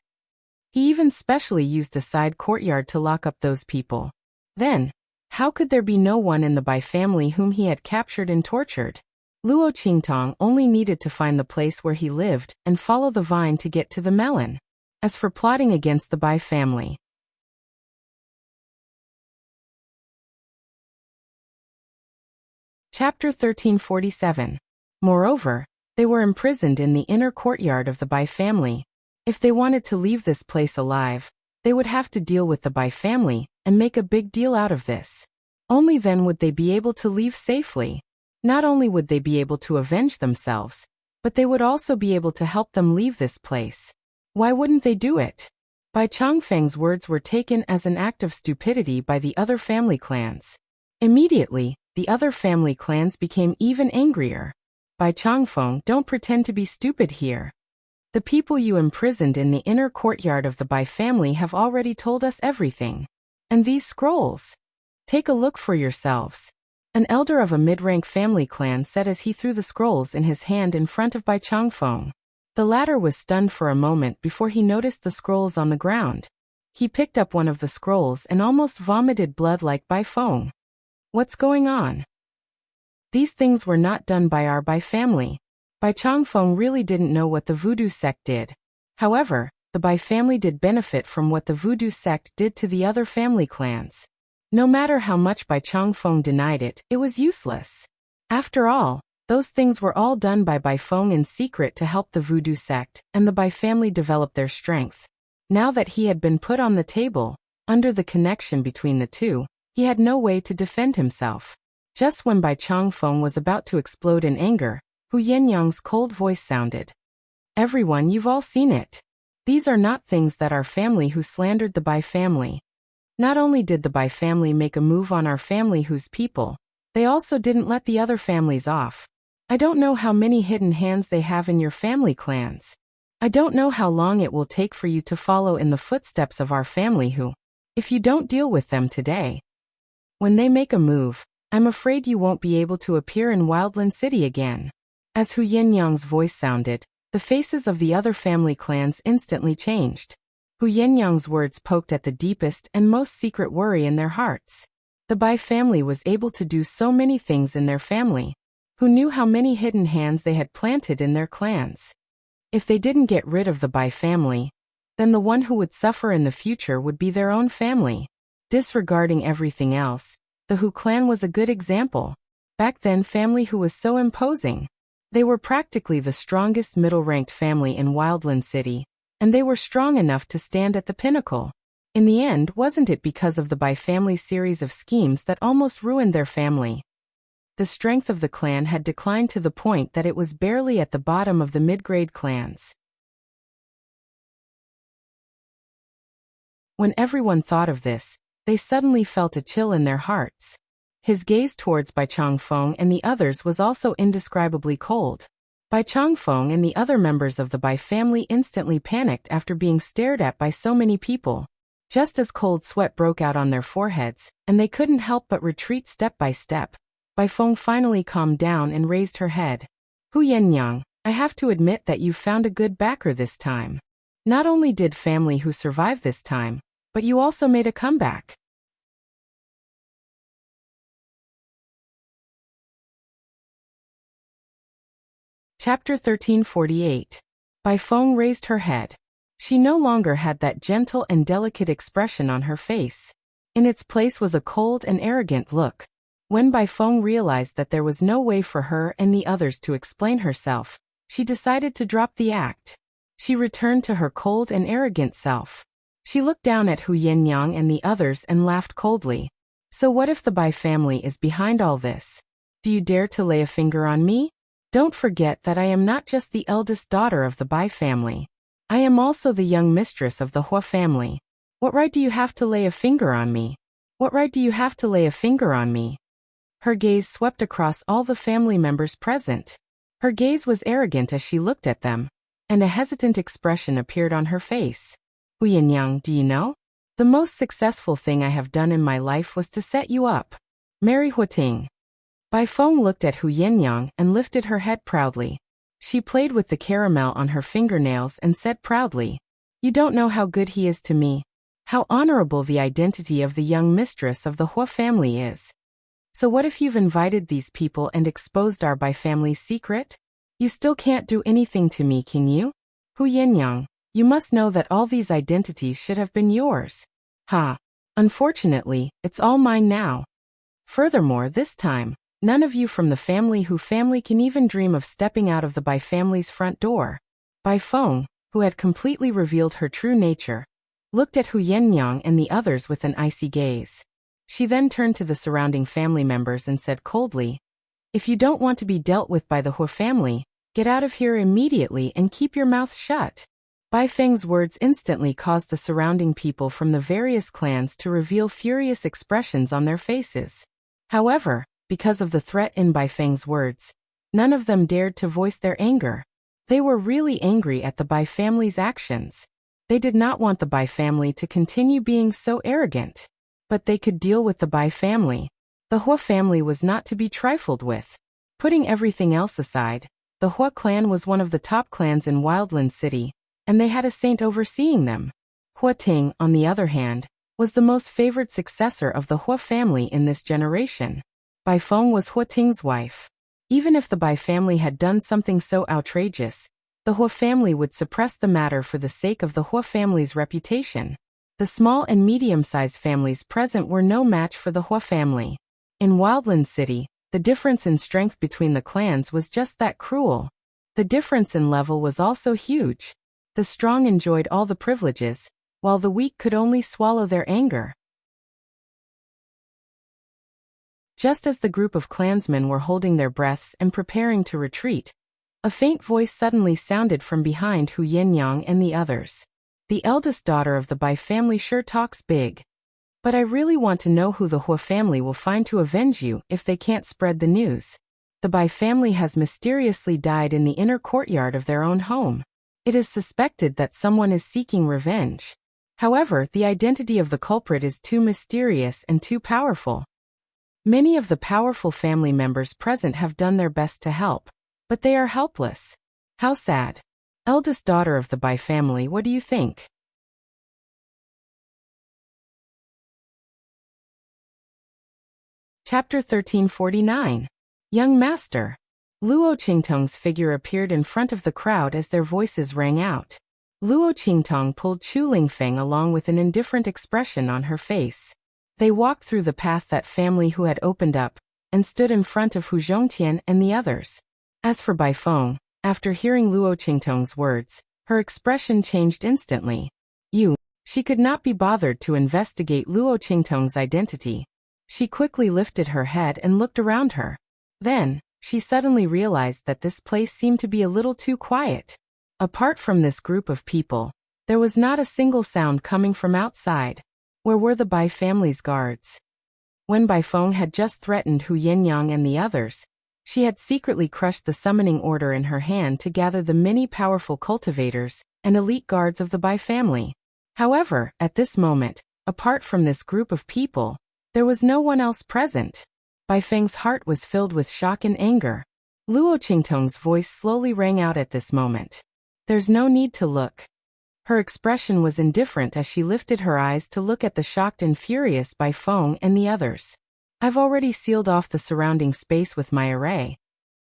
He even specially used a side courtyard to lock up those people. Then, how could there be no one in the Bai family whom he had captured and tortured? Luo Qingtong only needed to find the place where he lived and follow the vine to get to the melon. As for plotting against the Bai family, Chapter 1347. Moreover, they were imprisoned in the inner courtyard of the Bai family. If they wanted to leave this place alive, they would have to deal with the Bai family and make a big deal out of this. Only then would they be able to leave safely. Not only would they be able to avenge themselves, but they would also be able to help them leave this place. Why wouldn't they do it? Bai Changfeng's words were taken as an act of stupidity by the other family clans. Immediately, the other family clans became even angrier. Bai Changfeng, don't pretend to be stupid here. The people you imprisoned in the inner courtyard of the Bai family have already told us everything. And these scrolls? Take a look for yourselves. An elder of a mid-rank family clan said as he threw the scrolls in his hand in front of Bai Changfeng. The latter was stunned for a moment before he noticed the scrolls on the ground. He picked up one of the scrolls and almost vomited blood like Bai Feng. What's going on? These things were not done by our Bai family. Bai Changfeng really didn't know what the voodoo sect did. However, the Bai family did benefit from what the voodoo sect did to the other family clans. No matter how much Bai Changfeng denied it, it was useless. After all, those things were all done by Bai Feng in secret to help the voodoo sect, and the Bai family develop their strength. Now that he had been put on the table, under the connection between the two, he had no way to defend himself. Just when Bai Changfeng was about to explode in anger, Hu Yinyang's cold voice sounded. Everyone, you've all seen it. These are not things that our family who slandered the Bai family. Not only did the Bai family make a move on our family whose people, they also didn't let the other families off. I don't know how many hidden hands they have in your family clans. I don't know how long it will take for you to follow in the footsteps of our family who, if you don't deal with them today, when they make a move, I'm afraid you won't be able to appear in Wildland City again. As Hu Yinyang's voice sounded, the faces of the other family clans instantly changed. Hu Yinyang's words poked at the deepest and most secret worry in their hearts. The Bai family was able to do so many things in their family. Who knew how many hidden hands they had planted in their clans? If they didn't get rid of the Bai family, then the one who would suffer in the future would be their own family. Disregarding everything else, the Hu clan was a good example. Back then, family who was so imposing. They were practically the strongest middle-ranked family in Wildland City, and they were strong enough to stand at the pinnacle. In the end, wasn't it because of the Bai family's series of schemes that almost ruined their family? The strength of the clan had declined to the point that it was barely at the bottom of the mid-grade clans. When everyone thought of this, they suddenly felt a chill in their hearts. His gaze towards Bai Changfeng and the others was also indescribably cold. Bai Changfeng and the other members of the Bai family instantly panicked after being stared at by so many people. Just as cold sweat broke out on their foreheads, and they couldn't help but retreat step by step, Bai Feng finally calmed down and raised her head. Hu Yenyang, I have to admit that you found a good backer this time. Not only did family Hu survive this time, but you also made a comeback. Chapter 1348. Bai Feng raised her head. She no longer had that gentle and delicate expression on her face. In its place was a cold and arrogant look. When Bai Feng realized that there was no way for her and the others to explain herself, she decided to drop the act. She returned to her cold and arrogant self. She looked down at Hu Yenyang and the others and laughed coldly. So what if the Bai family is behind all this? Do you dare to lay a finger on me? Don't forget that I am not just the eldest daughter of the Bai family. I am also the young mistress of the Hua family. What right do you have to lay a finger on me? What right do you have to lay a finger on me? Her gaze swept across all the family members present. Her gaze was arrogant as she looked at them, and a hesitant expression appeared on her face. Hu Yinyang, do you know? The most successful thing I have done in my life was to set you up. Marry Huating. Bai Feng looked at Hu Yinyang and lifted her head proudly. She played with the caramel on her fingernails and said proudly, You don't know how good he is to me. How honorable the identity of the young mistress of the Hua family is. So what if you've invited these people and exposed our Bai family's secret? You still can't do anything to me, can you? Hu Yinyang, you must know that all these identities should have been yours. Ha! Unfortunately, it's all mine now. Furthermore, this time, none of you from the Hu family can even dream of stepping out of the Bai family's front door. Bai Feng, who had completely revealed her true nature, looked at Hu Yenyang and the others with an icy gaze. She then turned to the surrounding family members and said coldly, If you don't want to be dealt with by the Hua family, get out of here immediately and keep your mouths shut. Bai Feng's words instantly caused the surrounding people from the various clans to reveal furious expressions on their faces. However, because of the threat in Bai Feng's words, none of them dared to voice their anger. They were really angry at the Bai family's actions. They did not want the Bai family to continue being so arrogant. But they could deal with the Bai family. The Hua family was not to be trifled with. Putting everything else aside, the Hua clan was one of the top clans in Wildland City, and they had a saint overseeing them. Hua Ting, on the other hand, was the most favored successor of the Hua family in this generation. Bai Feng was Hua Ting's wife. Even if the Bai family had done something so outrageous, the Hua family would suppress the matter for the sake of the Hua family's reputation. The small and medium-sized families present were no match for the Hua family. In Wildland City, the difference in strength between the clans was just that cruel. The difference in level was also huge. The strong enjoyed all the privileges, while the weak could only swallow their anger. Just as the group of clansmen were holding their breaths and preparing to retreat, a faint voice suddenly sounded from behind Hu Yenyang and the others. The eldest daughter of the Bai family sure talks big. But I really want to know who the Hua family will find to avenge you if they can't spread the news. The Bai family has mysteriously died in the inner courtyard of their own home. It is suspected that someone is seeking revenge. However, the identity of the culprit is too mysterious and too powerful. Many of the powerful family members present have done their best to help, but they are helpless. How sad. Eldest daughter of the Bai family, what do you think? Chapter 1349. Young Master. Luo Qingtong's figure appeared in front of the crowd as their voices rang out. Luo Qingtong pulled Chu Lingfeng along with an indifferent expression on her face. They walked through the path that family who had opened up, and stood in front of Hu Zhongtian and the others. As for Bai Feng, after hearing Luo Qingtong's words, her expression changed instantly. She could not be bothered to investigate Luo Qingtong's identity. She quickly lifted her head and looked around her. Then, she suddenly realized that this place seemed to be a little too quiet. Apart from this group of people, There was not a single sound coming from outside. Where were the Bai family's guards? When Bai Feng had just threatened Hu Yinyang and the others, she had secretly crushed the summoning order in her hand to gather the many powerful cultivators and elite guards of the Bai family. However, at this moment, apart from this group of people, there was no one else present. Bai Feng's heart was filled with shock and anger. Luo Qingtong's voice slowly rang out at this moment. There's no need to look. Her expression was indifferent as she lifted her eyes to look at the shocked and furious Bai Feng and the others. I've already sealed off the surrounding space with my array.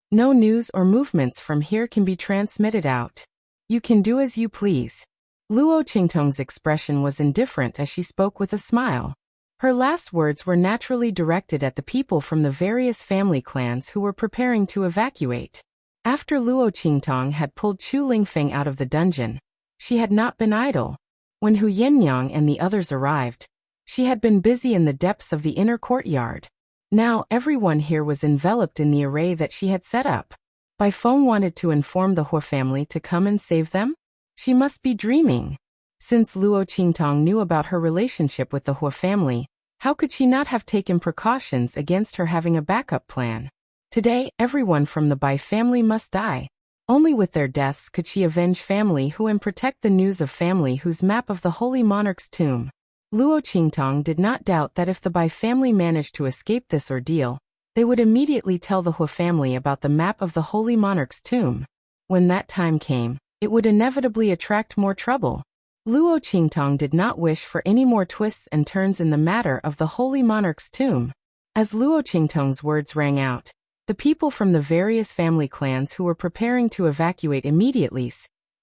No news or movements from here can be transmitted out. You can do as you please. Luo Qingtong's expression was indifferent as she spoke with a smile. Her last words were naturally directed at the people from the various family clans who were preparing to evacuate. After Luo Qingtong had pulled Chu Lingfeng out of the dungeon, she had not been idle. When Hu Yinyang and the others arrived, she had been busy in the depths of the inner courtyard. Now everyone here was enveloped in the array that she had set up. Bai Feng wanted to inform the Hua family to come and save them? She must be dreaming. Since Luo Qingtong knew about her relationship with the Hua family, how could she not have taken precautions against her having a backup plan? Today, everyone from the Bai family must die. Only with their deaths could she avenge family Hu and protect the news of family Hu's map of the Holy Monarch's tomb. Luo Qingtong did not doubt that if the Bai family managed to escape this ordeal, they would immediately tell the Hua family about the map of the Holy Monarch's tomb. When that time came, it would inevitably attract more trouble. Luo Qingtong did not wish for any more twists and turns in the matter of the Holy Monarch's tomb. As Luo Qingtong's words rang out, the people from the various family clans who were preparing to evacuate immediately,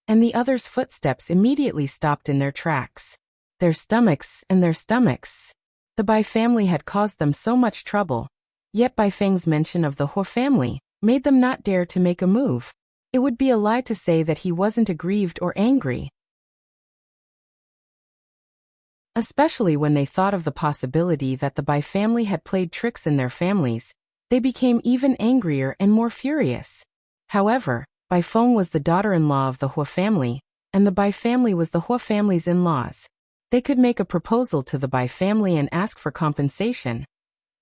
and the others' footsteps immediately stopped in their tracks. Their stomachs. The Bai family had caused them so much trouble, yet Bai Feng's mention of the Hua family made them not dare to make a move. It would be a lie to say that he wasn't aggrieved or angry, especially when they thought of the possibility that the Bai family had played tricks in their families. They became even angrier and more furious. However, Bai Feng was the daughter-in-law of the Hua family, and the Bai family was the Hua family's in-laws. They could make a proposal to the Bai family and ask for compensation,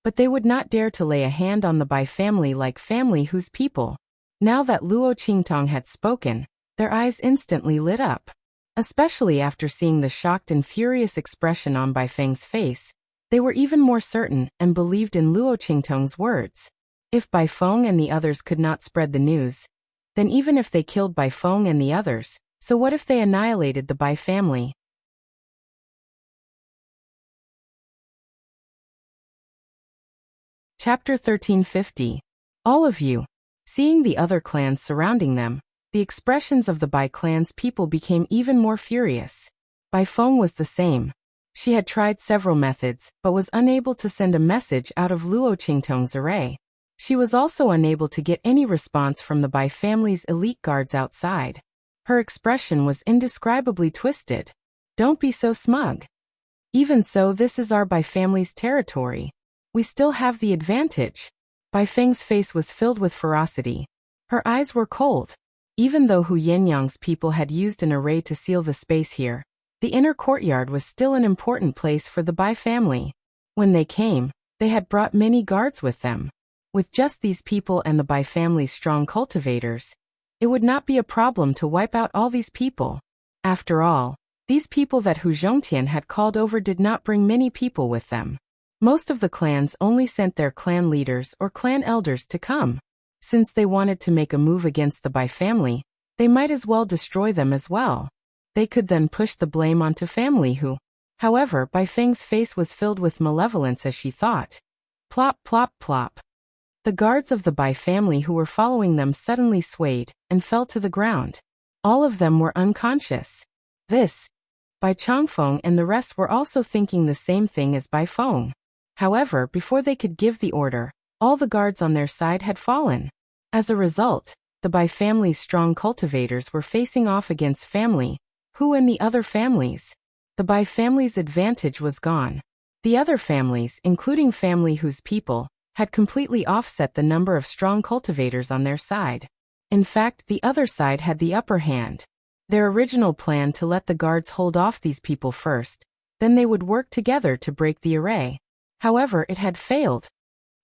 but they would not dare to lay a hand on the Bai family like family Hu's people. Now that Luo Qingtong had spoken, their eyes instantly lit up. Especially after seeing the shocked and furious expression on Bai Feng's face, they were even more certain and believed in Luo Qingtong's words. If Bai Feng and the others could not spread the news, then even if they killed Bai Feng and the others, so what if they annihilated the Bai family? Chapter 1350. All of you. Seeing the other clans surrounding them, the expressions of the Bai clan's people became even more furious. Bai Feng was the same. She had tried several methods, but was unable to send a message out of Luo Qingtong's array. She was also unable to get any response from the Bai family's elite guards outside. Her expression was indescribably twisted. Don't be so smug. Even so, this is our Bai family's territory. We still have the advantage. Bai Feng's face was filled with ferocity. Her eyes were cold. Even though Hu Yinyang's people had used an array to seal the space here, the inner courtyard was still an important place for the Bai family. When they came, they had brought many guards with them. With just these people and the Bai family's strong cultivators, it would not be a problem to wipe out all these people. After all, these people that Hu Zhongtian had called over did not bring many people with them. Most of the clans only sent their clan leaders or clan elders to come. Since they wanted to make a move against the Bai family, they might as well destroy them as well. They could then push the blame onto family Hu. However, Bai Feng's face was filled with malevolence as she thought. Plop, plop, plop. The guards of the Bai family who were following them suddenly swayed and fell to the ground. All of them were unconscious. Bai Changfeng and the rest were also thinking the same thing as Bai Feng. However, before they could give the order, all the guards on their side had fallen. As a result, the Bai family's strong cultivators were facing off against family Hu and the other families. The Bai family's advantage was gone. The other families, including family Hu's people, had completely offset the number of strong cultivators on their side. In fact, the other side had the upper hand. Their original plan to let the guards hold off these people first, then they would work together to break the array. However, it had failed.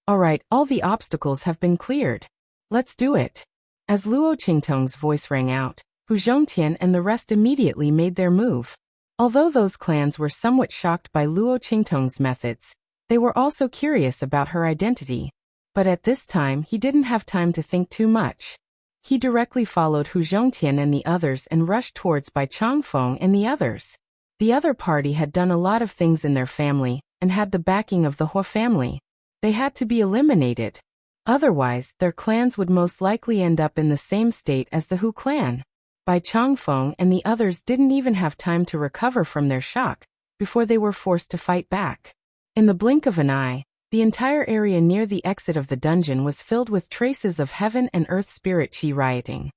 Alright, all the obstacles have been cleared. Let's do it. As Luo Qingtong's voice rang out, Hu Zhongtian and the rest immediately made their move. Although those clans were somewhat shocked by Luo Qingtong's methods, they were also curious about her identity. But at this time he didn't have time to think too much. He directly followed Hu Zhongtian and the others and rushed towards Bai Changfeng and the others. The other party had done a lot of things in their family, and had the backing of the Hua family. They had to be eliminated. Otherwise, their clans would most likely end up in the same state as the Hu clan. Bai Changfeng and the others didn't even have time to recover from their shock, before they were forced to fight back. In the blink of an eye, the entire area near the exit of the dungeon was filled with traces of heaven and earth spirit chi rioting.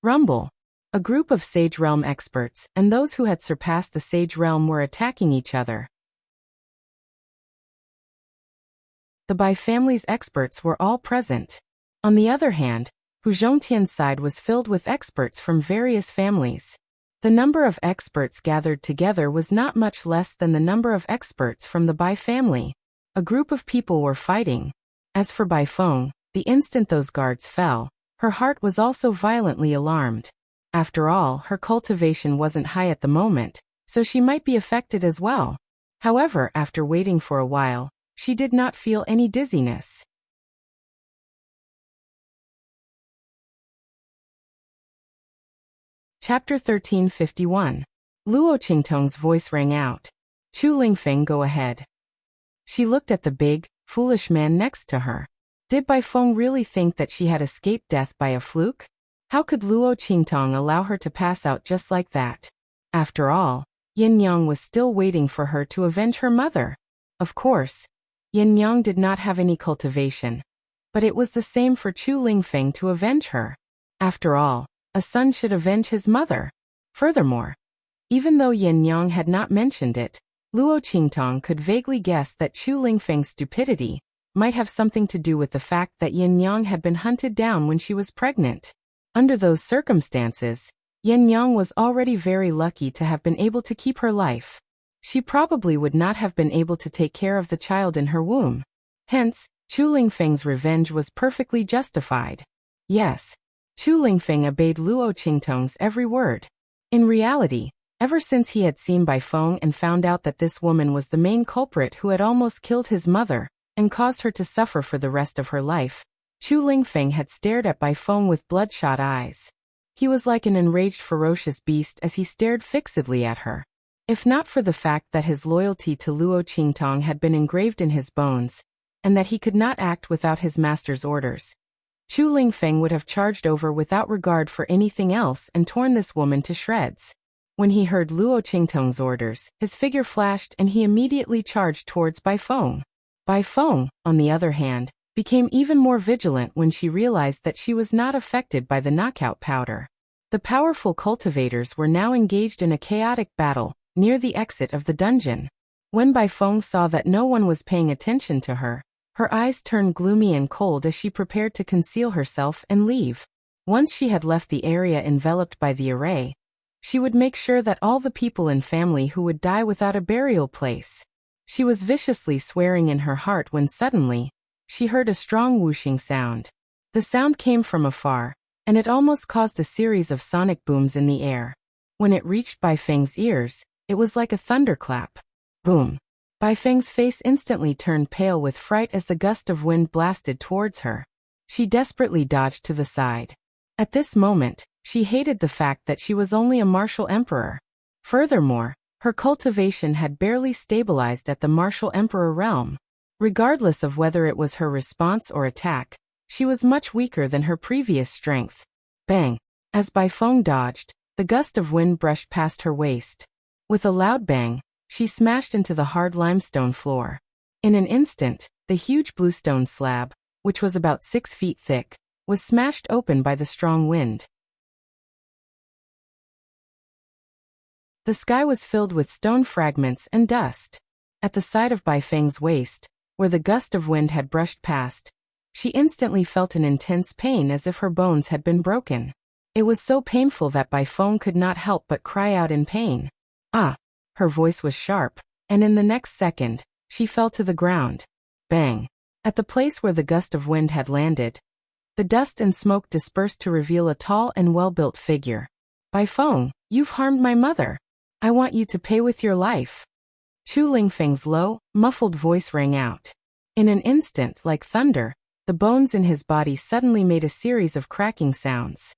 Rumble. A group of Sage Realm experts and those who had surpassed the Sage Realm were attacking each other. The Bai family's experts were all present. On the other hand, Hu Zhongtian's side was filled with experts from various families. The number of experts gathered together was not much less than the number of experts from the Bai family. A group of people were fighting. As for Bai Feng, the instant those guards fell, her heart was also violently alarmed. After all, her cultivation wasn't high at the moment, so she might be affected as well. However, after waiting for a while, she did not feel any dizziness. Chapter 1351. Luo Qingtong's voice rang out. Chu Lingfeng, go ahead. She looked at the big, foolish man next to her. Did Bai Feng really think that she had escaped death by a fluke? How could Luo Qingtong allow her to pass out just like that? After all, Yin Yang was still waiting for her to avenge her mother. Of course, Yin Yang did not have any cultivation. But it was the same for Chu Lingfeng to avenge her. After all, a son should avenge his mother. Furthermore, even though Yin Yang had not mentioned it, Luo Qingtong could vaguely guess that Chu Lingfeng's stupidity might have something to do with the fact that Yin Yang had been hunted down when she was pregnant. Under those circumstances, Yin Yang was already very lucky to have been able to keep her life. She probably would not have been able to take care of the child in her womb. Hence, Chu Lingfeng's revenge was perfectly justified. Yes, Chu Lingfeng obeyed Luo Qingtong's every word. In reality, ever since he had seen Bai Feng and found out that this woman was the main culprit who had almost killed his mother and caused her to suffer for the rest of her life, Chu Lingfeng had stared at Bai Feng with bloodshot eyes. He was like an enraged ferocious beast as he stared fixedly at her. If not for the fact that his loyalty to Luo Qingtong had been engraved in his bones, and that he could not act without his master's orders, Chu Lingfeng would have charged over without regard for anything else and torn this woman to shreds. When he heard Luo Qingtong's orders, his figure flashed and he immediately charged towards Bai Feng. Bai Feng, on the other hand, became even more vigilant when she realized that she was not affected by the knockout powder. The powerful cultivators were now engaged in a chaotic battle near the exit of the dungeon. When Bai Feng saw that no one was paying attention to her, her eyes turned gloomy and cold as she prepared to conceal herself and leave. Once she had left the area enveloped by the array, she would make sure that all the people in family who would die without a burial place. She was viciously swearing in her heart when suddenly, she heard a strong whooshing sound. The sound came from afar, and it almost caused a series of sonic booms in the air. When it reached Bai Feng's ears, it was like a thunderclap. Boom. Bai Feng's face instantly turned pale with fright as the gust of wind blasted towards her. She desperately dodged to the side. At this moment, she hated the fact that she was only a martial emperor. Furthermore, her cultivation had barely stabilized at the martial emperor realm. Regardless of whether it was her response or attack, she was much weaker than her previous strength. Bang! As Bai Feng dodged, the gust of wind brushed past her waist. With a loud bang, she smashed into the hard limestone floor. In an instant, the huge bluestone slab, which was about 6 feet thick, was smashed open by the strong wind. The sky was filled with stone fragments and dust. At the side of Bai Feng's waist, where the gust of wind had brushed past, she instantly felt an intense pain as if her bones had been broken. It was so painful that Bai Feng could not help but cry out in pain. Ah! Her voice was sharp, and in the next second, she fell to the ground. Bang! At the place where the gust of wind had landed, the dust and smoke dispersed to reveal a tall and well-built figure. Bai Feng, you've harmed my mother. I want you to pay with your life. Chu Lingfeng's low, muffled voice rang out. In an instant, like thunder, the bones in his body suddenly made a series of cracking sounds.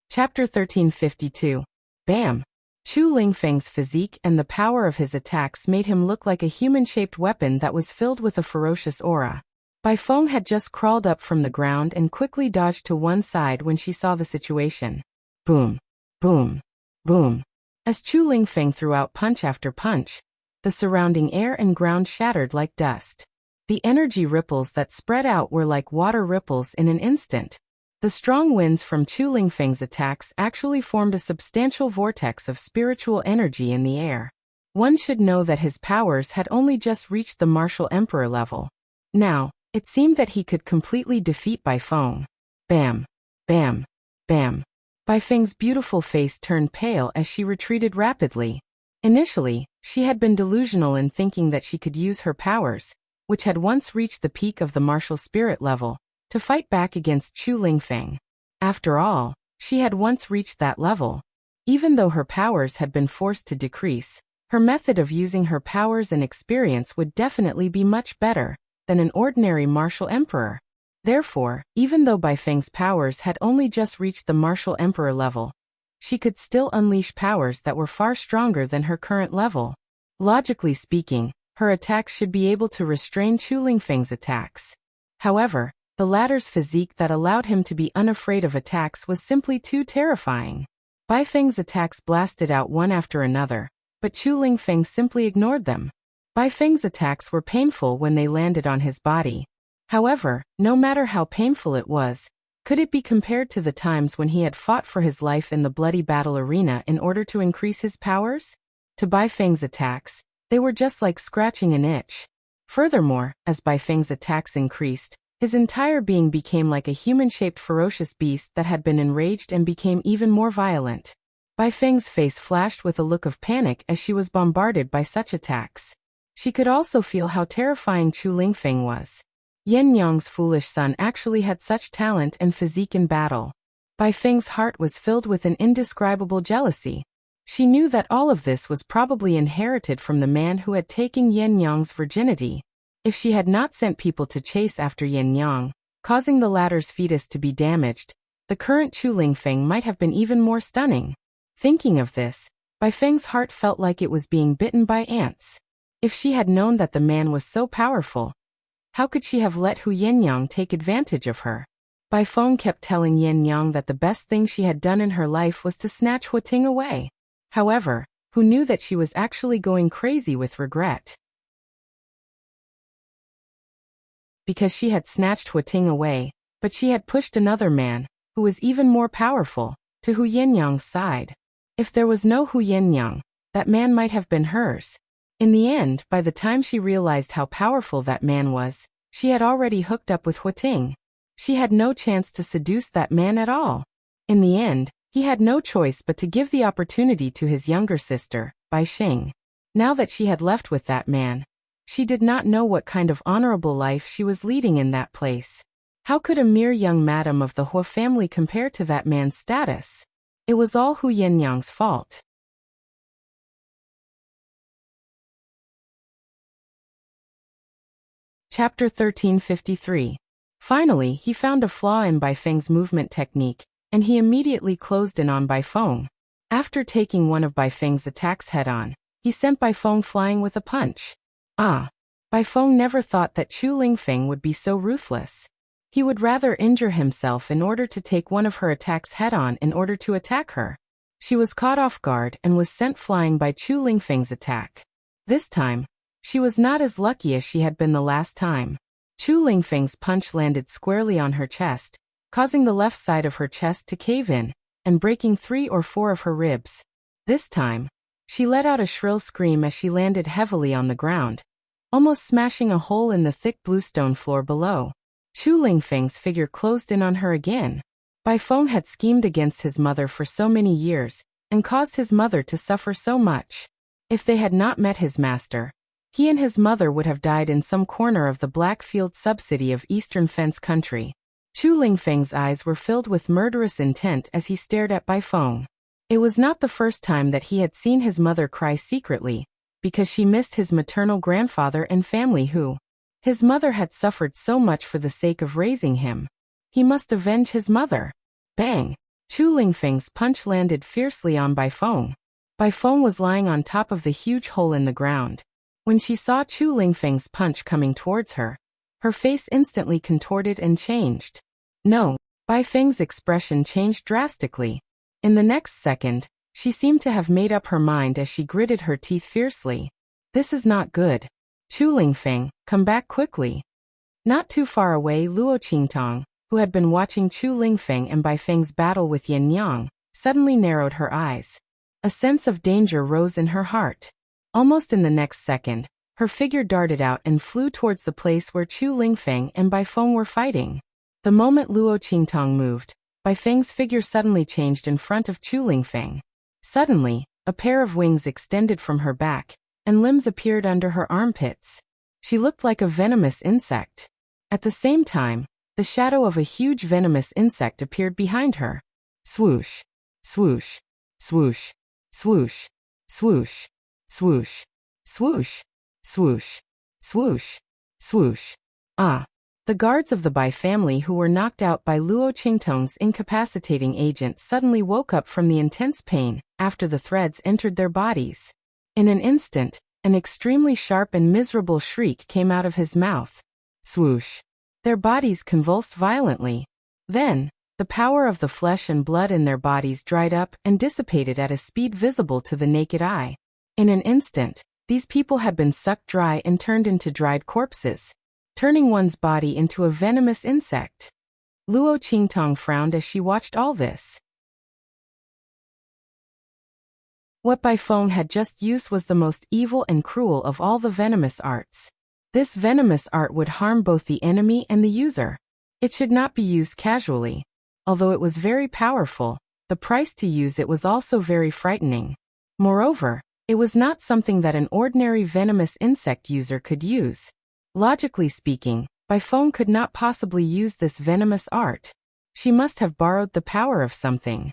Chapter 1352. Bam! Chu Lingfeng's physique and the power of his attacks made him look like a human-shaped weapon that was filled with a ferocious aura. Bai Feng had just crawled up from the ground and quickly dodged to one side when she saw the situation. Boom! Boom! Boom! As Chu Lingfeng threw out punch after punch, the surrounding air and ground shattered like dust. The energy ripples that spread out were like water ripples in an instant. The strong winds from Chu Lingfeng's attacks actually formed a substantial vortex of spiritual energy in the air. One should know that his powers had only just reached the martial emperor level. Now, it seemed that he could completely defeat Bai Feng. Bam! Bam! Bam! Bai Feng's beautiful face turned pale as she retreated rapidly. Initially, she had been delusional in thinking that she could use her powers, which had once reached the peak of the martial spirit level, to fight back against Chu Lingfeng. After all, she had once reached that level. Even though her powers had been forced to decrease, her method of using her powers and experience would definitely be much better than an ordinary martial emperor. Therefore, even though Bai Feng's powers had only just reached the martial emperor level, she could still unleash powers that were far stronger than her current level. Logically speaking, her attacks should be able to restrain Chu Lingfeng's attacks. However, the latter's physique that allowed him to be unafraid of attacks was simply too terrifying. Bai Feng's attacks blasted out one after another, but Chu Lingfeng simply ignored them. Bai Feng's attacks were painful when they landed on his body. However, no matter how painful it was, could it be compared to the times when he had fought for his life in the bloody battle arena in order to increase his powers? To Bai Feng's attacks, they were just like scratching an itch. Furthermore, as Bai Feng's attacks increased, his entire being became like a human-shaped ferocious beast that had been enraged and became even more violent. Bai Feng's face flashed with a look of panic as she was bombarded by such attacks. She could also feel how terrifying Chu Lingfeng was. Yan Yang's foolish son actually had such talent and physique in battle. Bai Feng's heart was filled with an indescribable jealousy. She knew that all of this was probably inherited from the man who had taken Yan Yang's virginity. If she had not sent people to chase after Yan Yang, causing the latter's fetus to be damaged, the current Chu Lingfeng might have been even more stunning. Thinking of this, Bai Feng's heart felt like it was being bitten by ants. If she had known that the man was so powerful, how could she have let Hu Yenyang take advantage of her? Bai Feng kept telling Yan Yang that the best thing she had done in her life was to snatch Huating away. However, Hu knew that she was actually going crazy with regret. Because she had snatched Huating away, but she had pushed another man, who was even more powerful, to Hu Yenyang's side. If there was no Hu Yenyang, that man might have been hers. In the end, by the time she realized how powerful that man was, she had already hooked up with Huating. She had no chance to seduce that man at all. In the end, he had no choice but to give the opportunity to his younger sister, Bai Xing. Now that she had left with that man, she did not know what kind of honorable life she was leading in that place. How could a mere young madam of the Hua family compare to that man's status? It was all Hu Yenyang's fault. Chapter 1353. Finally, he found a flaw in Bai Feng's movement technique, and he immediately closed in on Bai Feng. After taking one of Bai Feng's attacks head-on, he sent Bai Feng flying with a punch. Bai Feng never thought that Chu Lingfeng would be so ruthless. He would rather injure himself in order to take one of her attacks head-on in order to attack her. She was caught off guard and was sent flying by Chu Lingfeng's attack. This time, she was not as lucky as she had been the last time. Chu Lingfeng's punch landed squarely on her chest, causing the left side of her chest to cave in, and breaking 3 or 4 of her ribs. This time, she let out a shrill scream as she landed heavily on the ground. almost smashing a hole in the thick bluestone floor below. Chu Lingfeng's figure closed in on her again. Bai Feng had schemed against his mother for so many years, and caused his mother to suffer so much. If they had not met his master, he and his mother would have died in some corner of the Blackfield subcity of Eastern Fence Country. Chu Lingfeng's eyes were filled with murderous intent as he stared at Bai Feng. It was not the first time that he had seen his mother cry secretly, because she missed his maternal grandfather and family who. His mother had suffered so much for the sake of raising him. He must avenge his mother. Bang! Chu Lingfeng's punch landed fiercely on Bai Feng. Bai Feng was lying on top of the huge hole in the ground. When she saw Chu Lingfeng's punch coming towards her face instantly contorted and changed. No, Bai Feng's expression changed drastically. In the next second, she seemed to have made up her mind as she gritted her teeth fiercely. This is not good. Chu Lingfeng, come back quickly. Not too far away, Luo Qingtong, who had been watching Chu Lingfeng and Bai Feng's battle with Yin Yang, suddenly narrowed her eyes. A sense of danger rose in her heart. Almost in the next second, her figure darted out and flew towards the place where Chu Lingfeng and Bai Feng were fighting. The moment Luo Qingtong moved, Bai Feng's figure suddenly changed in front of Chu Lingfeng. Suddenly, a pair of wings extended from her back, and limbs appeared under her armpits. She looked like a venomous insect. At the same time, the shadow of a huge venomous insect appeared behind her. Swoosh, swoosh, swoosh, swoosh, swoosh, swoosh, swoosh, swoosh, swoosh, swoosh. Ah! The guards of the Bai family who were knocked out by Luo Qingtong's incapacitating agent suddenly woke up from the intense pain after the threads entered their bodies. In an instant, an extremely sharp and miserable shriek came out of his mouth. Swoosh! Their bodies convulsed violently. Then, the power of the flesh and blood in their bodies dried up and dissipated at a speed visible to the naked eye. In an instant, these people had been sucked dry and turned into dried corpses, turning one's body into a venomous insect. Luo Qingtong frowned as she watched all this. What Bai Feng had just used was the most evil and cruel of all the venomous arts. This venomous art would harm both the enemy and the user. It should not be used casually. Although it was very powerful, the price to use it was also very frightening. Moreover, it was not something that an ordinary venomous insect user could use. Logically speaking, Bai Feng could not possibly use this venomous art. She must have borrowed the power of something.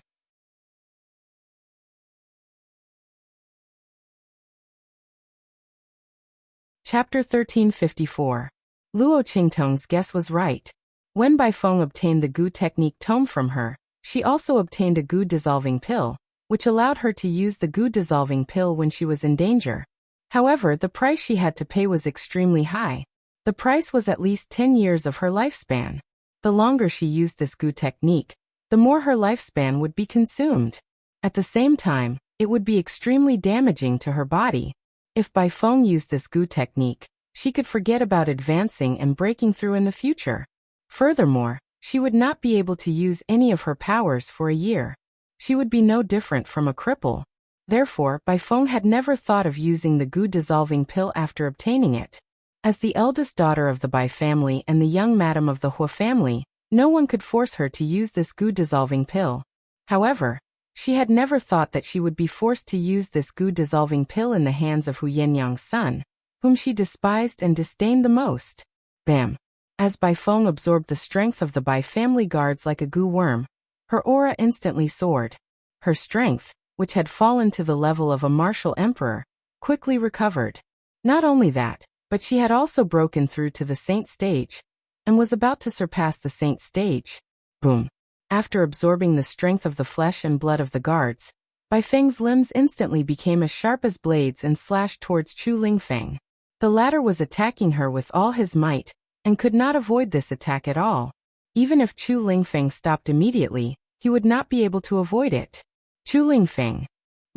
Chapter 1354. Luo Qingtong's guess was right. When Bai Feng obtained the Gu technique tome from her, she also obtained a Gu dissolving pill, which allowed her to use the Gu dissolving pill when she was in danger. However, the price she had to pay was extremely high. The price was at least 10 years of her lifespan. The longer she used this Gu technique, the more her lifespan would be consumed. At the same time, it would be extremely damaging to her body. If Bai Feng used this Gu technique, she could forget about advancing and breaking through in the future. Furthermore, she would not be able to use any of her powers for a year. She would be no different from a cripple. Therefore, Bai Feng had never thought of using the Gu dissolving pill after obtaining it. As the eldest daughter of the Bai family and the young madam of the Hua family, no one could force her to use this Gu dissolving pill. However, she had never thought that she would be forced to use this Gu dissolving pill in the hands of Hu Yenyang's son, whom she despised and disdained the most. Bam! As Bai Feng absorbed the strength of the Bai family guards like a Gu worm, her aura instantly soared. Her strength, which had fallen to the level of a martial emperor, quickly recovered. Not only that, but she had also broken through to the saint stage, and was about to surpass the saint stage. Boom! After absorbing the strength of the flesh and blood of the guards, Bai Feng's limbs instantly became as sharp as blades and slashed towards Chu Lingfeng. The latter was attacking her with all his might, and could not avoid this attack at all. Even if Chu Lingfeng stopped immediately, he would not be able to avoid it. Chu Lingfeng.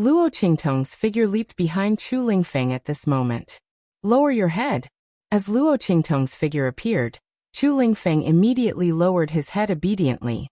Luo Qingtong's figure leaped behind Chu Lingfeng at this moment. Lower your head. As Luo Qingtong's figure appeared, Chu Lingfeng immediately lowered his head obediently.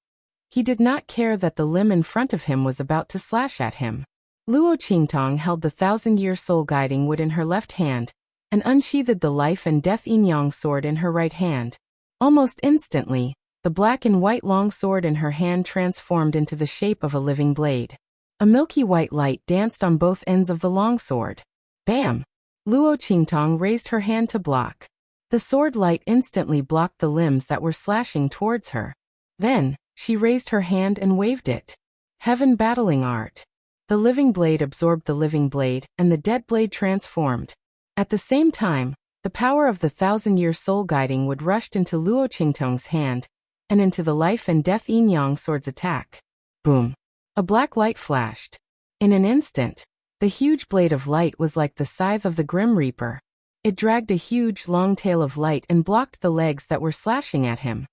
He did not care that the limb in front of him was about to slash at him. Luo Qingtong held the 1,000-year soul guiding wood in her left hand, and unsheathed the life and death yin-yang sword in her right hand. Almost instantly, the black and white long sword in her hand transformed into the shape of a living blade. A milky white light danced on both ends of the long sword. Bam! Luo Qingtong raised her hand to block. The sword light instantly blocked the limbs that were slashing towards her. Then, she raised her hand and waved it. Heaven battling art. The living blade absorbed the living blade, and the dead blade transformed. At the same time, the power of the 1,000-year soul guiding wood rushed into Luo Qingtong's hand, and into the life and death yin-yang sword's attack. Boom! A black light flashed. In an instant, the huge blade of light was like the scythe of the Grim Reaper. It dragged a huge long tail of light and blocked the legs that were slashing at him.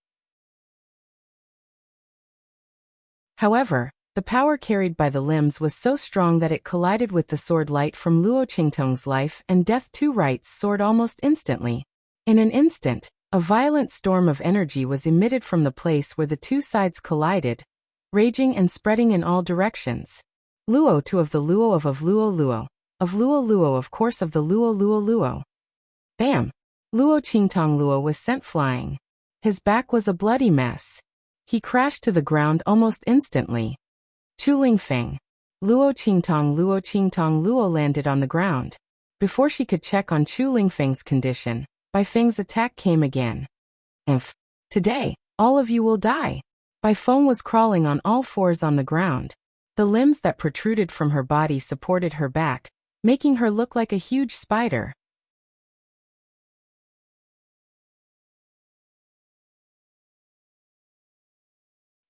However, the power carried by the limbs was so strong that it collided with the sword light from Luo Qingtong's life and death two rights sword almost instantly. In an instant, a violent storm of energy was emitted from the place where the two sides collided, raging and spreading in all directions. Luo to of the Luo of Luo Luo, of Luo Luo of course of the Luo Luo Luo. Bam! Luo Qingtong Luo was sent flying. His back was a bloody mess. He crashed to the ground almost instantly. Chu Feng. Luo Qingtong Luo landed on the ground. Before she could check on Chu Feng's condition, Bai Feng's attack came again. Today, all of you will die. Bai Feng was crawling on all fours on the ground. The limbs that protruded from her body supported her back, making her look like a huge spider.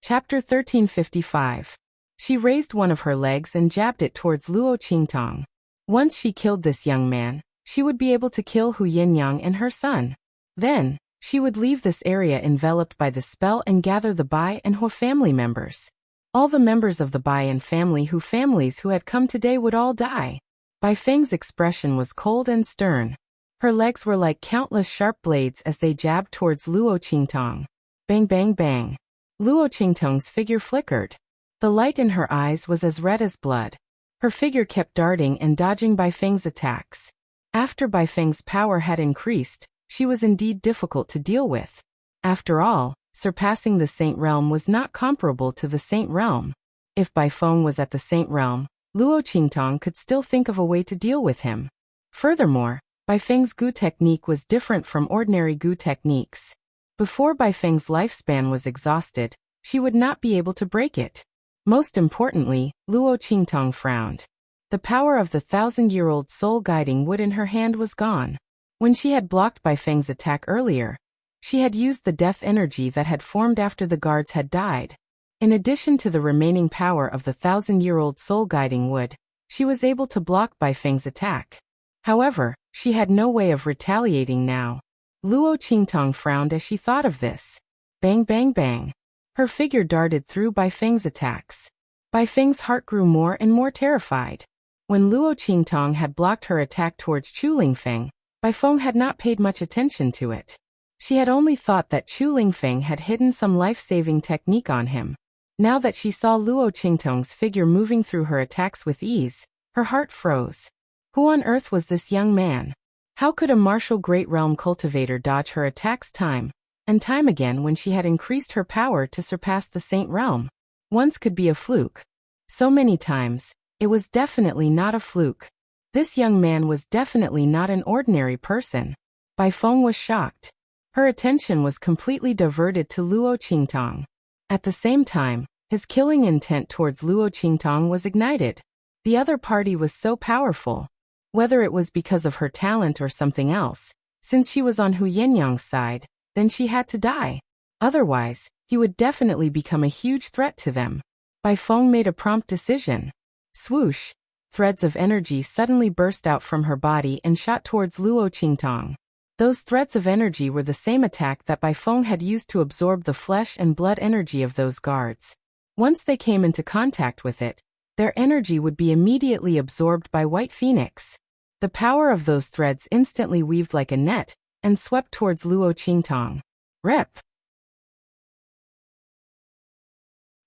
Chapter 1355. She raised one of her legs and jabbed it towards Luo Qingtong. Once she killed this young man, she would be able to kill Hu Yinyang and her son. Then, she would leave this area enveloped by the spell and gather the Bai and Hu family members. All the members of the Bai and families who had come today would all die. Bai Feng's expression was cold and stern. Her legs were like countless sharp blades as they jabbed towards Luo Qingtong. Bang bang bang. Luo Qingtong's figure flickered. The light in her eyes was as red as blood. Her figure kept darting and dodging Bai Feng's attacks. After Bai Feng's power had increased, she was indeed difficult to deal with. After all, surpassing the Saint Realm was not comparable to the Saint Realm. If Bai Feng was at the Saint Realm, Luo Qingtong could still think of a way to deal with him. Furthermore, Bai Feng's Gu technique was different from ordinary Gu techniques. Before Bai Feng's lifespan was exhausted, she would not be able to break it. Most importantly, Luo Qingtong frowned. The power of the 1,000-year-old soul guiding wood in her hand was gone. When she had blocked Bai Feng's attack earlier, she had used the death energy that had formed after the guards had died. In addition to the remaining power of the 1,000-year-old soul guiding wood, she was able to block Bai Feng's attack. However, she had no way of retaliating now. Luo Qingtong frowned as she thought of this. Bang bang bang. Her figure darted through Bai Feng's attacks. Bai Feng's heart grew more and more terrified. When Luo Qingtong had blocked her attack towards Chu Feng, Bai Feng had not paid much attention to it. She had only thought that Chu Feng had hidden some life-saving technique on him. Now that she saw Luo Qingtong's figure moving through her attacks with ease, her heart froze. Who on earth was this young man? How could a martial great realm cultivator dodge her attacks time and time again when she had increased her power to surpass the Saint Realm? Once could be a fluke. So many times, it was definitely not a fluke. This young man was definitely not an ordinary person. Bai Feng was shocked. Her attention was completely diverted to Luo Qingtong. At the same time, his killing intent towards Luo Qingtong was ignited. The other party was so powerful. Whether it was because of her talent or something else, since she was on Hu Yinyang's side, then she had to die. Otherwise, he would definitely become a huge threat to them. Bai Feng made a prompt decision. Swoosh! Threads of energy suddenly burst out from her body and shot towards Luo Qingtong. Those threads of energy were the same attack that Bai Feng had used to absorb the flesh and blood energy of those guards. Once they came into contact with it, their energy would be immediately absorbed by White Phoenix. The power of those threads instantly weaved like a net and swept towards Luo Qingtong. Rip!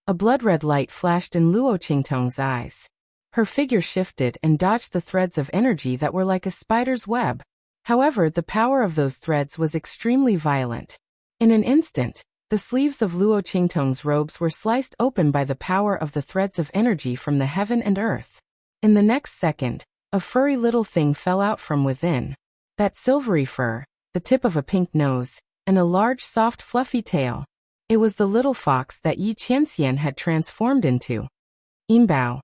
A blood-red light flashed in Luo Qingtong's eyes. Her figure shifted and dodged the threads of energy that were like a spider's web. However, the power of those threads was extremely violent. In an instant, the sleeves of Luo Qingtong's robes were sliced open by the power of the threads of energy from the heaven and earth. In the next second, a furry little thing fell out from within. That silvery fur, the tip of a pink nose, and a large soft fluffy tail. It was the little fox that Yi Qianxian had transformed into. Yinbao.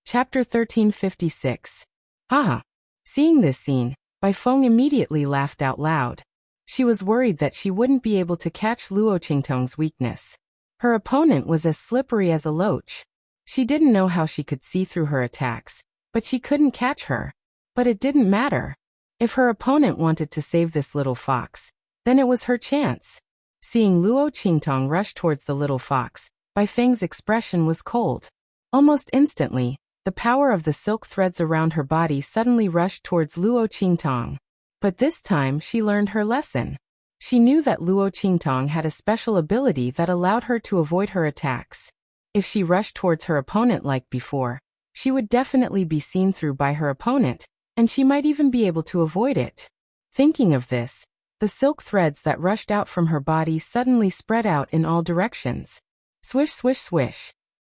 Chapter 1356. Haha. Seeing this scene, Bai Feng immediately laughed out loud. She was worried that she wouldn't be able to catch Luo Qingtong's weakness. Her opponent was as slippery as a loach. She didn't know how she could see through her attacks, but she couldn't catch her. But it didn't matter. If her opponent wanted to save this little fox, then it was her chance. Seeing Luo Qingtong rush towards the little fox, Bai Feng's expression was cold. Almost instantly, the power of the silk threads around her body suddenly rushed towards Luo Qingtong. But this time she learned her lesson. She knew that Luo Qingtong had a special ability that allowed her to avoid her attacks. If she rushed towards her opponent like before, she would definitely be seen through by her opponent, and she might even be able to avoid it. Thinking of this, the silk threads that rushed out from her body suddenly spread out in all directions. Swish, swish, swish.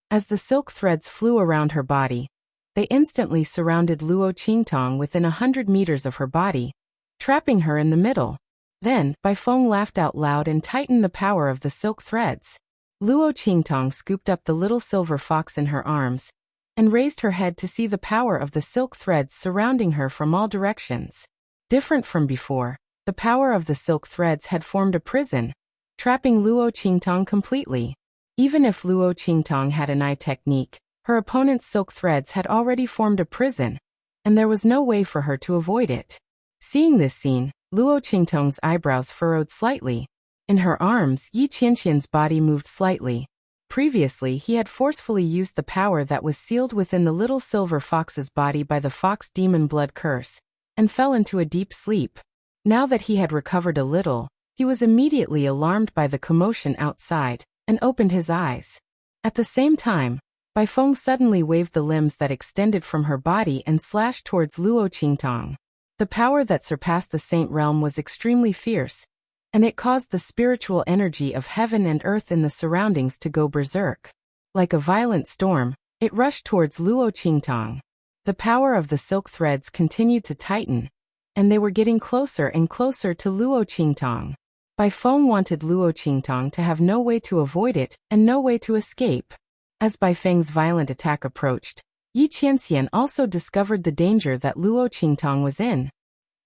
As the silk threads flew around her body, they instantly surrounded Luo Qingtong within 100 meters of her body, trapping her in the middle. Then, Bai Feng laughed out loud and tightened the power of the silk threads. Luo Qingtong scooped up the little silver fox in her arms, and raised her head to see the power of the silk threads surrounding her from all directions. Different from before, the power of the silk threads had formed a prison, trapping Luo Qingtong completely. Even if Luo Qingtong had an eye technique, her opponent's silk threads had already formed a prison, and there was no way for her to avoid it. Seeing this scene, Luo Qingtong's eyebrows furrowed slightly. In her arms, Yi Qianxian's body moved slightly. Previously, he had forcefully used the power that was sealed within the little silver fox's body by the fox demon blood curse, and fell into a deep sleep. Now that he had recovered a little, he was immediately alarmed by the commotion outside, and opened his eyes. At the same time, Bai Feng suddenly waved the limbs that extended from her body and slashed towards Luo Qingtong. The power that surpassed the saint realm was extremely fierce, and it caused the spiritual energy of heaven and earth in the surroundings to go berserk. Like a violent storm, it rushed towards Luo Qingtong. The power of the silk threads continued to tighten, and they were getting closer and closer to Luo Qingtong. Bai Feng wanted Luo Qingtong to have no way to avoid it and no way to escape. As Bai Feng's violent attack approached, Yi Qianxian also discovered the danger that Luo Qingtong was in.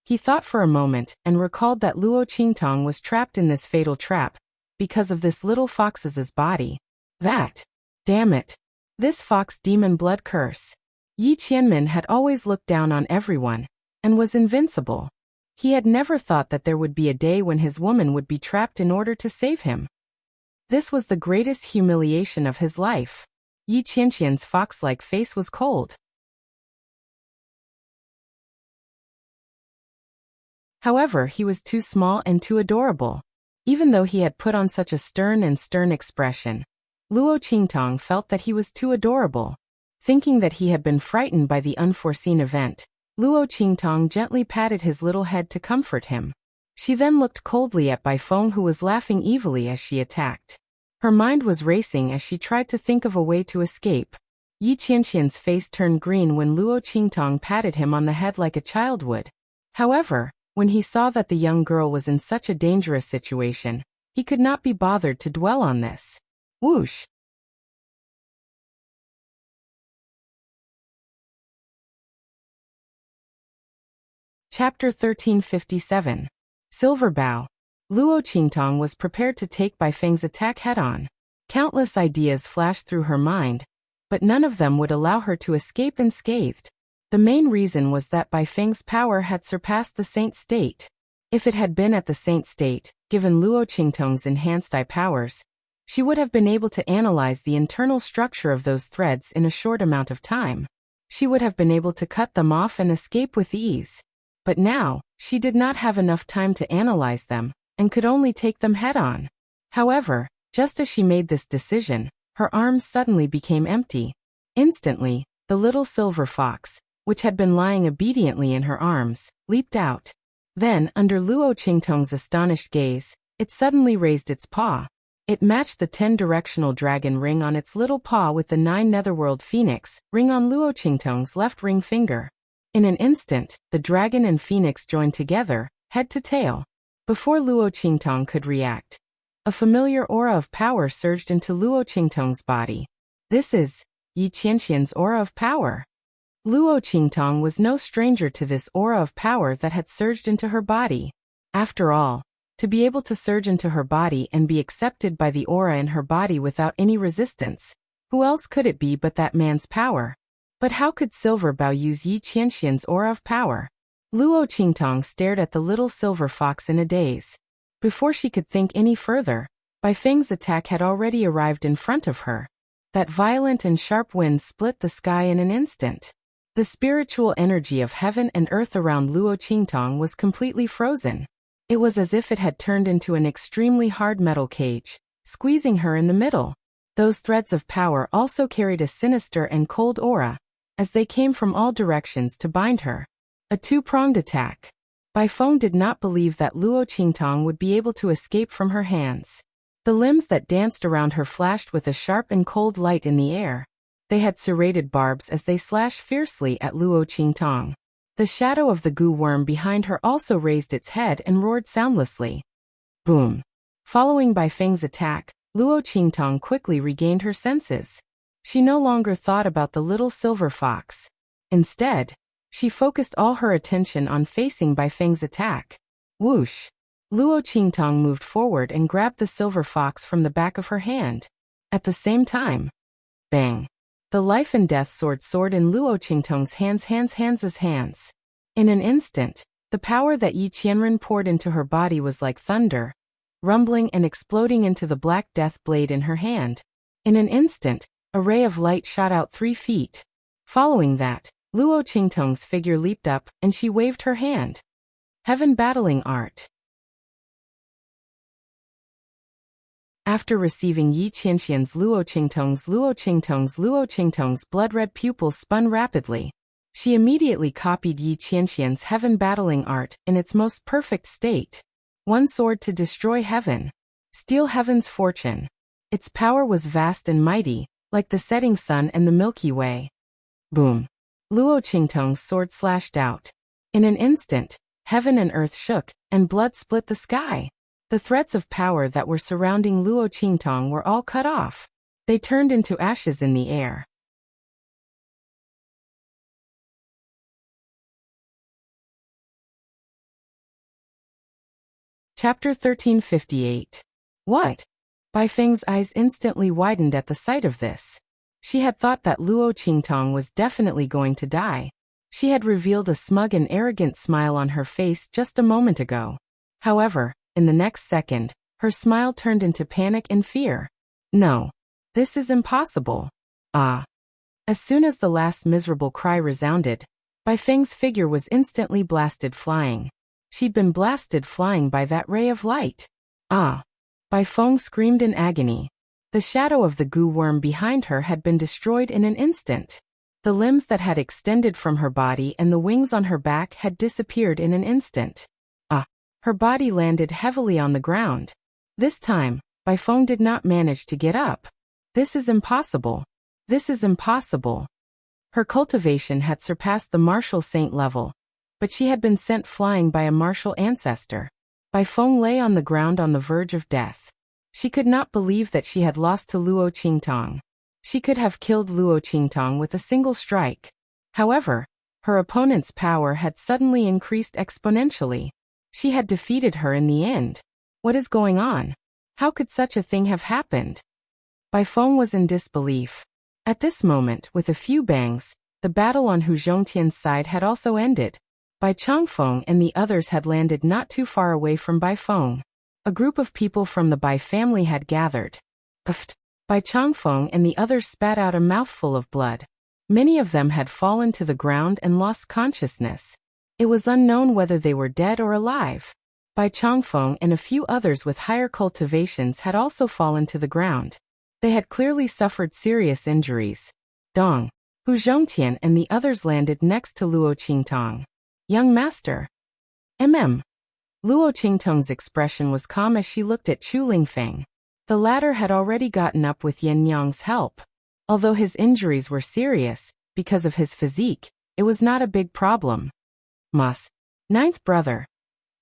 He thought for a moment and recalled that Luo Qingtong was trapped in this fatal trap because of this little fox's body. Damn it. This fox demon blood curse. Yi Qianmin had always looked down on everyone and was invincible. He had never thought that there would be a day when his woman would be trapped in order to save him. This was the greatest humiliation of his life. Yi Qianxian's fox-like face was cold. However, he was too small and too adorable. Even though he had put on such a stern expression, Luo Qingtong felt that he was too adorable. Thinking that he had been frightened by the unforeseen event, Luo Qingtong gently patted his little head to comfort him. She then looked coldly at Bai Feng, who was laughing evilly as she attacked. Her mind was racing as she tried to think of a way to escape. Yi Qianxian's face turned green when Luo Qingtong patted him on the head like a child would. However, when he saw that the young girl was in such a dangerous situation, he could not be bothered to dwell on this. Whoosh! Chapter 1357. Silver Bow. Luo Qingtong was prepared to take Bai Feng's attack head-on. Countless ideas flashed through her mind, but none of them would allow her to escape unscathed. The main reason was that Bai Feng's power had surpassed the saint state. If it had been at the saint state, given Luo Qingtong's enhanced eye powers, she would have been able to analyze the internal structure of those threads in a short amount of time. She would have been able to cut them off and escape with ease. But now, she did not have enough time to analyze them, and could only take them head-on. However, just as she made this decision, her arms suddenly became empty. Instantly, the little silver fox, which had been lying obediently in her arms, leaped out. Then, under Luo Qingtong's astonished gaze, it suddenly raised its paw. It matched the 10-directional dragon ring on its little paw with the 9 netherworld phoenix ring on Luo Qingtong's left ring finger. In an instant, the dragon and phoenix joined together, head to tail. Before Luo Qingtong could react, a familiar aura of power surged into Luo Qingtong's body. This is Yi Qianxian's aura of power. Luo Qingtong was no stranger to this aura of power that had surged into her body. After all, to be able to surge into her body and be accepted by the aura in her body without any resistance, who else could it be but that man's power? But how could Silver Bao use Yi Qianxian's aura of power? Luo Qingtong stared at the little silver fox in a daze. Before she could think any further, Bai Feng's attack had already arrived in front of her. That violent and sharp wind split the sky in an instant. The spiritual energy of heaven and earth around Luo Qingtong was completely frozen. It was as if it had turned into an extremely hard metal cage, squeezing her in the middle. Those threads of power also carried a sinister and cold aura, as they came from all directions to bind her. A two-pronged attack. Bai Feng did not believe that Luo Qingtong would be able to escape from her hands. The limbs that danced around her flashed with a sharp and cold light in the air. They had serrated barbs as they slashed fiercely at Luo Qingtong. The shadow of the goo worm behind her also raised its head and roared soundlessly. Boom. Following Bai Feng's attack, Luo Qingtong quickly regained her senses. She no longer thought about the little silver fox. Instead, she focused all her attention on facing Bai Feng's attack. Whoosh! Luo Qingtong moved forward and grabbed the silver fox from the back of her hand. At the same time, bang! The life and death sword soared in Luo Qingtong's hands. In an instant, the power that Yi Qianren poured into her body was like thunder, rumbling and exploding into the black death blade in her hand. In an instant, a ray of light shot out 3 feet. Following that, Luo Qingtong's figure leaped up, and she waved her hand. Heaven Battling Art. After receiving Yi Qianxian's Luo Qingtong's blood-red pupils spun rapidly. She immediately copied Yi Qianxian's Heaven Battling Art in its most perfect state. One sword to destroy heaven. Steal heaven's fortune. Its power was vast and mighty, like the setting sun and the Milky Way. Boom. Luo Qingtong's sword slashed out. In an instant, heaven and earth shook, and blood split the sky. The threads of power that were surrounding Luo Qingtong were all cut off. They turned into ashes in the air. Chapter 1358. What? Bai Feng's eyes instantly widened at the sight of this. She had thought that Luo Qingtong was definitely going to die. She had revealed a smug and arrogant smile on her face just a moment ago. However, in the next second, her smile turned into panic and fear. No. This is impossible. Ah. As soon as the last miserable cry resounded, Bai Feng's figure was instantly blasted flying. She'd been blasted flying by that ray of light. Ah. Bai Feng screamed in agony. The shadow of the goo worm behind her had been destroyed in an instant. The limbs that had extended from her body and the wings on her back had disappeared in an instant. Her body landed heavily on the ground. This time, Bai Feng did not manage to get up. This is impossible. This is impossible. Her cultivation had surpassed the martial saint level, but she had been sent flying by a martial ancestor. Bai Feng lay on the ground on the verge of death. She could not believe that she had lost to Luo Qingtong. She could have killed Luo Qingtong with a single strike. However, her opponent's power had suddenly increased exponentially. She had defeated her in the end. What is going on? How could such a thing have happened? Bai Feng was in disbelief. At this moment, with a few bangs, the battle on Hu Zhongtian's side had also ended. Bai Changfeng and the others had landed not too far away from Bai Feng. A group of people from the Bai family had gathered. Uft! Bai Changfeng and the others spat out a mouthful of blood. Many of them had fallen to the ground and lost consciousness. It was unknown whether they were dead or alive. Bai Changfeng and a few others with higher cultivations had also fallen to the ground. They had clearly suffered serious injuries. Dong. Hu Zhongtian and the others landed next to Luo Qingtong. Young master. Mm. Luo Qingtong's expression was calm as she looked at Chu Lingfeng. The latter had already gotten up with Yin Yang's help. Although his injuries were serious, because of his physique, it was not a big problem. Mas. Ninth brother.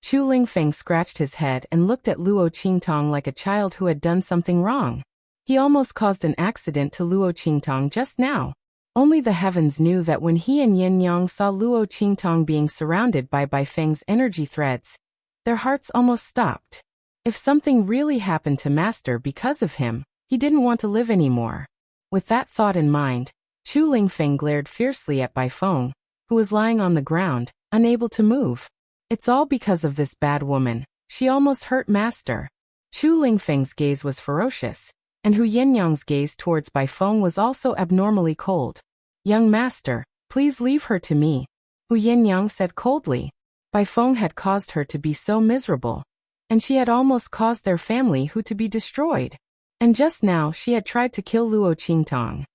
Chu Lingfeng scratched his head and looked at Luo Qingtong like a child who had done something wrong. He almost caused an accident to Luo Qingtong just now. Only the heavens knew that when he and Yin Yang saw Luo Qingtong being surrounded by Baifeng's energy threads, their hearts almost stopped. If something really happened to Master because of him, he didn't want to live anymore. With that thought in mind, Chu Lingfeng glared fiercely at Baifeng, who was lying on the ground, unable to move. It's all because of this bad woman. She almost hurt Master. Chu Lingfeng's gaze was ferocious, and Hu Yinyang's gaze towards Baifeng was also abnormally cold. Young master, please leave her to me, Hu Yinyang said coldly. Baifeng had caused her to be so miserable, and she had almost caused their family Hu to be destroyed. And just now she had tried to kill Luo Qingtong.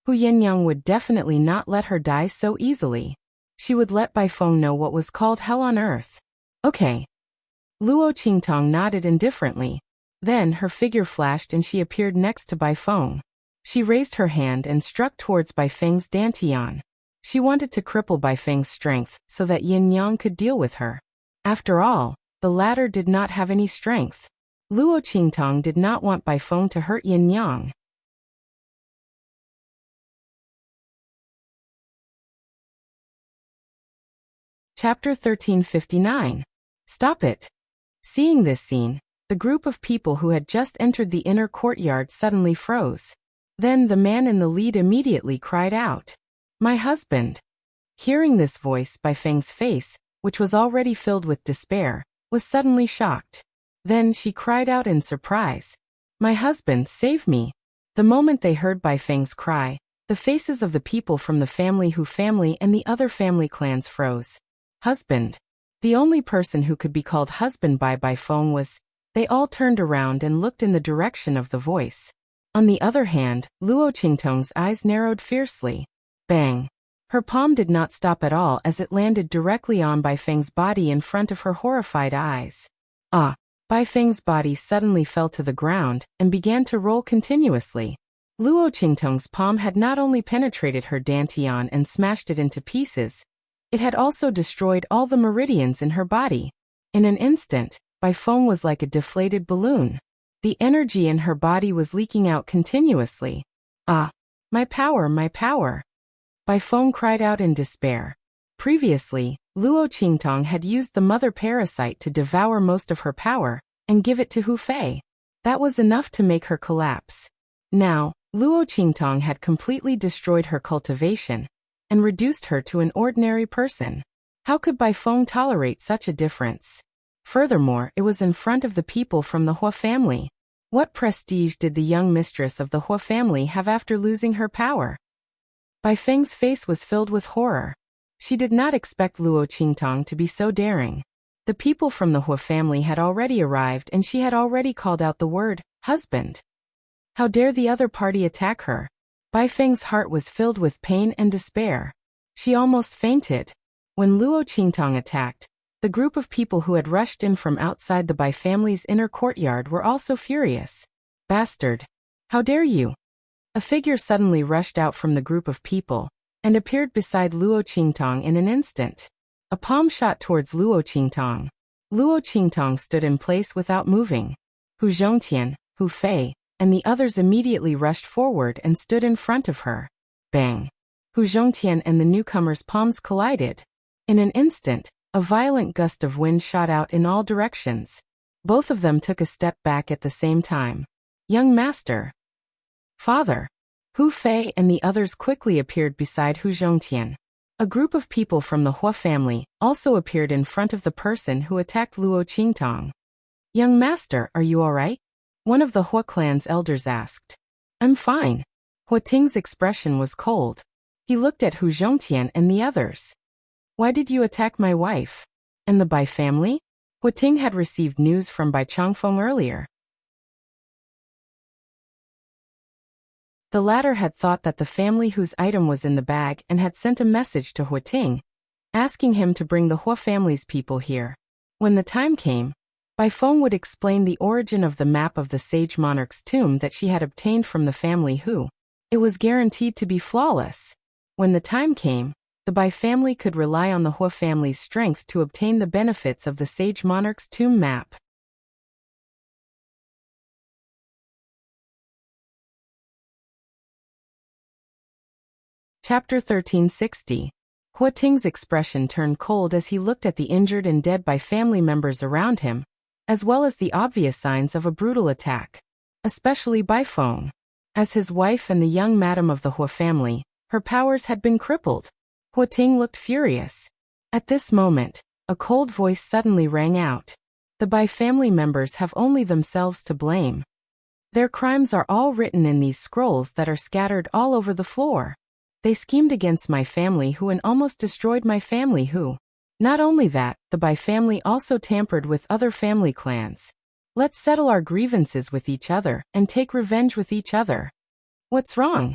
Hu Yinyang would definitely not let her die so easily. She would let Baifeng know what was called hell on earth. Okay. Luo Qingtong nodded indifferently. Then her figure flashed and she appeared next to Baifeng. She raised her hand and struck towards Baifeng's dantian. She wanted to cripple Baifeng's strength so that Yin Yang could deal with her. After all, the latter did not have any strength. Luo Qingtong did not want Baifeng to hurt Yin Yang. Chapter 1359. Stop it. Seeing this scene, the group of people who had just entered the inner courtyard suddenly froze. Then the man in the lead immediately cried out, "My husband!" Hearing this voice, Baifeng's face, which was already filled with despair, was suddenly shocked. Then she cried out in surprise, "My husband, save me!" The moment they heard Baifeng's cry, the faces of the people from the family Hu family and the other family clans froze. Husband. The only person who could be called husband by Baifeng was. They all turned around and looked in the direction of the voice. On the other hand, Luo Qingtong's eyes narrowed fiercely. Bang. Her palm did not stop at all as it landed directly on Baifeng's body in front of her horrified eyes. Ah! Baifeng's body suddenly fell to the ground and began to roll continuously. Luo Qingtong's palm had not only penetrated her dantian and smashed it into pieces, it had also destroyed all the meridians in her body. In an instant, Baifeng was like a deflated balloon. The energy in her body was leaking out continuously. Ah! My power, my power! Baifeng cried out in despair. Previously, Luo Qingtong had used the mother parasite to devour most of her power and give it to Hu Fei. That was enough to make her collapse. Now, Luo Qingtong had completely destroyed her cultivation and reduced her to an ordinary person. How could Baifeng tolerate such a difference? Furthermore, it was in front of the people from the Hua family. What prestige did the young mistress of the Hua family have after losing her power? Baifeng's face was filled with horror. She did not expect Luo Qingtong to be so daring. The people from the Hua family had already arrived and she had already called out the word, husband. How dare the other party attack her? Baifeng's heart was filled with pain and despair. She almost fainted. When Luo Qingtong attacked, the group of people who had rushed in from outside the Bai family's inner courtyard were also furious. Bastard! How dare you! A figure suddenly rushed out from the group of people and appeared beside Luo Qingtong in an instant. A palm shot towards Luo Qingtong. Luo Qingtong stood in place without moving. Hu Zhongtian, Hu Fei, and the others immediately rushed forward and stood in front of her. Bang! Hu Zhongtian and the newcomer's palms collided. In an instant, a violent gust of wind shot out in all directions. Both of them took a step back at the same time. Young master! Father! Hu Fei and the others quickly appeared beside Hu Zhongtian. A group of people from the Hua family also appeared in front of the person who attacked Luo Qingtong. Young master, are you alright? One of the Hua clan's elders asked. I'm fine. Hua Ting's expression was cold. He looked at Hu Zhongtian and the others. Why did you attack my wife? And the Bai family? Hua Ting had received news from Bai Changfeng earlier. The latter had thought that the family whose item was in the bag and had sent a message to Huating, asking him to bring the Hua family's people here. When the time came, Bai Feng would explain the origin of the map of the sage monarch's tomb that she had obtained from the family who. It was guaranteed to be flawless. When the time came, the Bai family could rely on the Hua family's strength to obtain the benefits of the sage monarch's tomb map. Chapter 1360. Huating's expression turned cold as he looked at the injured and dead Bai family members around him, as well as the obvious signs of a brutal attack. Especially Bai Feng. As his wife and the young madam of the Hua family, her powers had been crippled. Huating looked furious. At this moment, a cold voice suddenly rang out. The Bai family members have only themselves to blame. Their crimes are all written in these scrolls that are scattered all over the floor. They schemed against my family who and almost destroyed my family who. Not only that, the Bai family also tampered with other family clans. Let's settle our grievances with each other and take revenge with each other. What's wrong?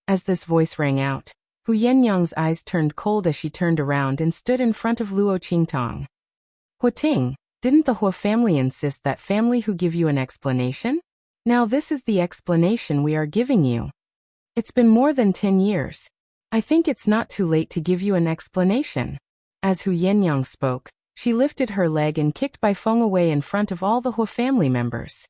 As this voice rang out, Hu Yenyang's eyes turned cold as she turned around and stood in front of Luo Qingtong. Huating, didn't the Hua family insist that family who give you an explanation? Now this is the explanation we are giving you. It's been more than 10 years. I think it's not too late to give you an explanation. As Hu Yenyang spoke, she lifted her leg and kicked Bai Feng away in front of all the Hua family members.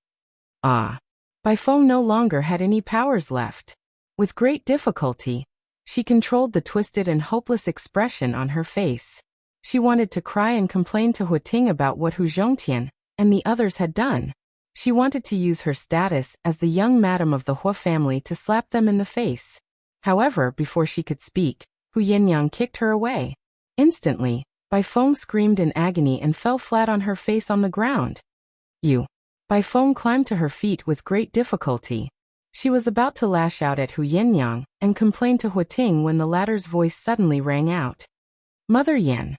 Bai Feng no longer had any powers left. With great difficulty, she controlled the twisted and hopeless expression on her face. She wanted to cry and complain to Huating about what Hu Zhongtian and the others had done. She wanted to use her status as the young madam of the Hua family to slap them in the face. However, before she could speak, Hu Yenyang kicked her away. Instantly, Bai Feng screamed in agony and fell flat on her face on the ground. Bai Feng climbed to her feet with great difficulty. She was about to lash out at Hu Yenyang and complain to Huating when the latter's voice suddenly rang out. Mother Yan.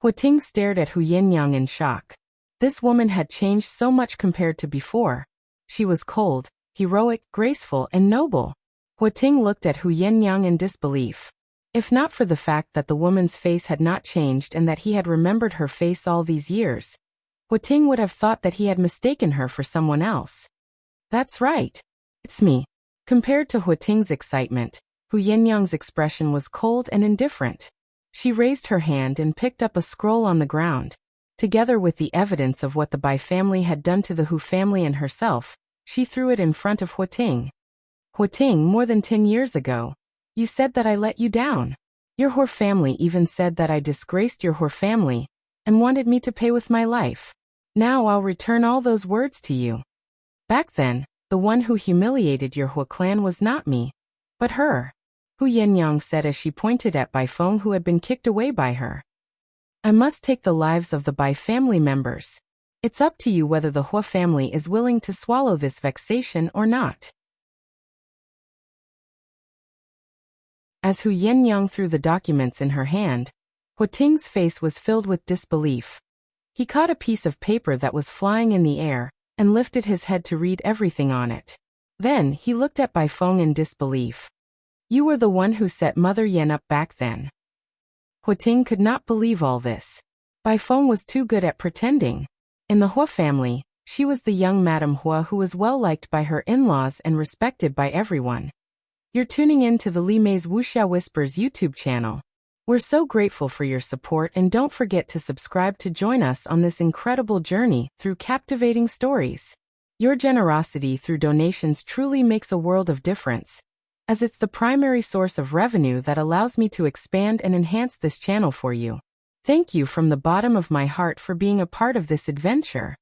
Huating stared at Hu Yenyang in shock. This woman had changed so much compared to before. She was cold, heroic, graceful, and noble. Huating looked at Hu Yenyang in disbelief. If not for the fact that the woman's face had not changed and that he had remembered her face all these years, Huating would have thought that he had mistaken her for someone else. That's right. It's me. Compared to Huating's excitement, Hu Yenyang's expression was cold and indifferent. She raised her hand and picked up a scroll on the ground. Together with the evidence of what the Bai family had done to the Hu family and herself, she threw it in front of Huating. Huating, more than 10 years ago, you said that I let you down. Your Hua family even said that I disgraced your Hua family and wanted me to pay with my life. Now I'll return all those words to you. Back then, the one who humiliated your Hua clan was not me, but her. Hu Yenyang said as she pointed at Bai Feng who had been kicked away by her. I must take the lives of the Bai family members. It's up to you whether the Hua family is willing to swallow this vexation or not. As Hu Yenyang threw the documents in her hand, Huating's face was filled with disbelief. He caught a piece of paper that was flying in the air and lifted his head to read everything on it. Then he looked at Bai Feng in disbelief. You were the one who set Mother Yan up back then. Huating could not believe all this. Bai Feng was too good at pretending. In the Hua family, she was the young Madame Hua who was well liked by her in-laws and respected by everyone. You're tuning in to the Li Mei's Wuxia Whispers YouTube channel. We're so grateful for your support and don't forget to subscribe to join us on this incredible journey through captivating stories. Your generosity through donations truly makes a world of difference, as it's the primary source of revenue that allows me to expand and enhance this channel for you. Thank you from the bottom of my heart for being a part of this adventure.